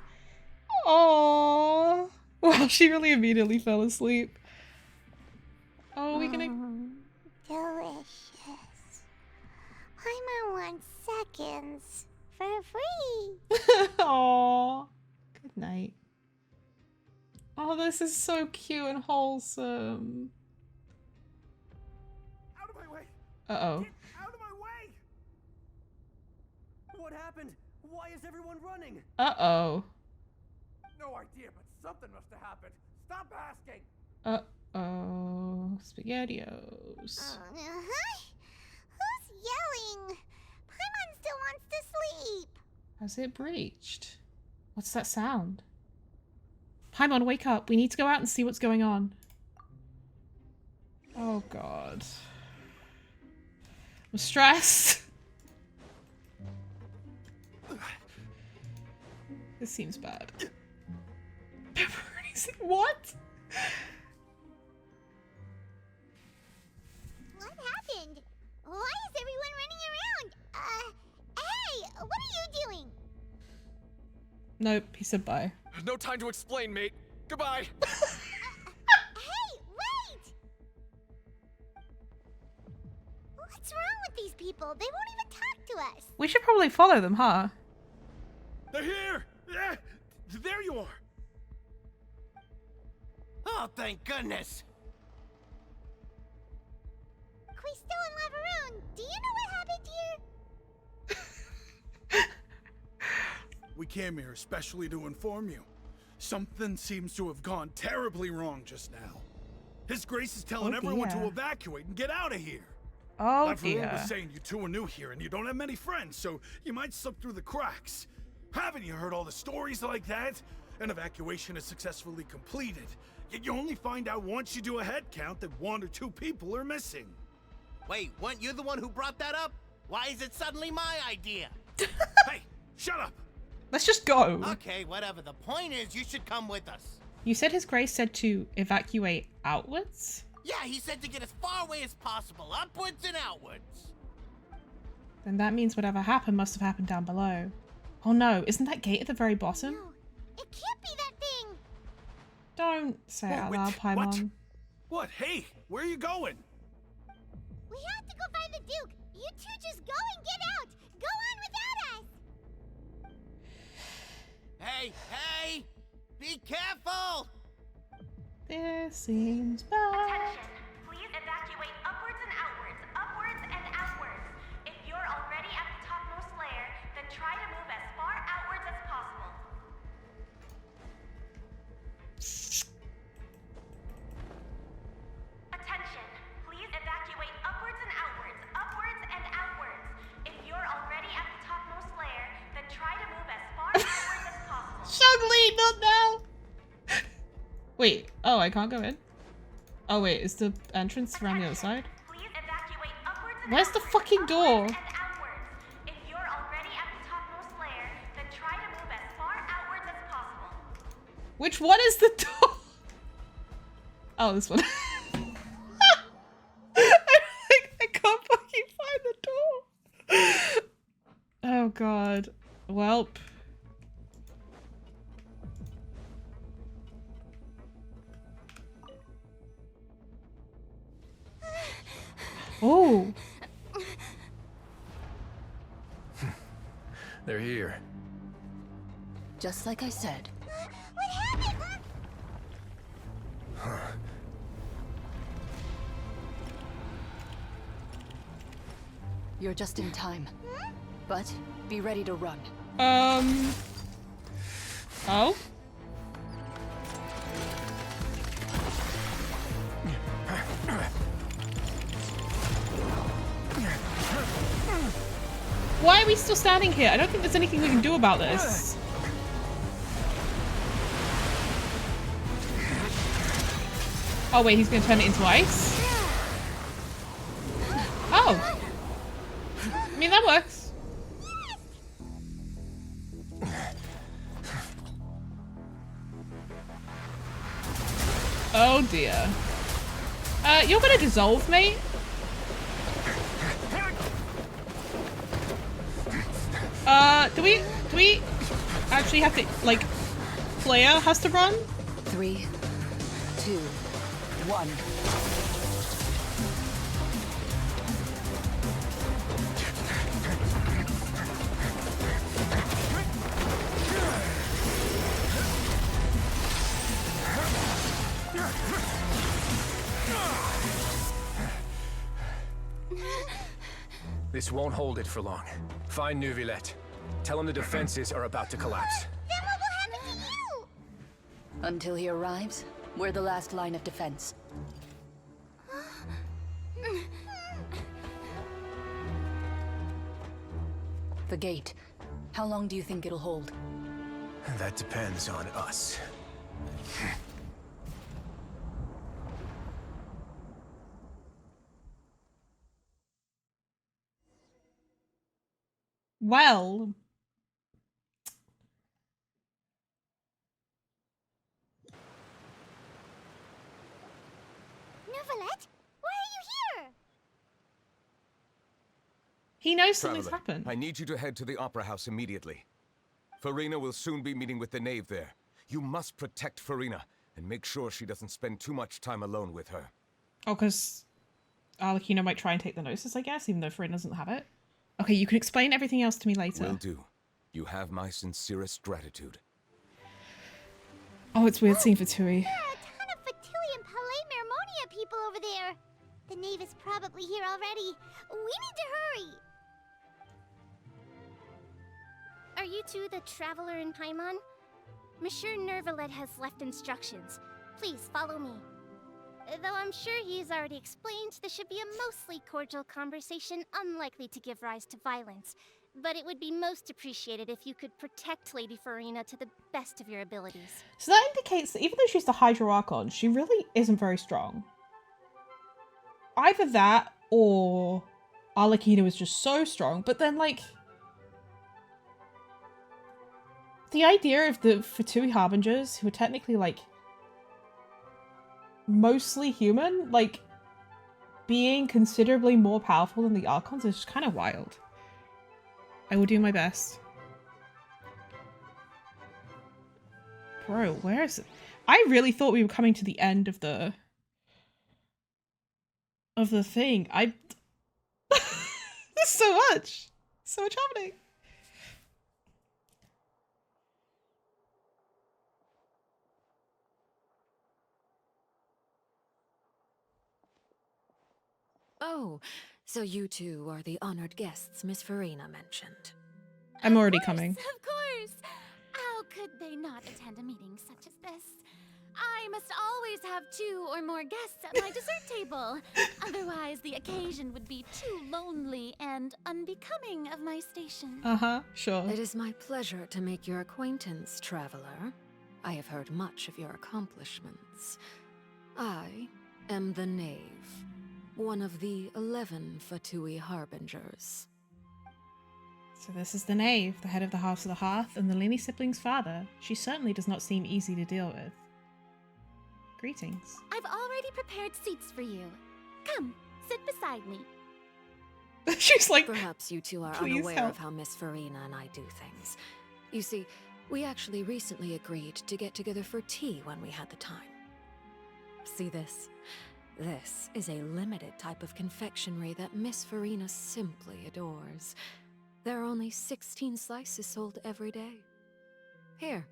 Oh, wow, she really immediately fell asleep. Oh, we're gonna. Delicious. Paimon wants seconds for free. Oh, good night. Oh, this is so cute and wholesome. Out of my way! Uh-oh. Get out of my way! What happened? Why is everyone running? Uh-oh. No idea, but something must have happened. Stop asking! Uh-oh. SpaghettiOs. Who's yelling? Paimon still wants to sleep. Has it breached? What's that sound? Paimon, wake up. We need to go out and see what's going on. Oh, God. I'm stressed. This seems bad. What? What happened? Why is everyone running around? Hey, what are you doing? Nope, he said bye. No time to explain, mate. Goodbye. Hey, wait! What's wrong with these people? They won't even talk to us. We should probably follow them, huh? They're here! There you are! Oh, thank goodness! Quisto and Lavaroon, do you know what happened here? We came here especially to inform you. Something seems to have gone terribly wrong just now. His Grace is telling everyone to evacuate and get out of here. Oh Lavaroon dear. was saying you two are new here and you don't have many friends, so you might slip through the cracks. Haven't you heard all the stories like that? An evacuation is successfully completed, yet you only find out once you do a head count that 1 or 2 people are missing. Wait, weren't you the one who brought that up? Why is it suddenly my idea? Hey, shut up! Let's just go. Okay, whatever. The point is, you should come with us. You said His Grace said to evacuate outwards? Yeah, he said to get as far away as possible, upwards and outwards. Then that means whatever happened must have happened down below. Oh no, isn't that gate at the very bottom? No, it can't be that thing. Don't say it out loud, Paimon. What? Hey, where are you going? We have to go find the Duke. You two just go and get out. Go on without us. Hey, hey! Be careful! This seems bad. Attention! Please evacuate upwards and outwards, upwards and outwards. If you're already at the topmost layer, then try to move as far outwards as possible. Attention! Please evacuate upwards and outwards, upwards and outwards. If you're already at the topmost layer, then try to move as far outwards as possible. Shugly, not now! Wait, oh, I can't go in? Oh wait, is the entrance around the other side? Please evacuate upwards and Where's the outwards, fucking door? upwards and outwards. If you're already at the topmost layer, then try to move as far outwards as possible. Which one is the door? Oh, this one. I can't fucking find the door. Oh god. Welp. Oh. They're here. Just like I said. What happened? You're just in time. But be ready to run. Oh? Why are we still standing here? I don't think there's anything we can do about this. Oh wait, he's gonna turn it into ice? Oh! I mean, that works. Oh dear. You're gonna dissolve, mate? Do we actually have to, like, player has to run? 3, 2, 1. This won't hold it for long. Find Neuvillette. Tell him the defenses are about to collapse. Then what will happen to you? Until he arrives, we're the last line of defense. The gate. How long do you think it'll hold? That depends on us. Well. Neuvillette, why are you here? He knows something's Traveler, happened. I need you to head to the Opera House immediately. Farina will soon be meeting with the knave there. You must protect Farina and make sure she doesn't spend too much time alone with her. Oh, because Arlecchino might try and take the Gnosis, I guess, even though Farina doesn't have it. Okay, you can explain everything else to me later. Will do. You have my sincerest gratitude. Oh, it's weird seeing Fatui. There are a ton of Fatui and Palais Mermonia people over there. The knave is probably here already. We need to hurry. Are you two the Traveler in Paimon? Monsieur Neuvillette has left instructions. Please follow me. Though I'm sure he's already explained, this should be a mostly cordial conversation, unlikely to give rise to violence. But it would be most appreciated if you could protect Lady Farina to the best of your abilities. So that indicates that even though she's the Hydro Archon, she really isn't very strong. Either that, or Arlecchino is just so strong, but then, like, the idea of the Fatui Harbingers, who are technically, like, mostly human, like, being considerably more powerful than the Archons is just kind of wild. I will do my best. Bro, where is it? I really thought we were coming to the end of the thing. There's so much happening. Oh, so you two are the honored guests Miss Farina mentioned. I'm already coming. Of course! How could they not attend a meeting such as this? I must always have 2 or more guests at my dessert table. Otherwise, the occasion would be too lonely and unbecoming of my station. Uh-huh, sure. It is my pleasure to make your acquaintance, traveler. I have heard much of your accomplishments. I am the Knave, one of the 11 Fatui Harbingers. So this is the Knave, the head of the House of the Hearth, and the Lini siblings' father. She certainly does not seem easy to deal with. Greetings. I've already prepared seats for you. Come, sit beside me. She's like, perhaps you two are "Please unaware help." of how Miss Farina and I do things. You see, we actually recently agreed to get together for tea when we had the time. See this? This is a limited type of confectionery that Miss Farina simply adores. There are only 16 slices sold every day. Here,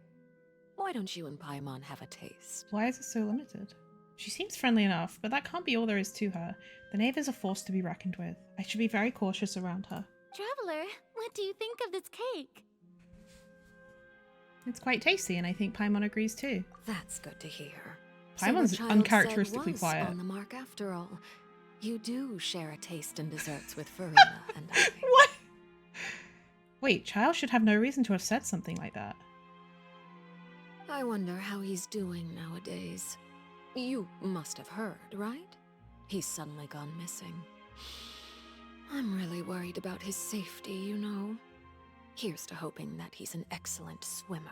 why don't you and Paimon have a taste? Why is it so limited? She seems friendly enough, but that can't be all there is to her. The Knave is a force to be reckoned with. I should be very cautious around her. Traveler, what do you think of this cake? It's quite tasty, and I think Paimon agrees too. That's good to hear. Paimon's So what Child uncharacteristically said was quiet. on the mark after all. You do share a taste in desserts with Farina and I. What? Wait, Child should have no reason to have said something like that. I wonder how he's doing nowadays. You must have heard, right? He's suddenly gone missing. I'm really worried about his safety, you know. Here's to hoping that he's an excellent swimmer.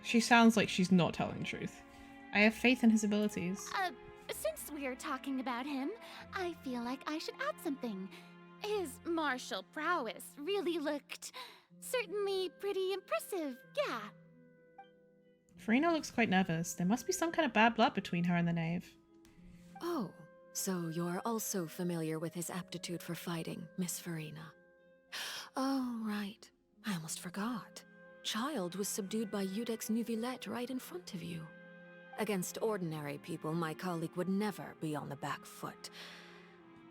She sounds like she's not telling the truth. I have faith in his abilities. Since we're talking about him, I feel like I should add something. His martial prowess really looked certainly pretty impressive, yeah. Farina looks quite nervous. There must be some kind of bad blood between her and the Knave. Oh, so you're also familiar with his aptitude for fighting, Miss Farina. Oh, right. I almost forgot. Child was subdued by Udex Neuvillette right in front of you. Against ordinary people, my colleague would never be on the back foot.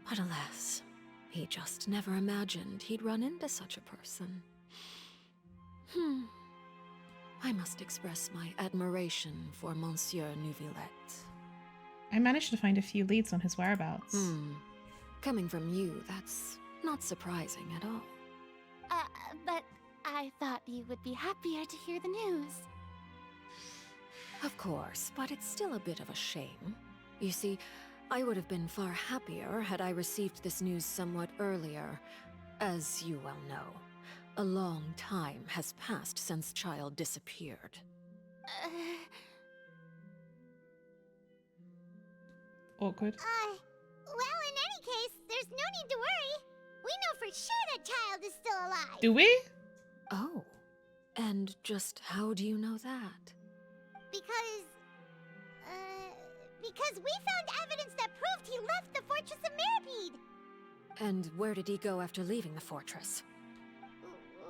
But alas, he just never imagined he'd run into such a person. I must express my admiration for Monsieur Neuvillette. I managed to find a few leads on his whereabouts. Coming from you, that's not surprising at all. But I thought you would be happier to hear the news. Of course, but it's still a bit of a shame. You see, I would have been far happier had I received this news somewhat earlier. As you well know, a long time has passed since Child disappeared. Awkward. Well, in any case, there's no need to worry. We know for sure that Child is still alive. Do we? Oh. And just how do you know that? Because we found evidence that proved he left the Fortress of Mirapede. And where did he go after leaving the fortress?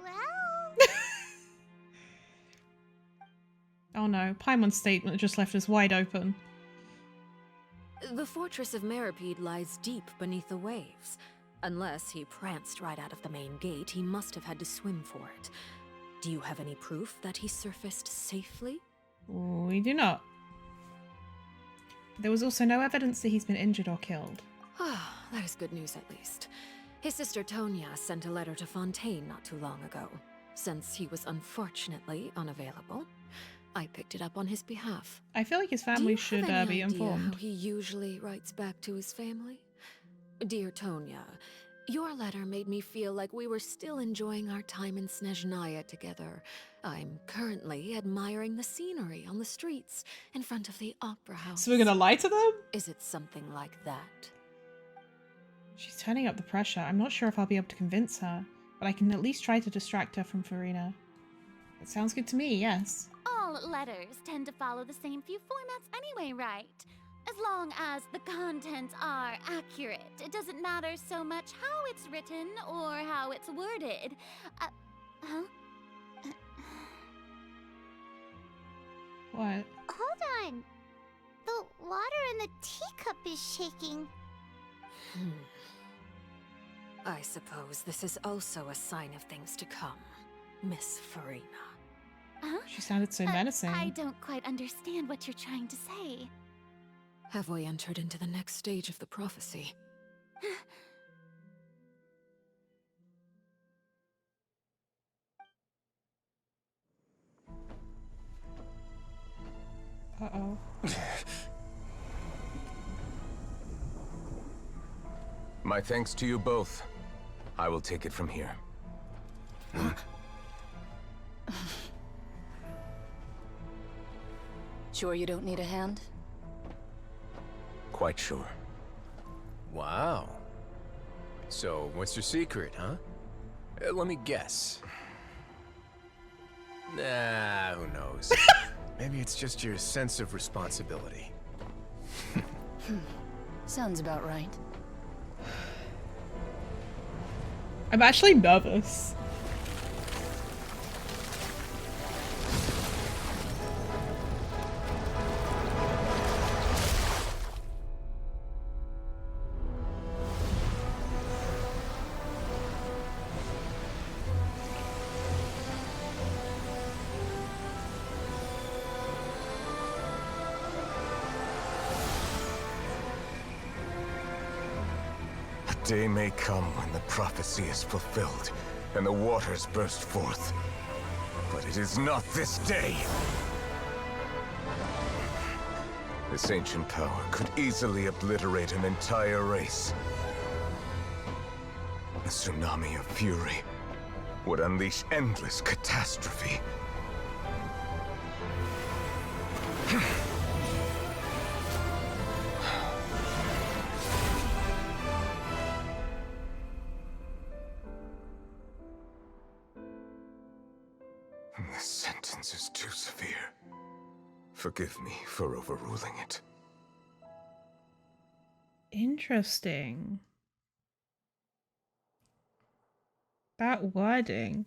Well... Oh no, Paimon's statement just left us wide open. The Fortress of Mirapede lies deep beneath the waves. Unless he pranced right out of the main gate, he must have had to swim for it. Do you have any proof that he surfaced safely? We do not. There was also no evidence that he's been injured or killed. Ah, that is good news at least. His sister Tonya sent a letter to Fontaine not too long ago. Since he was unfortunately unavailable, I picked it up on his behalf. I feel like his family should be Do you have any idea informed. how he usually writes back to his family? Dear Tonya, your letter made me feel like we were still enjoying our time in Snezhnaya together. I'm currently admiring the scenery on the streets in front of the opera house. So we're gonna lie to them? Is it something like that? She's turning up the pressure. I'm not sure if I'll be able to convince her, but I can at least try to distract her from Farina. It sounds good to me, yes. All letters tend to follow the same few formats anyway, right? As long as the contents are accurate, it doesn't matter so much how it's written or how it's worded. Huh? What? Hold on. The water in the teacup is shaking. I suppose this is also a sign of things to come, Miss Farina. Huh? She sounded so menacing. I don't quite understand what you're trying to say. Have we entered into the next stage of the prophecy? Uh-oh. My thanks to you both. I will take it from here. Sure you don't need a hand? Quite sure. Wow. So, what's your secret, huh? Let me guess. Nah, who knows? Maybe it's just your sense of responsibility. Sounds about right. I'm actually nervous. A day may come when the prophecy is fulfilled, and the waters burst forth. But it is not this day! This ancient power could easily obliterate an entire race. A tsunami of fury would unleash endless catastrophe. This sentence is too severe. Forgive me for overruling it. Interesting. That wording.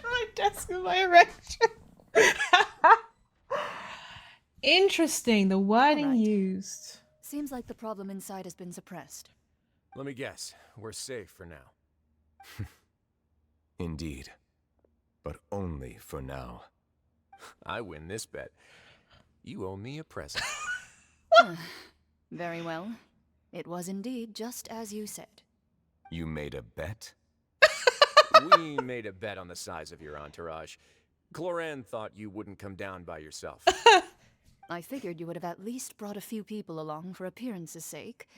My desk with my erection. Interesting, the wording used. Seems like the problem inside has been suppressed. Let me guess. We're safe for now. Indeed. But only for now. I win this bet. You owe me a present. Very well. It was indeed just as you said. You made a bet? We made a bet on the size of your entourage. Cloran thought you wouldn't come down by yourself. I figured you would have at least brought a few people along for appearance's sake.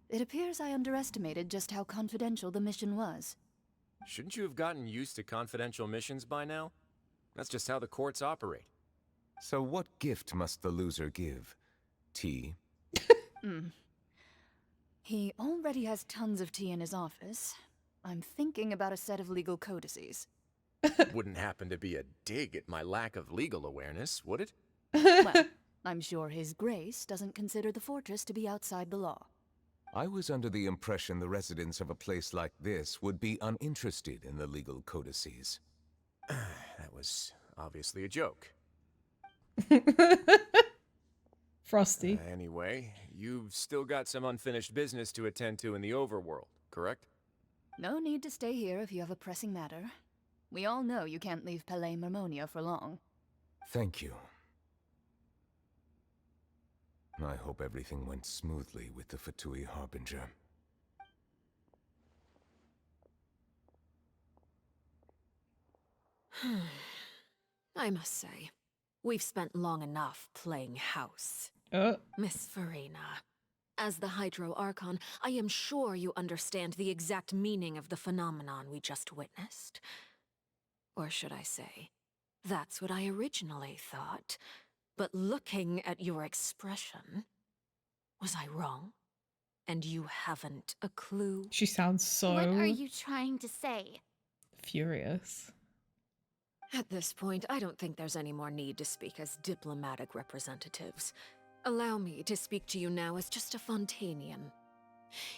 It appears I underestimated just how confidential the mission was. Shouldn't you have gotten used to confidential missions by now? That's just how the courts operate. So what gift must the loser give? Tea? He already has tons of tea in his office. I'm thinking about a set of legal codices. Wouldn't happen to be a dig at my lack of legal awareness, would it? Well, I'm sure His Grace doesn't consider the fortress to be outside the law. I was under the impression the residents of a place like this would be uninterested in the legal codices. That was obviously a joke. Frosty. Anyway, you've still got some unfinished business to attend to in the overworld, correct? No need to stay here if you have a pressing matter. We all know you can't leave Palais Mermonia for long. Thank you. I hope everything went smoothly with the Fatui Harbinger. I must say, we've spent long enough playing house. Miss Farina, as the Hydro Archon, I am sure you understand the exact meaning of the phenomenon we just witnessed. Or should I say, that's what I originally thought. But looking at your expression, was I wrong? And you haven't a clue? She sounds so... What are you trying to say? Furious. At this point, I don't think there's any more need to speak as diplomatic representatives. Allow me to speak to you now as just a Fontanian.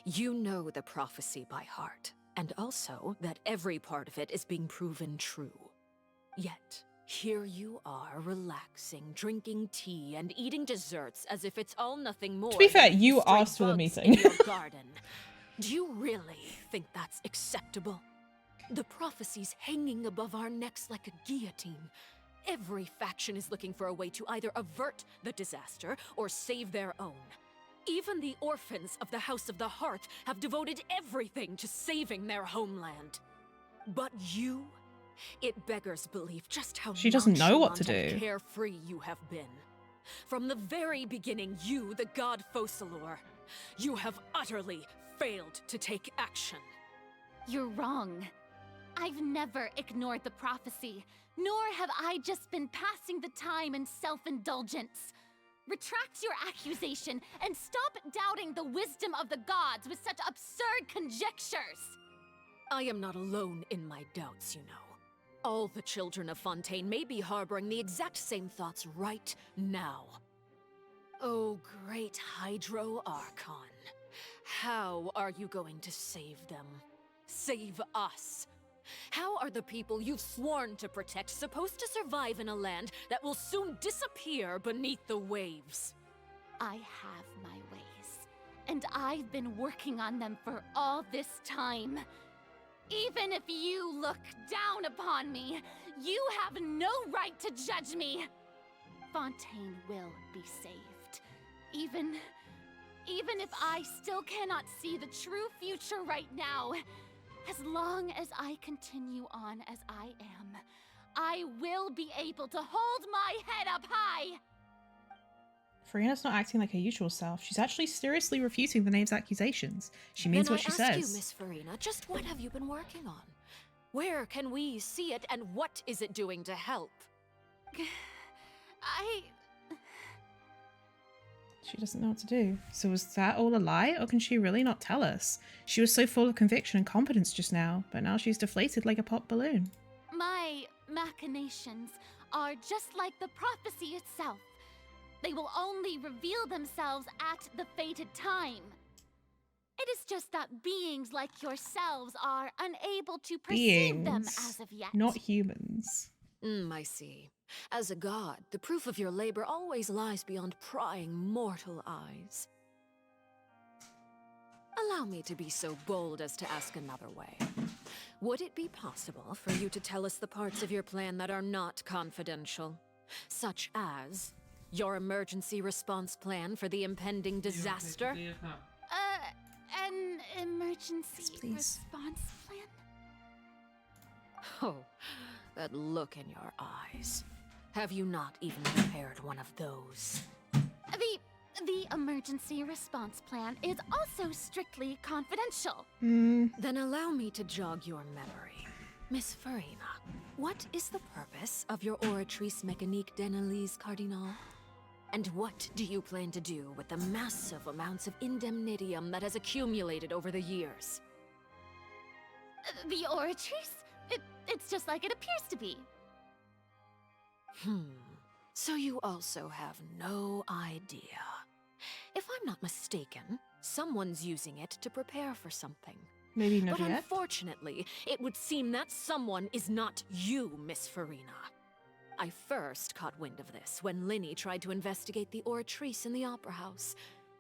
You know the prophecy by heart, and also that every part of it is being proven true. Yet, here you are, relaxing, drinking tea, and eating desserts as if it's all nothing more. To be fair, than you stray asked for the bugs meeting. in your garden. Do you really think that's acceptable? The prophecy's hanging above our necks like a guillotine. Every faction is looking for a way to either avert the disaster or save their own. Even the orphans of the House of the Hearth have devoted everything to saving their homeland. But you? It beggars belief just how She doesn't know what to nonchalant and do. carefree you have been. From the very beginning, you, the god Focalor, you have utterly failed to take action. You're wrong. I've never ignored the prophecy, nor have I just been passing the time in self-indulgence. Retract your accusation and stop doubting the wisdom of the gods with such absurd conjectures. I am not alone in my doubts, you know. All the children of Fontaine may be harboring the exact same thoughts right now. Oh, great Hydro Archon. How are you going to save them? Save us? How are the people you've sworn to protect supposed to survive in a land that will soon disappear beneath the waves? I have my ways, and I've been working on them for all this time. Even if you look down upon me, you have no right to judge me. Fontaine will be saved. Even if I still cannot see the true future right now, as long as I continue on as I am, I will be able to hold my head up high. Farina's not acting like her usual self. She's actually seriously refuting the name's accusations. She means Then what she I ask says. you, Miss Farina, just what have you been working on? Where can we see it, and what is it doing to help? She doesn't know what to do. So was that all a lie, or can she really not tell us? She was so full of conviction and confidence just now, but now she's deflated like a pop balloon. My machinations are just like the prophecy itself. They will only reveal themselves at the fated time. It is just that beings like yourselves are unable to perceive them as of yet. Not humans. I see. As a god, the proof of your labor always lies beyond prying mortal eyes. Allow me to be so bold as to ask another way. Would it be possible for you to tell us the parts of your plan that are not confidential? Such as your emergency response plan for the impending disaster? An emergency response plan? Oh, that look in your eyes. Have you not even prepared one of those? The emergency response plan is also strictly confidential. Then allow me to jog your memory. Miss Farina, what is the purpose of your Oratrice Mécanique d'Analyse Cardinal? And what do you plan to do with the massive amounts of indemnitium that has accumulated over the years? The Oratrice? It's just like it appears to be. So you also have no idea. If I'm not mistaken, someone's using it to prepare for something. Maybe But not yet. unfortunately, it would seem that someone is not you, Miss Farina. I first caught wind of this when Linny tried to investigate the Oratrice in the Opera House.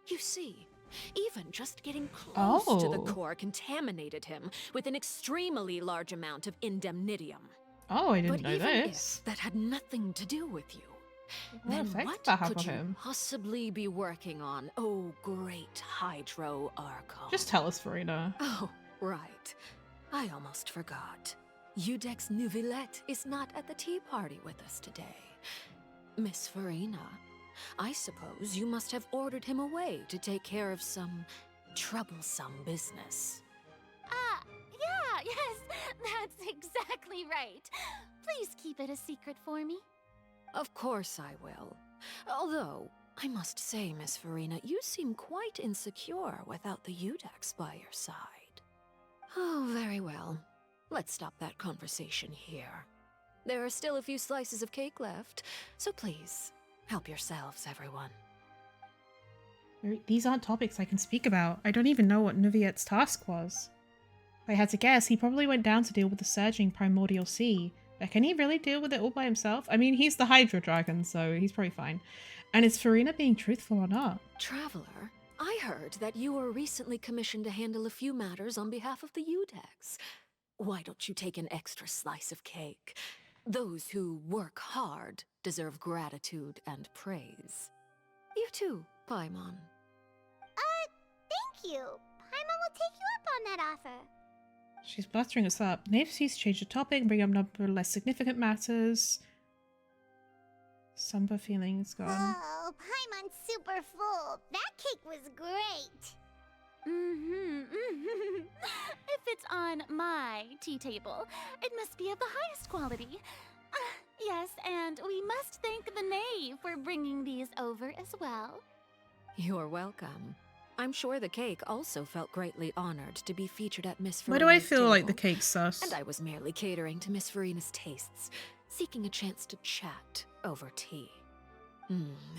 You see, even just getting close to the core contaminated him with an extremely large amount of indemnitium. Oh, I didn't know even this. if that had nothing to do with you, then effect what that have could on you him? possibly be working on, oh great Hydro Archon? Just tell us, Farina. Oh, right. I almost forgot. Udex Neuvillette is not at the tea party with us today. Miss Farina, I suppose you must have ordered him away to take care of some troublesome business. Yeah, yes, that's exactly right. Please keep it a secret for me. Of course I will. Although, I must say, Miss Farina, you seem quite insecure without the Udex by your side. Oh, very well. Let's stop that conversation here. There are still a few slices of cake left, so please, help yourselves, everyone. These aren't topics I can speak about. I don't even know what Neuvillette's task was. If I had to guess, he probably went down to deal with the surging primordial sea. But can he really deal with it all by himself? I mean, he's the Hydra Dragon, so he's probably fine. And is Farina being truthful or not? Traveler, I heard that you were recently commissioned to handle a few matters on behalf of the Udex. Why don't you take an extra slice of cake? Those who work hard deserve gratitude and praise. You too, Paimon. Thank you. Paimon will take you up on that offer. She's buttering us up. Knave sees to change the topic, bring up a number of less significant matters. Somber feelings gone. Oh, Paimon's super full. That cake was great. If it's on my tea table, it must be of the highest quality. Yes, and we must thank the knave for bringing these over as well. You're welcome. I'm sure the cake also felt greatly honored to be featured at Miss Why Farina's do I feel table. like the cake's sus? And I was merely catering to Miss Farina's tastes, seeking a chance to chat over tea.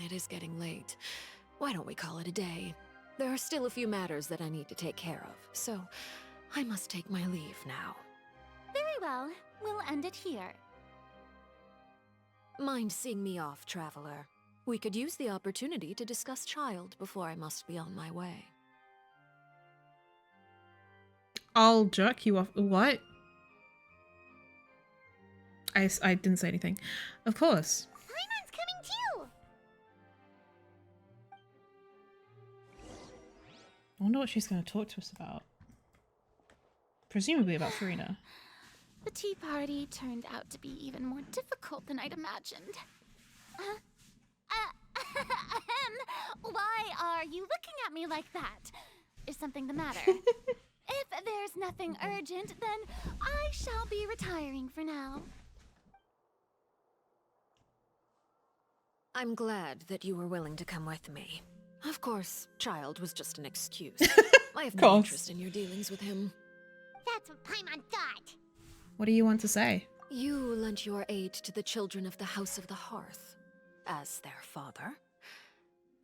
It is getting late. Why don't we call it a day? There are still a few matters that I need to take care of, so I must take my leave now. Very well. We'll end it here. Mind seeing me off, Traveler? We could use the opportunity to discuss Child before I must be on my way. I'll jerk you off. What? I didn't say anything. Of course. Paimon's coming too. I wonder what she's going to talk to us about. Presumably about Farina. The tea party turned out to be even more difficult than I'd imagined. Why are you looking at me like that? Is something the matter? If there's nothing urgent, then I shall be retiring for now. I'm glad that you were willing to come with me. Of course, Child was just an excuse. I have no interest in your dealings with him. That's what Paimon thought. What do you want to say? You lent your aid to the children of the House of the Hearth. As their father,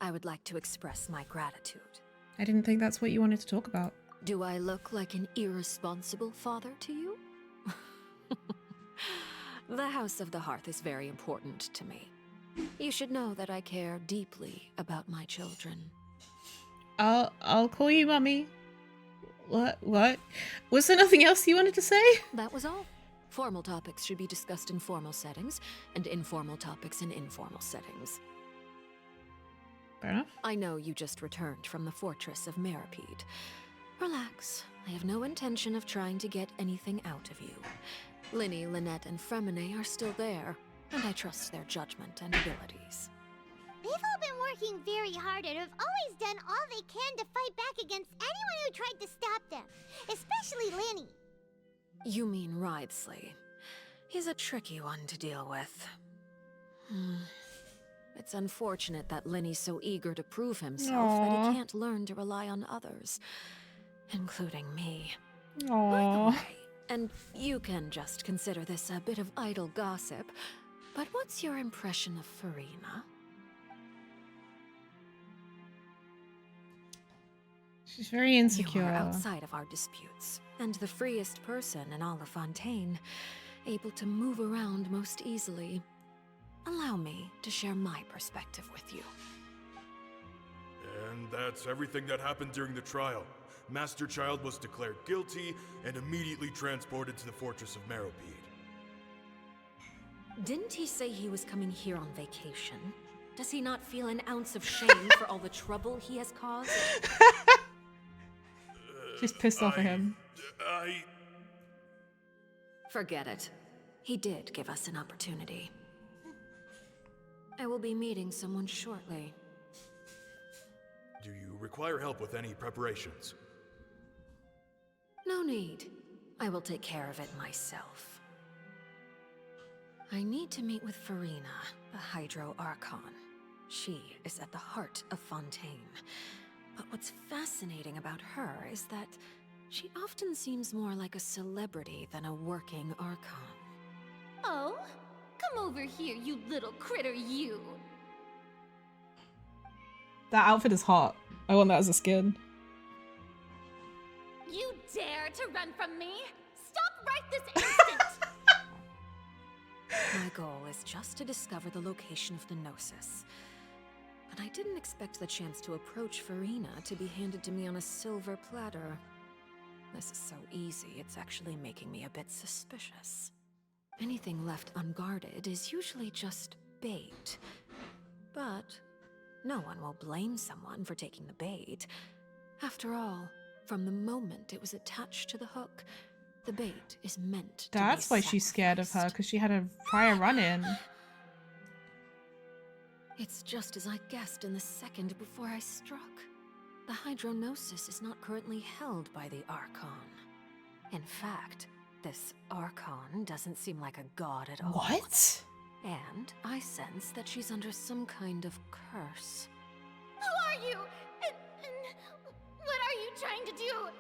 I would like to express my gratitude. I didn't think that's what you wanted to talk about. Do I look like an irresponsible father to you? The House of the Hearth is very important to me. You should know that I care deeply about my children. I'll call you Mummy. What? Was there nothing else you wanted to say? That was all. Formal topics should be discussed in formal settings, and informal topics in informal settings. Fair enough. I know you just returned from the fortress of Meripede. Relax. I have no intention of trying to get anything out of you. Linny, Lynette, and Fremine are still there. and I trust their judgment and abilities. They've all been working very hard and have always done all they can to fight back against anyone who tried to stop them, especially Lenny. You mean Wriothesley. He's a tricky one to deal with. It's unfortunate that Lenny's so eager to prove himself that he can't learn to rely on others, including me. By the way, and you can just consider this a bit of idle gossip, but what's your impression of Furina? She's very insecure. You are outside of our disputes, and the freest person in all of Fontaine, able to move around most easily. Allow me to share my perspective with you. And that's everything that happened during the trial. Master Child was declared guilty and immediately transported to the Fortress of Meropide. Didn't he say he was coming here on vacation? Does he not feel an ounce of shame for all the trouble he has caused? She's pissed off at him. Forget it. He did give us an opportunity. I will be meeting someone shortly. Do you require help with any preparations? No need. I will take care of it myself. I need to meet with Furina, the Hydro Archon. She is at the heart of Fontaine. But what's fascinating about her is that she often seems more like a celebrity than a working Archon. Oh? Come over here, you little critter, you! That outfit is hot. I want that as a skin. You dare to run from me? Stop right this instant! My goal is just to discover the location of the Gnosis. But I didn't expect the chance to approach Furina to be handed to me on a silver platter. This is so easy, it's actually making me a bit suspicious. Anything left unguarded is usually just bait. But no one will blame someone for taking the bait. After all, from the moment it was attached to the hook, the bait is meant to be That's why she's scared of her, because she had a prior run-in. It's just as I guessed in the second before I struck. The Hydronosis is not currently held by the Archon. In fact, this Archon doesn't seem like a god at all. What? And I sense that she's under some kind of curse. Who are you? And what are you trying to do?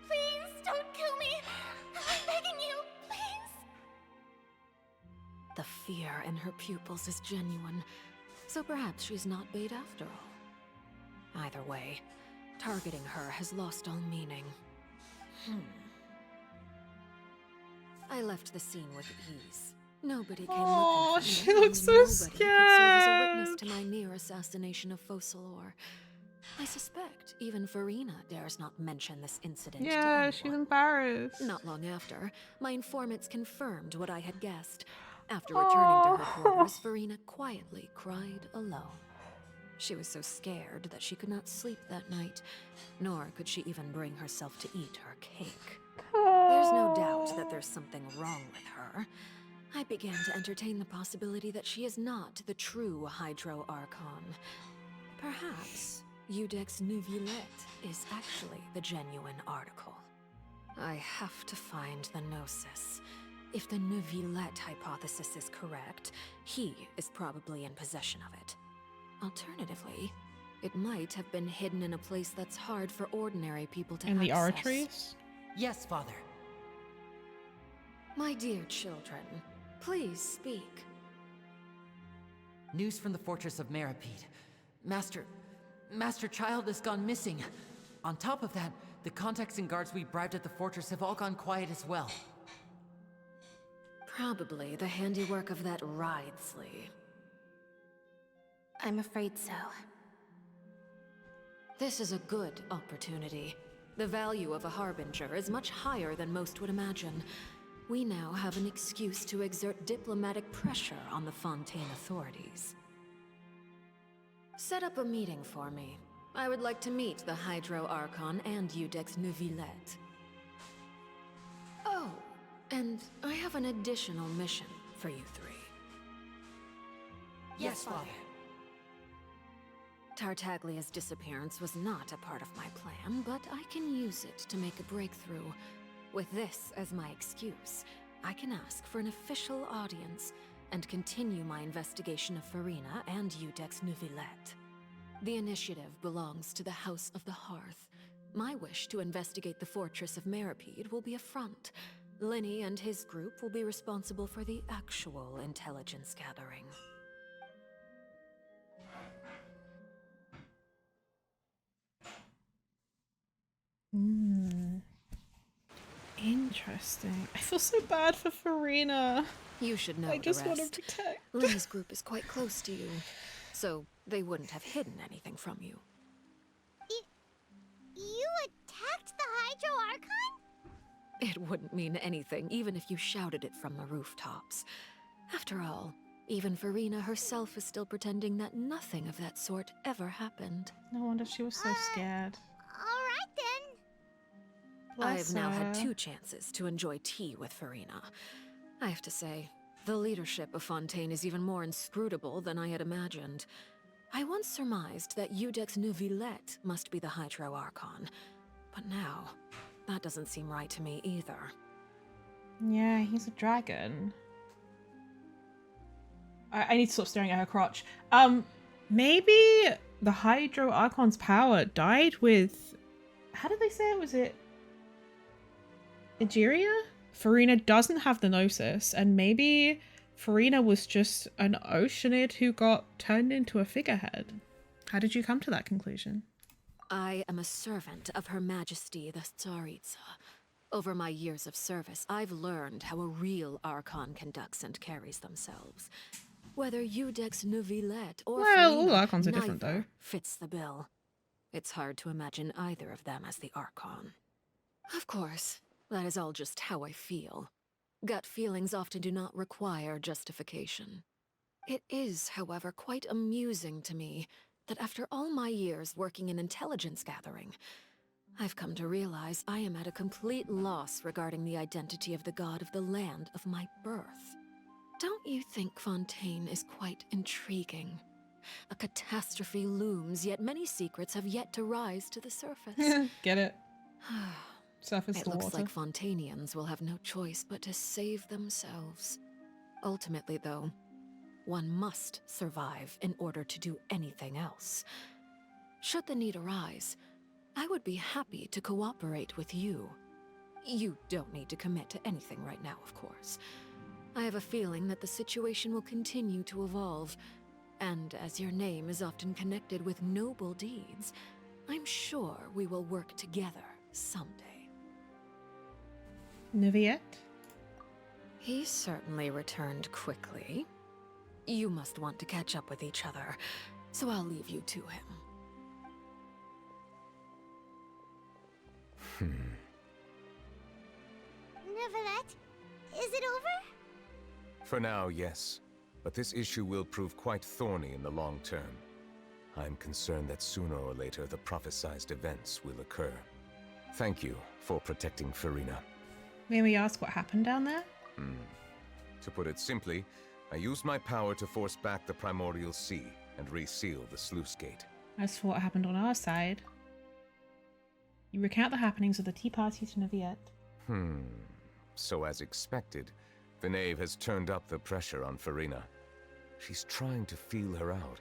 Please don't kill me! I'm begging you, please! The fear in her pupils is genuine, so perhaps she's not bait after all. Either way, targeting her has lost all meaning. I left the scene with ease. Nobody came looking for me. She looks so Nobody scared. could serve as a witness to my near assassination of Focalor. I suspect even Furina dares not mention this incident to Yeah, anyone. she's embarrassed. Not long after, my informants confirmed what I had guessed. After returning to her quarters, Furina quietly cried alone. She was so scared that she could not sleep that night, nor could she even bring herself to eat her cake. There's no doubt that there's something wrong with her. I began to entertain the possibility that she is not the true Hydro Archon. Perhaps Udex Neuvillette is actually the genuine article. I have to find the Gnosis. If the Neuvillette hypothesis is correct, he is probably in possession of it. Alternatively, it might have been hidden in a place that's hard for ordinary people to access. In the arteries? Yes, Father. My dear children, please speak. News from the Fortress of Meropide. Master Child has gone missing. On top of that, the contacts and guards we bribed at the fortress have all gone quiet as well. Probably the handiwork of that Wriothesley. I'm afraid so. This is a good opportunity. The value of a Harbinger is much higher than most would imagine. We now have an excuse to exert diplomatic pressure on the Fontaine authorities. Set up a meeting for me. I would like to meet the Hydro Archon and Udex Neuvillette. Oh, and I have an additional mission for you three. Yes, Father. Tartaglia's disappearance was not a part of my plan, but I can use it to make a breakthrough. With this as my excuse, I can ask for an official audience and continue my investigation of Farina and Udex Neuvillette. The initiative belongs to the House of the Hearth. My wish to investigate the fortress of Meripede will be a front. Linny and his group will be responsible for the actual intelligence gathering. Interesting. I feel so bad for Farina. You should know I just the want to rest. protect. Linny's group is quite close to you, so they wouldn't have hidden anything from you. You attacked the Hydro Archon? It wouldn't mean anything, even if you shouted it from the rooftops. After all, even Farina herself is still pretending that nothing of that sort ever happened. No wonder she was so scared. Alright then. I've now had her. 2 chances to enjoy tea with Farina. I have to say, the leadership of Fontaine is even more inscrutable than I had imagined. I once surmised that Udex Neuvillette must be the Hydro Archon, but now, that doesn't seem right to me either. Yeah, he's a dragon. I need to stop staring at her crotch. Maybe the Hydro Archon's power died with... How did they say it? Was it... Egeria? Farina doesn't have the Gnosis, and maybe Farina was just an Oceanid who got turned into a figurehead. How did you come to that conclusion? I am a servant of Her Majesty the Tsaritsa. Over my years of service, I've learned how a real Archon conducts and carries themselves. Whether Udex Neuvillette or Well, all Farina, Archons are different, though. fits the bill. It's hard to imagine either of them as the Archon. Of course, that is all just how I feel. Gut feelings often do not require justification. It is, however, quite amusing to me that after all my years working in intelligence gathering, I've come to realize I am at a complete loss regarding the identity of the god of the land of my birth. Don't you think Fontaine is quite intriguing? A catastrophe looms, yet many secrets have yet to rise to the surface. Get it? Surface It to looks water. like Fontainians will have no choice but to save themselves. Ultimately, though, one must survive in order to do anything else. Should the need arise, I would be happy to cooperate with you. You don't need to commit to anything right now, of course. I have a feeling that the situation will continue to evolve, and as your name is often connected with noble deeds, I'm sure we will work together someday. Neuvillette? He certainly returned quickly. You must want to catch up with each other, so I'll leave you to him. Neuvillette, is it over? For now, yes. But this issue will prove quite thorny in the long term. I'm concerned that sooner or later the prophesized events will occur. Thank you for protecting Farina. May we ask what happened down there? To put it simply, I used my power to force back the primordial sea and reseal the sluice gate. As for what happened on our side, you recount the happenings of the tea party to Neuvillette. So as expected, the knave has turned up the pressure on Farina. She's trying to feel her out,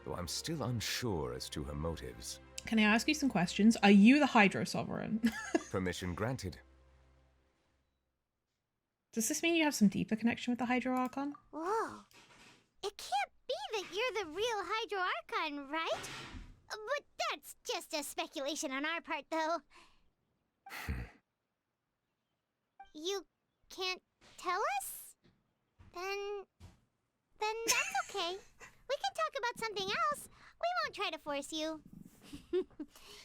though I'm still unsure as to her motives. Can I ask you some questions? Are you the Hydro Sovereign? Permission granted. Does this mean you have some deeper connection with the Hydro Archon? Whoa. It can't be that you're the real Hydro Archon, right? But that's just a speculation on our part, though. You can't tell us? Then that's okay. We can talk about something else. We won't try to force you.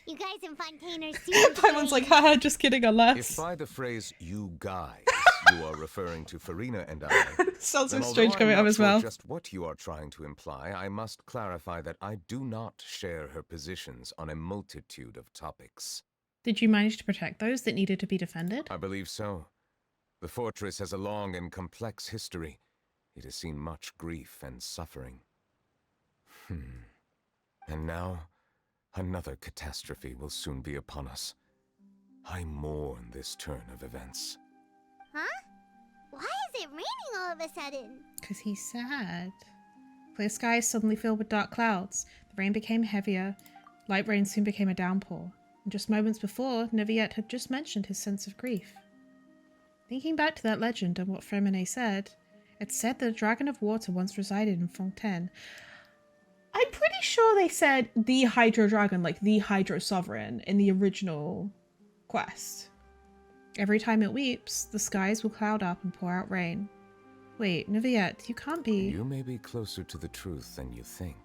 You guys in Fontaine are super Paimon's like, haha, just kidding, unless. If by the phrase "you guys" you are referring to Farina and I, sounds so then strange although coming I'm up not as sure well. just what you are trying to imply, I must clarify that I do not share her positions on a multitude of topics. Did you manage to protect those that needed to be defended? I believe so. The fortress has a long and complex history. It has seen much grief and suffering. And now, another catastrophe will soon be upon us. I mourn this turn of events. Huh? Why is it raining all of a sudden? Because he's sad. Clear skies suddenly filled with dark clouds. The rain became heavier. Light rain soon became a downpour. And just moments before, Neviette had just mentioned his sense of grief. Thinking back to that legend and what Fremine said, it said that a dragon of water once resided in Fontaine. I'm pretty sure they said the Hydro Dragon, like the Hydro Sovereign, in the original quest. Every time it weeps, the skies will cloud up and pour out rain. Wait, Neviette, you can't be... You may be closer to the truth than you think.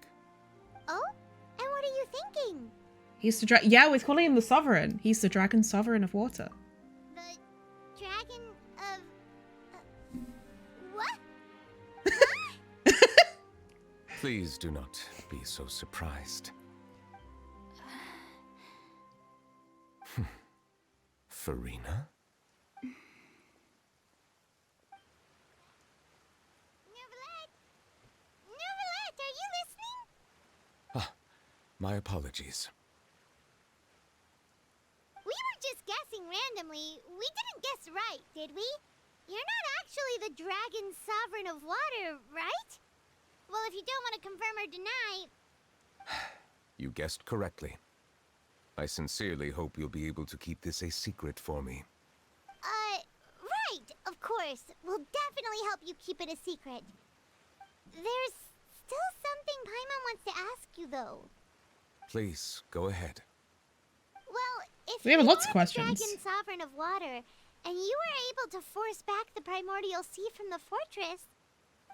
Oh? And what are you thinking? He's the yeah, we're calling him the Sovereign. He's the Dragon Sovereign of Water. The Dragon of... what? Please do not be so surprised. Farina? Neverlet, are you listening? Ah, my apologies. We were just guessing randomly. We didn't guess right, did we? You're not actually the Dragon Sovereign of Water, right? Well, if you don't want to confirm or deny... You guessed correctly. I sincerely hope you'll be able to keep this a secret for me. Right, of course. We'll definitely help you keep it a secret. There's still something Paimon wants to ask you, though. Please, go ahead. Well, if we have you lots of are the questions. Dragon Sovereign of Water, and you were able to force back the primordial sea from the fortress,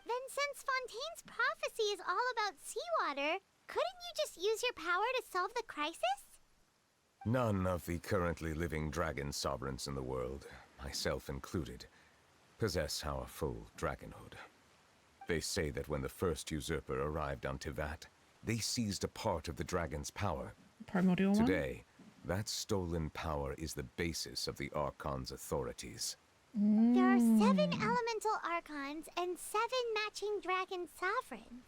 then since Fontaine's prophecy is all about seawater, couldn't you just use your power to solve the crisis? None of the currently living dragon sovereigns in the world, myself included, possess our full dragonhood. They say that when the first usurper arrived on Tivat, they seized a part of the dragon's power. Primordial one? Today, that stolen power is the basis of the Archon's authorities. There are 7 elemental archons and 7 matching dragon sovereigns.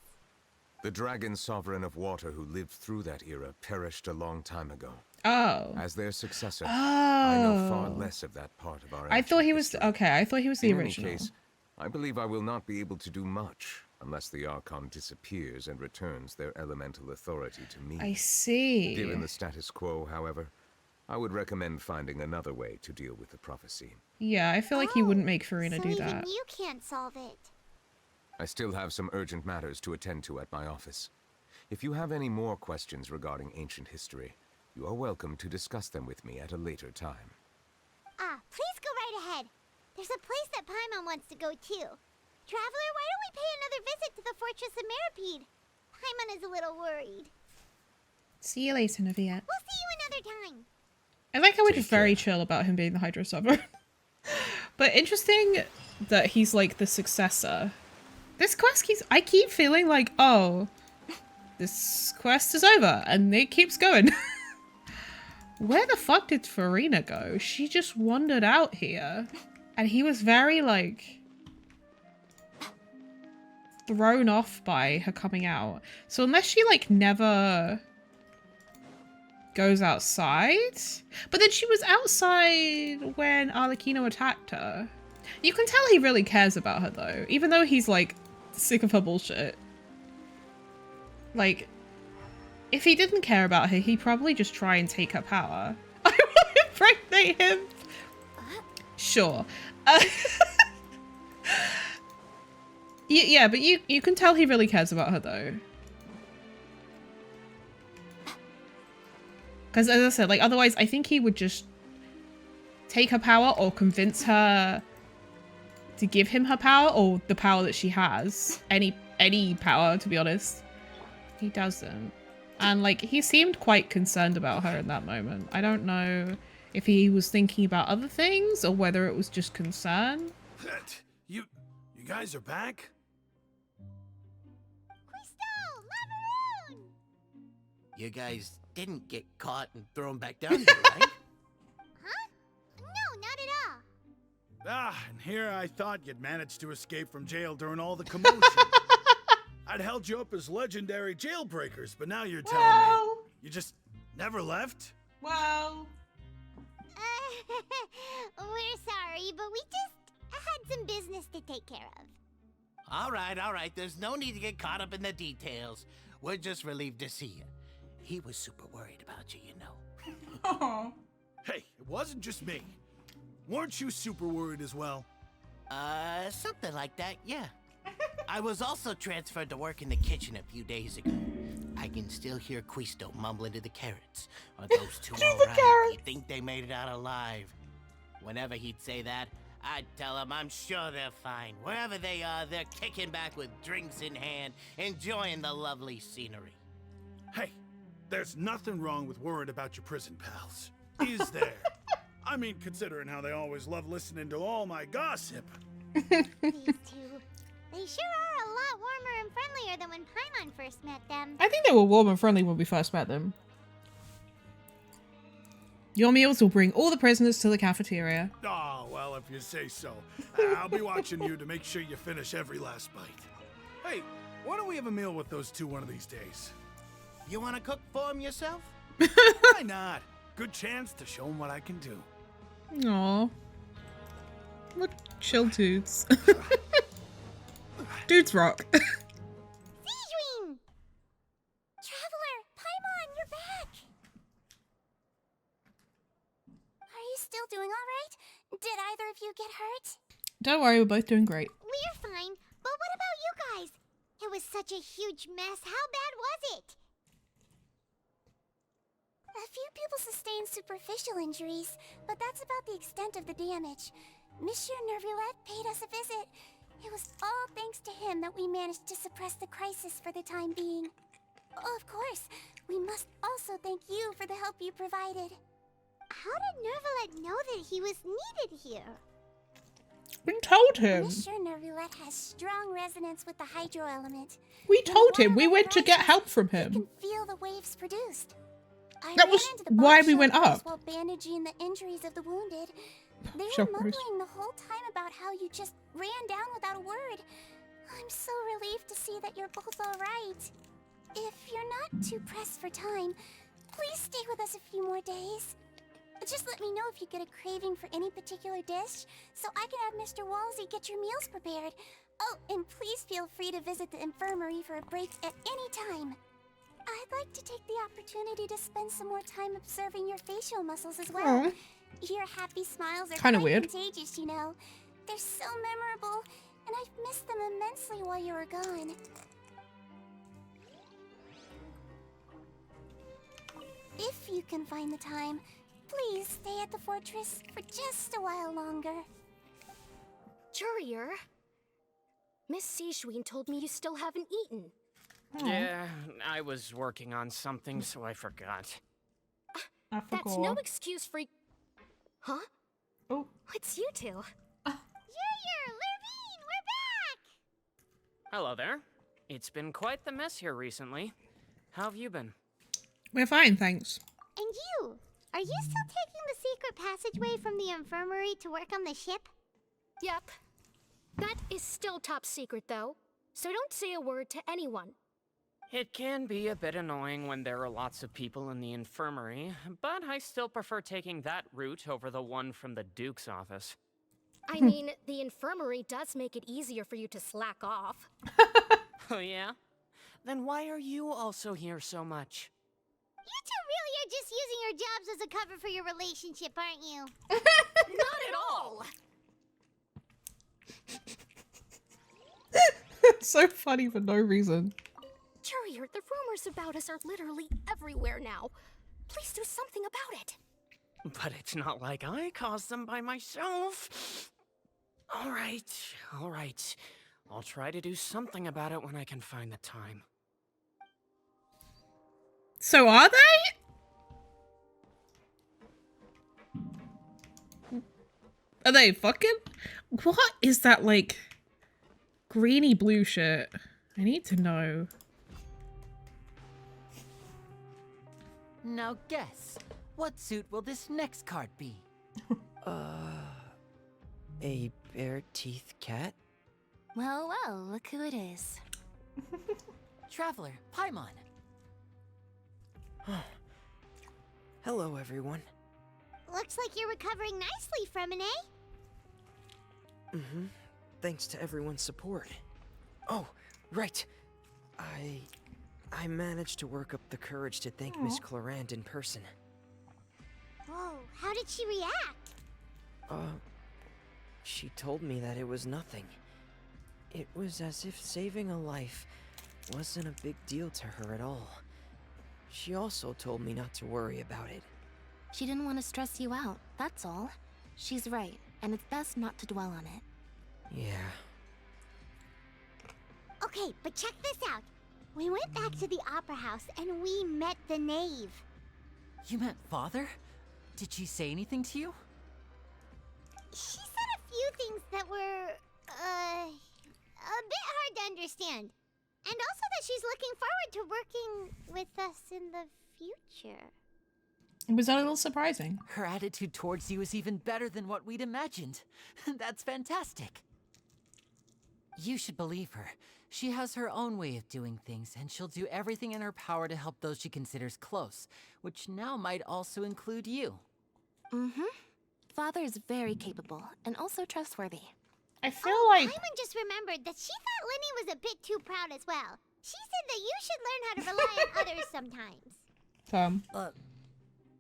The dragon sovereign of water who lived through that era perished a long time ago. Oh. As their successor, I know far Oh. less of that part of our I thought he ancient was... Okay, I thought he was the In original. any case, I believe I will not be able to do much unless the Archon disappears and returns their elemental authority to me. I see. Given the status quo, however, I would recommend finding another way to deal with the prophecy. Yeah, I feel like he wouldn't make Farina So do even that. you can't solve it. I still have some urgent matters to attend to at my office. If you have any more questions regarding ancient history, you are welcome to discuss them with me at a later time. Please go right ahead. There's a place that Paimon wants to go too. Traveler, why don't we pay another visit to the Fortress of Meripede? Paimon is a little worried. See you later, Neviette. We'll see you another time. I like how we're just very chill about him being the Hydro Sovereign. But interesting that he's like the successor. This quest I keep feeling like, oh, this quest is over, and it keeps going. Where the fuck did Farina go? She just wandered out here. And he was very, like, thrown off by her coming out. So unless she, like, never goes outside? But then she was outside when Arlecchino attacked her. You can tell he really cares about her, though. Even though he's, like, sick of her bullshit. Like, if he didn't care about her, he'd probably just try and take her power. I want to impregnate him! Sure. Yeah, but you can tell he really cares about her, though. Because, as I said, like, otherwise I think he would just take her power or convince her to give him her power or the power that she has. Any power, to be honest. He doesn't. And, like, he seemed quite concerned about her in that moment. I don't know if he was thinking about other things or whether it was just concern. You guys are back? You guys didn't get caught and thrown back down there, right? No, not at all. And here I thought you'd managed to escape from jail during all the commotion. I'd held you up as legendary jailbreakers, but now you're telling me you just never left? Well... We're sorry, but we just had some business to take care of. All right. There's no need to get caught up in the details. We're just relieved to see you. He was super worried about you, you know. Hey, it wasn't just me. Weren't you super worried as well? Something like that, yeah. I was also transferred to work in the kitchen a few days ago. I can still hear Quisto mumbling to the carrots. Are those two all right? You think they made it out alive? Whenever he'd say that, I'd tell him I'm sure they're fine. Wherever they are, they're kicking back with drinks in hand, enjoying the lovely scenery. Hey, there's nothing wrong with worrying about your prison pals. Is there? I mean, considering how they always love listening to all my gossip. These two. They sure are a lot warmer and friendlier than when Paimon first met them. I think they were warm and friendly when we first met them. Your meals will bring all the prisoners to the cafeteria. Oh, well, if you say so. I'll be watching you to make sure you finish every last bite. Hey, why don't we have a meal with those two one of these days? You want to cook for them yourself? Why not? Good chance to show them what I can do. Aww. What chill dudes. Dudes rock. Sijween! Traveler, Paimon, you're back! Are you still doing all right? Did either of you get hurt? Don't worry, we're both doing great. We're fine, but what about you guys? It was such a huge mess. How bad was it? A few people sustained superficial injuries, but that's about the extent of the damage. Monsieur Nervulette paid us a visit. It was all thanks to him that we managed to suppress the crisis for the time being. Oh, of course, we must also thank you for the help you provided. How did Nervulette know that he was needed here? We told him. Monsieur Nervulette has strong resonance with the hydro element. We told him. We went to get help from him. You can feel the waves produced. That was why we went up. While bandaging the injuries of the wounded. They were Sure, mumbling the whole time about how you just ran down without a word. I'm so relieved to see that you're both all right. If you're not too pressed for time, please stay with us a few more days. Just let me know if you get a craving for any particular dish, so I can have Mr. Walsey get your meals prepared. Oh, and please feel free to visit the infirmary for a break at any time. I'd like to take the opportunity to spend some more time observing your facial muscles as well. Aww. Your happy smiles are Kinda quite weird. contagious, you know. They're so memorable, and I've missed them immensely while you were gone. If you can find the time, please stay at the fortress for just a while longer. Courier, Miss Sijween told me you still haven't eaten. Yeah, I was working on something, so I forgot. That's no excuse for... Huh? Oh. It's you two. Junior, Lurvine, we're back! Hello there. It's been quite the mess here recently. How have you been? We're fine, thanks. And you? Are you still taking the secret passageway from the infirmary to work on the ship? Yep. That is still top secret, though. So don't say a word to anyone. It can be a bit annoying when there are lots of people in the infirmary, but I still prefer taking that route over the one from the Duke's office. I mean, the infirmary does make it easier for you to slack off. Oh yeah? Then why are you also here so much? You two really are just using your jobs as a cover for your relationship, aren't you? Not at all! So funny for no reason. Courier, the rumors about us are literally everywhere now. Please do something about it. But it's not like I caused them by myself. All right. I'll try to do something about it when I can find the time. So are they? Are they fucking? What is that, like, greeny blue shit? I need to know. Now guess, what suit will this next card be? A bare-teeth cat? Well, look who it is. Traveler, Paimon. Hello, everyone. Looks like you're recovering nicely from it, eh? Mm-hmm. Thanks to everyone's support. Oh, right. I managed to work up the courage to thank Miss Clorand in person. Whoa, how did she react? She told me that it was nothing. It was as if saving a life wasn't a big deal to her at all. She also told me not to worry about it. She didn't want to stress you out, that's all. She's right, and it's best not to dwell on it. Yeah. Okay, but check this out. We went back to the opera house and we met the knave. You met Father? Did she say anything to you? She said a few things that were, a bit hard to understand. And also that she's looking forward to working with us in the future. It was a little surprising. Her attitude towards you is even better than what we'd imagined. That's fantastic. You should believe her. She has her own way of doing things, and she'll do everything in her power to help those she considers close, which now might also include you. Mm-hmm. Father is very capable, and also trustworthy. I feel like... Paimon just remembered that she thought Linny was a bit too proud as well. She said that you should learn how to rely on others sometimes.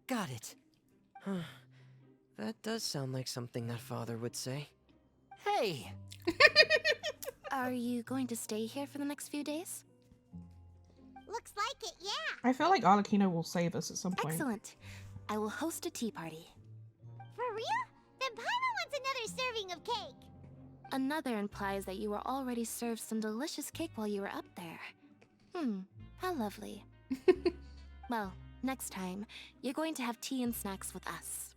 Got it. That does sound like something that Father would say. Hey! Are you going to stay here for the next few days? Looks like it, yeah. I feel like Arlecchino will save us at some point. Excellent. I will host a tea party. For real? Then Paimon wants another serving of cake. Another implies that you were already served some delicious cake while you were up there. How lovely. Well, next time, you're going to have tea and snacks with us.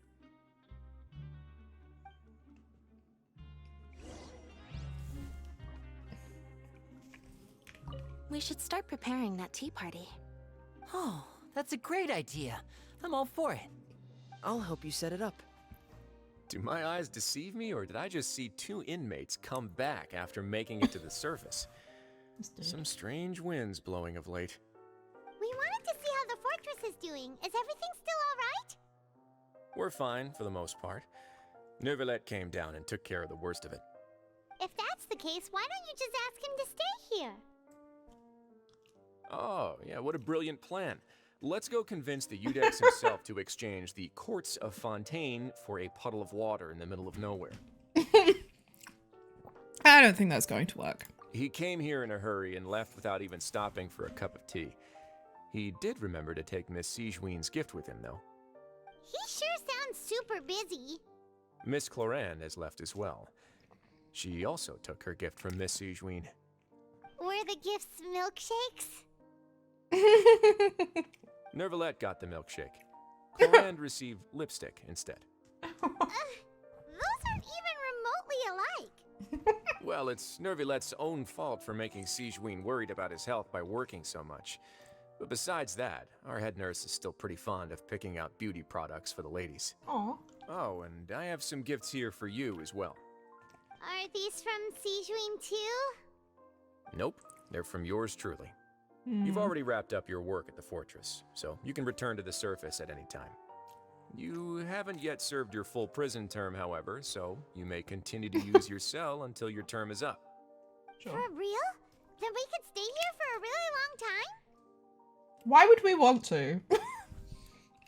We should start preparing that tea party. Oh, that's a great idea. I'm all for it. I'll help you set it up. Do my eyes deceive me, or did I just see two inmates come back after making it to the surface? Some strange winds blowing of late. We wanted to see how the fortress is doing. Is everything still alright? We're fine, for the most part. Neuvillette came down and took care of the worst of it. If that's the case, why don't you just ask him to stay here? Oh, yeah, what a brilliant plan. Let's go convince the Udex himself to exchange the Courts of Fontaine for a puddle of water in the middle of nowhere. I don't think that's going to work. He came here in a hurry and left without even stopping for a cup of tea. He did remember to take Miss Sigewinne's gift with him, though. He sure sounds super busy. Miss Clorand has left as well. She also took her gift from Miss Sigewinne. Were the gifts milkshakes? Neuvillette got the milkshake. Clorand received lipstick instead. Those aren't even remotely alike. Well, it's Neuvillette's own fault for making Sigewinne worried about his health by working so much. But besides that, our head nurse is still pretty fond of picking out beauty products for the ladies. Aww. Oh, and I have some gifts here for you as well. Are these from Sigewinne too? Nope, they're from yours truly. You've already wrapped up your work at the fortress, so you can return to the surface at any time. You haven't yet served your full prison term, however, so you may continue to use your cell until your term is up. Sure. For real? Then we could stay here for a really long time? Why would we want to?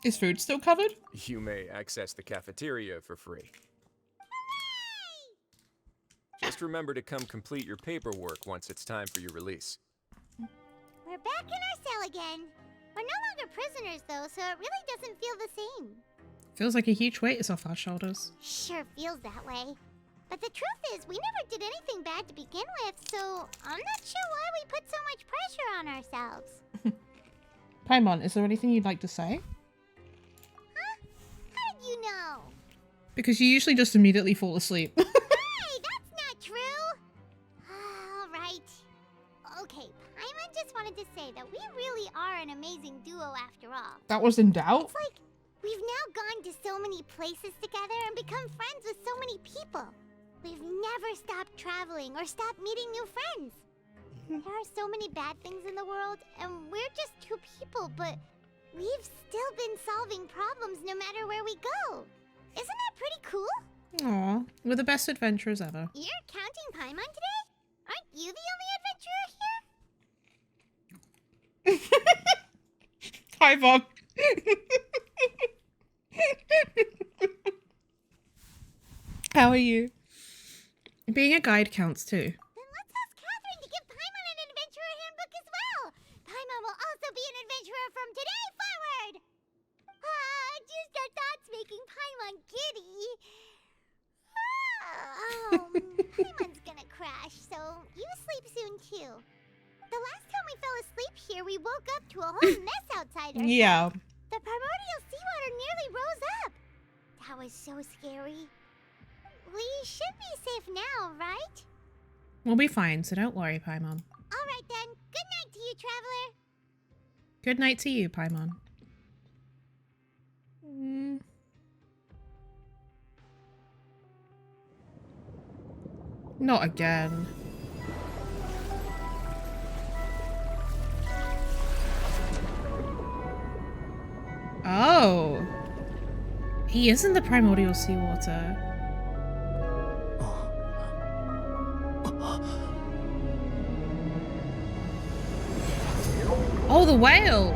Is food still covered? You may access the cafeteria for free. Just remember to come complete your paperwork once it's time for your release. We're back in our cell again. We're no longer prisoners, though, so it really doesn't feel the same. Feels like a huge weight is off our shoulders. Sure feels that way. But the truth is, we never did anything bad to begin with, so I'm not sure why we put so much pressure on ourselves. Paimon, is there anything you'd like to say? Huh? How did you know? Because you usually just immediately fall asleep. Hey, that's not true! Alright. Okay, Paimon just wanted to say that we really are an amazing duo after all. That was in doubt? It's like, we've now gone to so many places together and become friends with so many people. We've never stopped traveling or stopped meeting new friends. There are so many bad things in the world, and we're just two people, but we've still been solving problems no matter where we go. Isn't that pretty cool? Aw, we're the best adventurers ever. You're counting Paimon today? Aren't you the only adventurer here? Hi, Bob. How are you? Being a guide counts too. Then let's ask Catherine to give Paimon an adventurer handbook as well. Paimon will also be an adventurer from today forward. Just the thoughts making Paimon giddy. Paimon's gonna crash, so you sleep soon too. The last time we fell asleep here, we woke up to a whole mess outside ourselves. Yeah. The primordial seawater nearly rose up. That was so scary. We should be safe now, right? We'll be fine, so don't worry, Paimon. Alright then. Good night to you, traveler. Good night to you, Paimon. Not again. Oh. He is in the primordial seawater. Oh, the whale!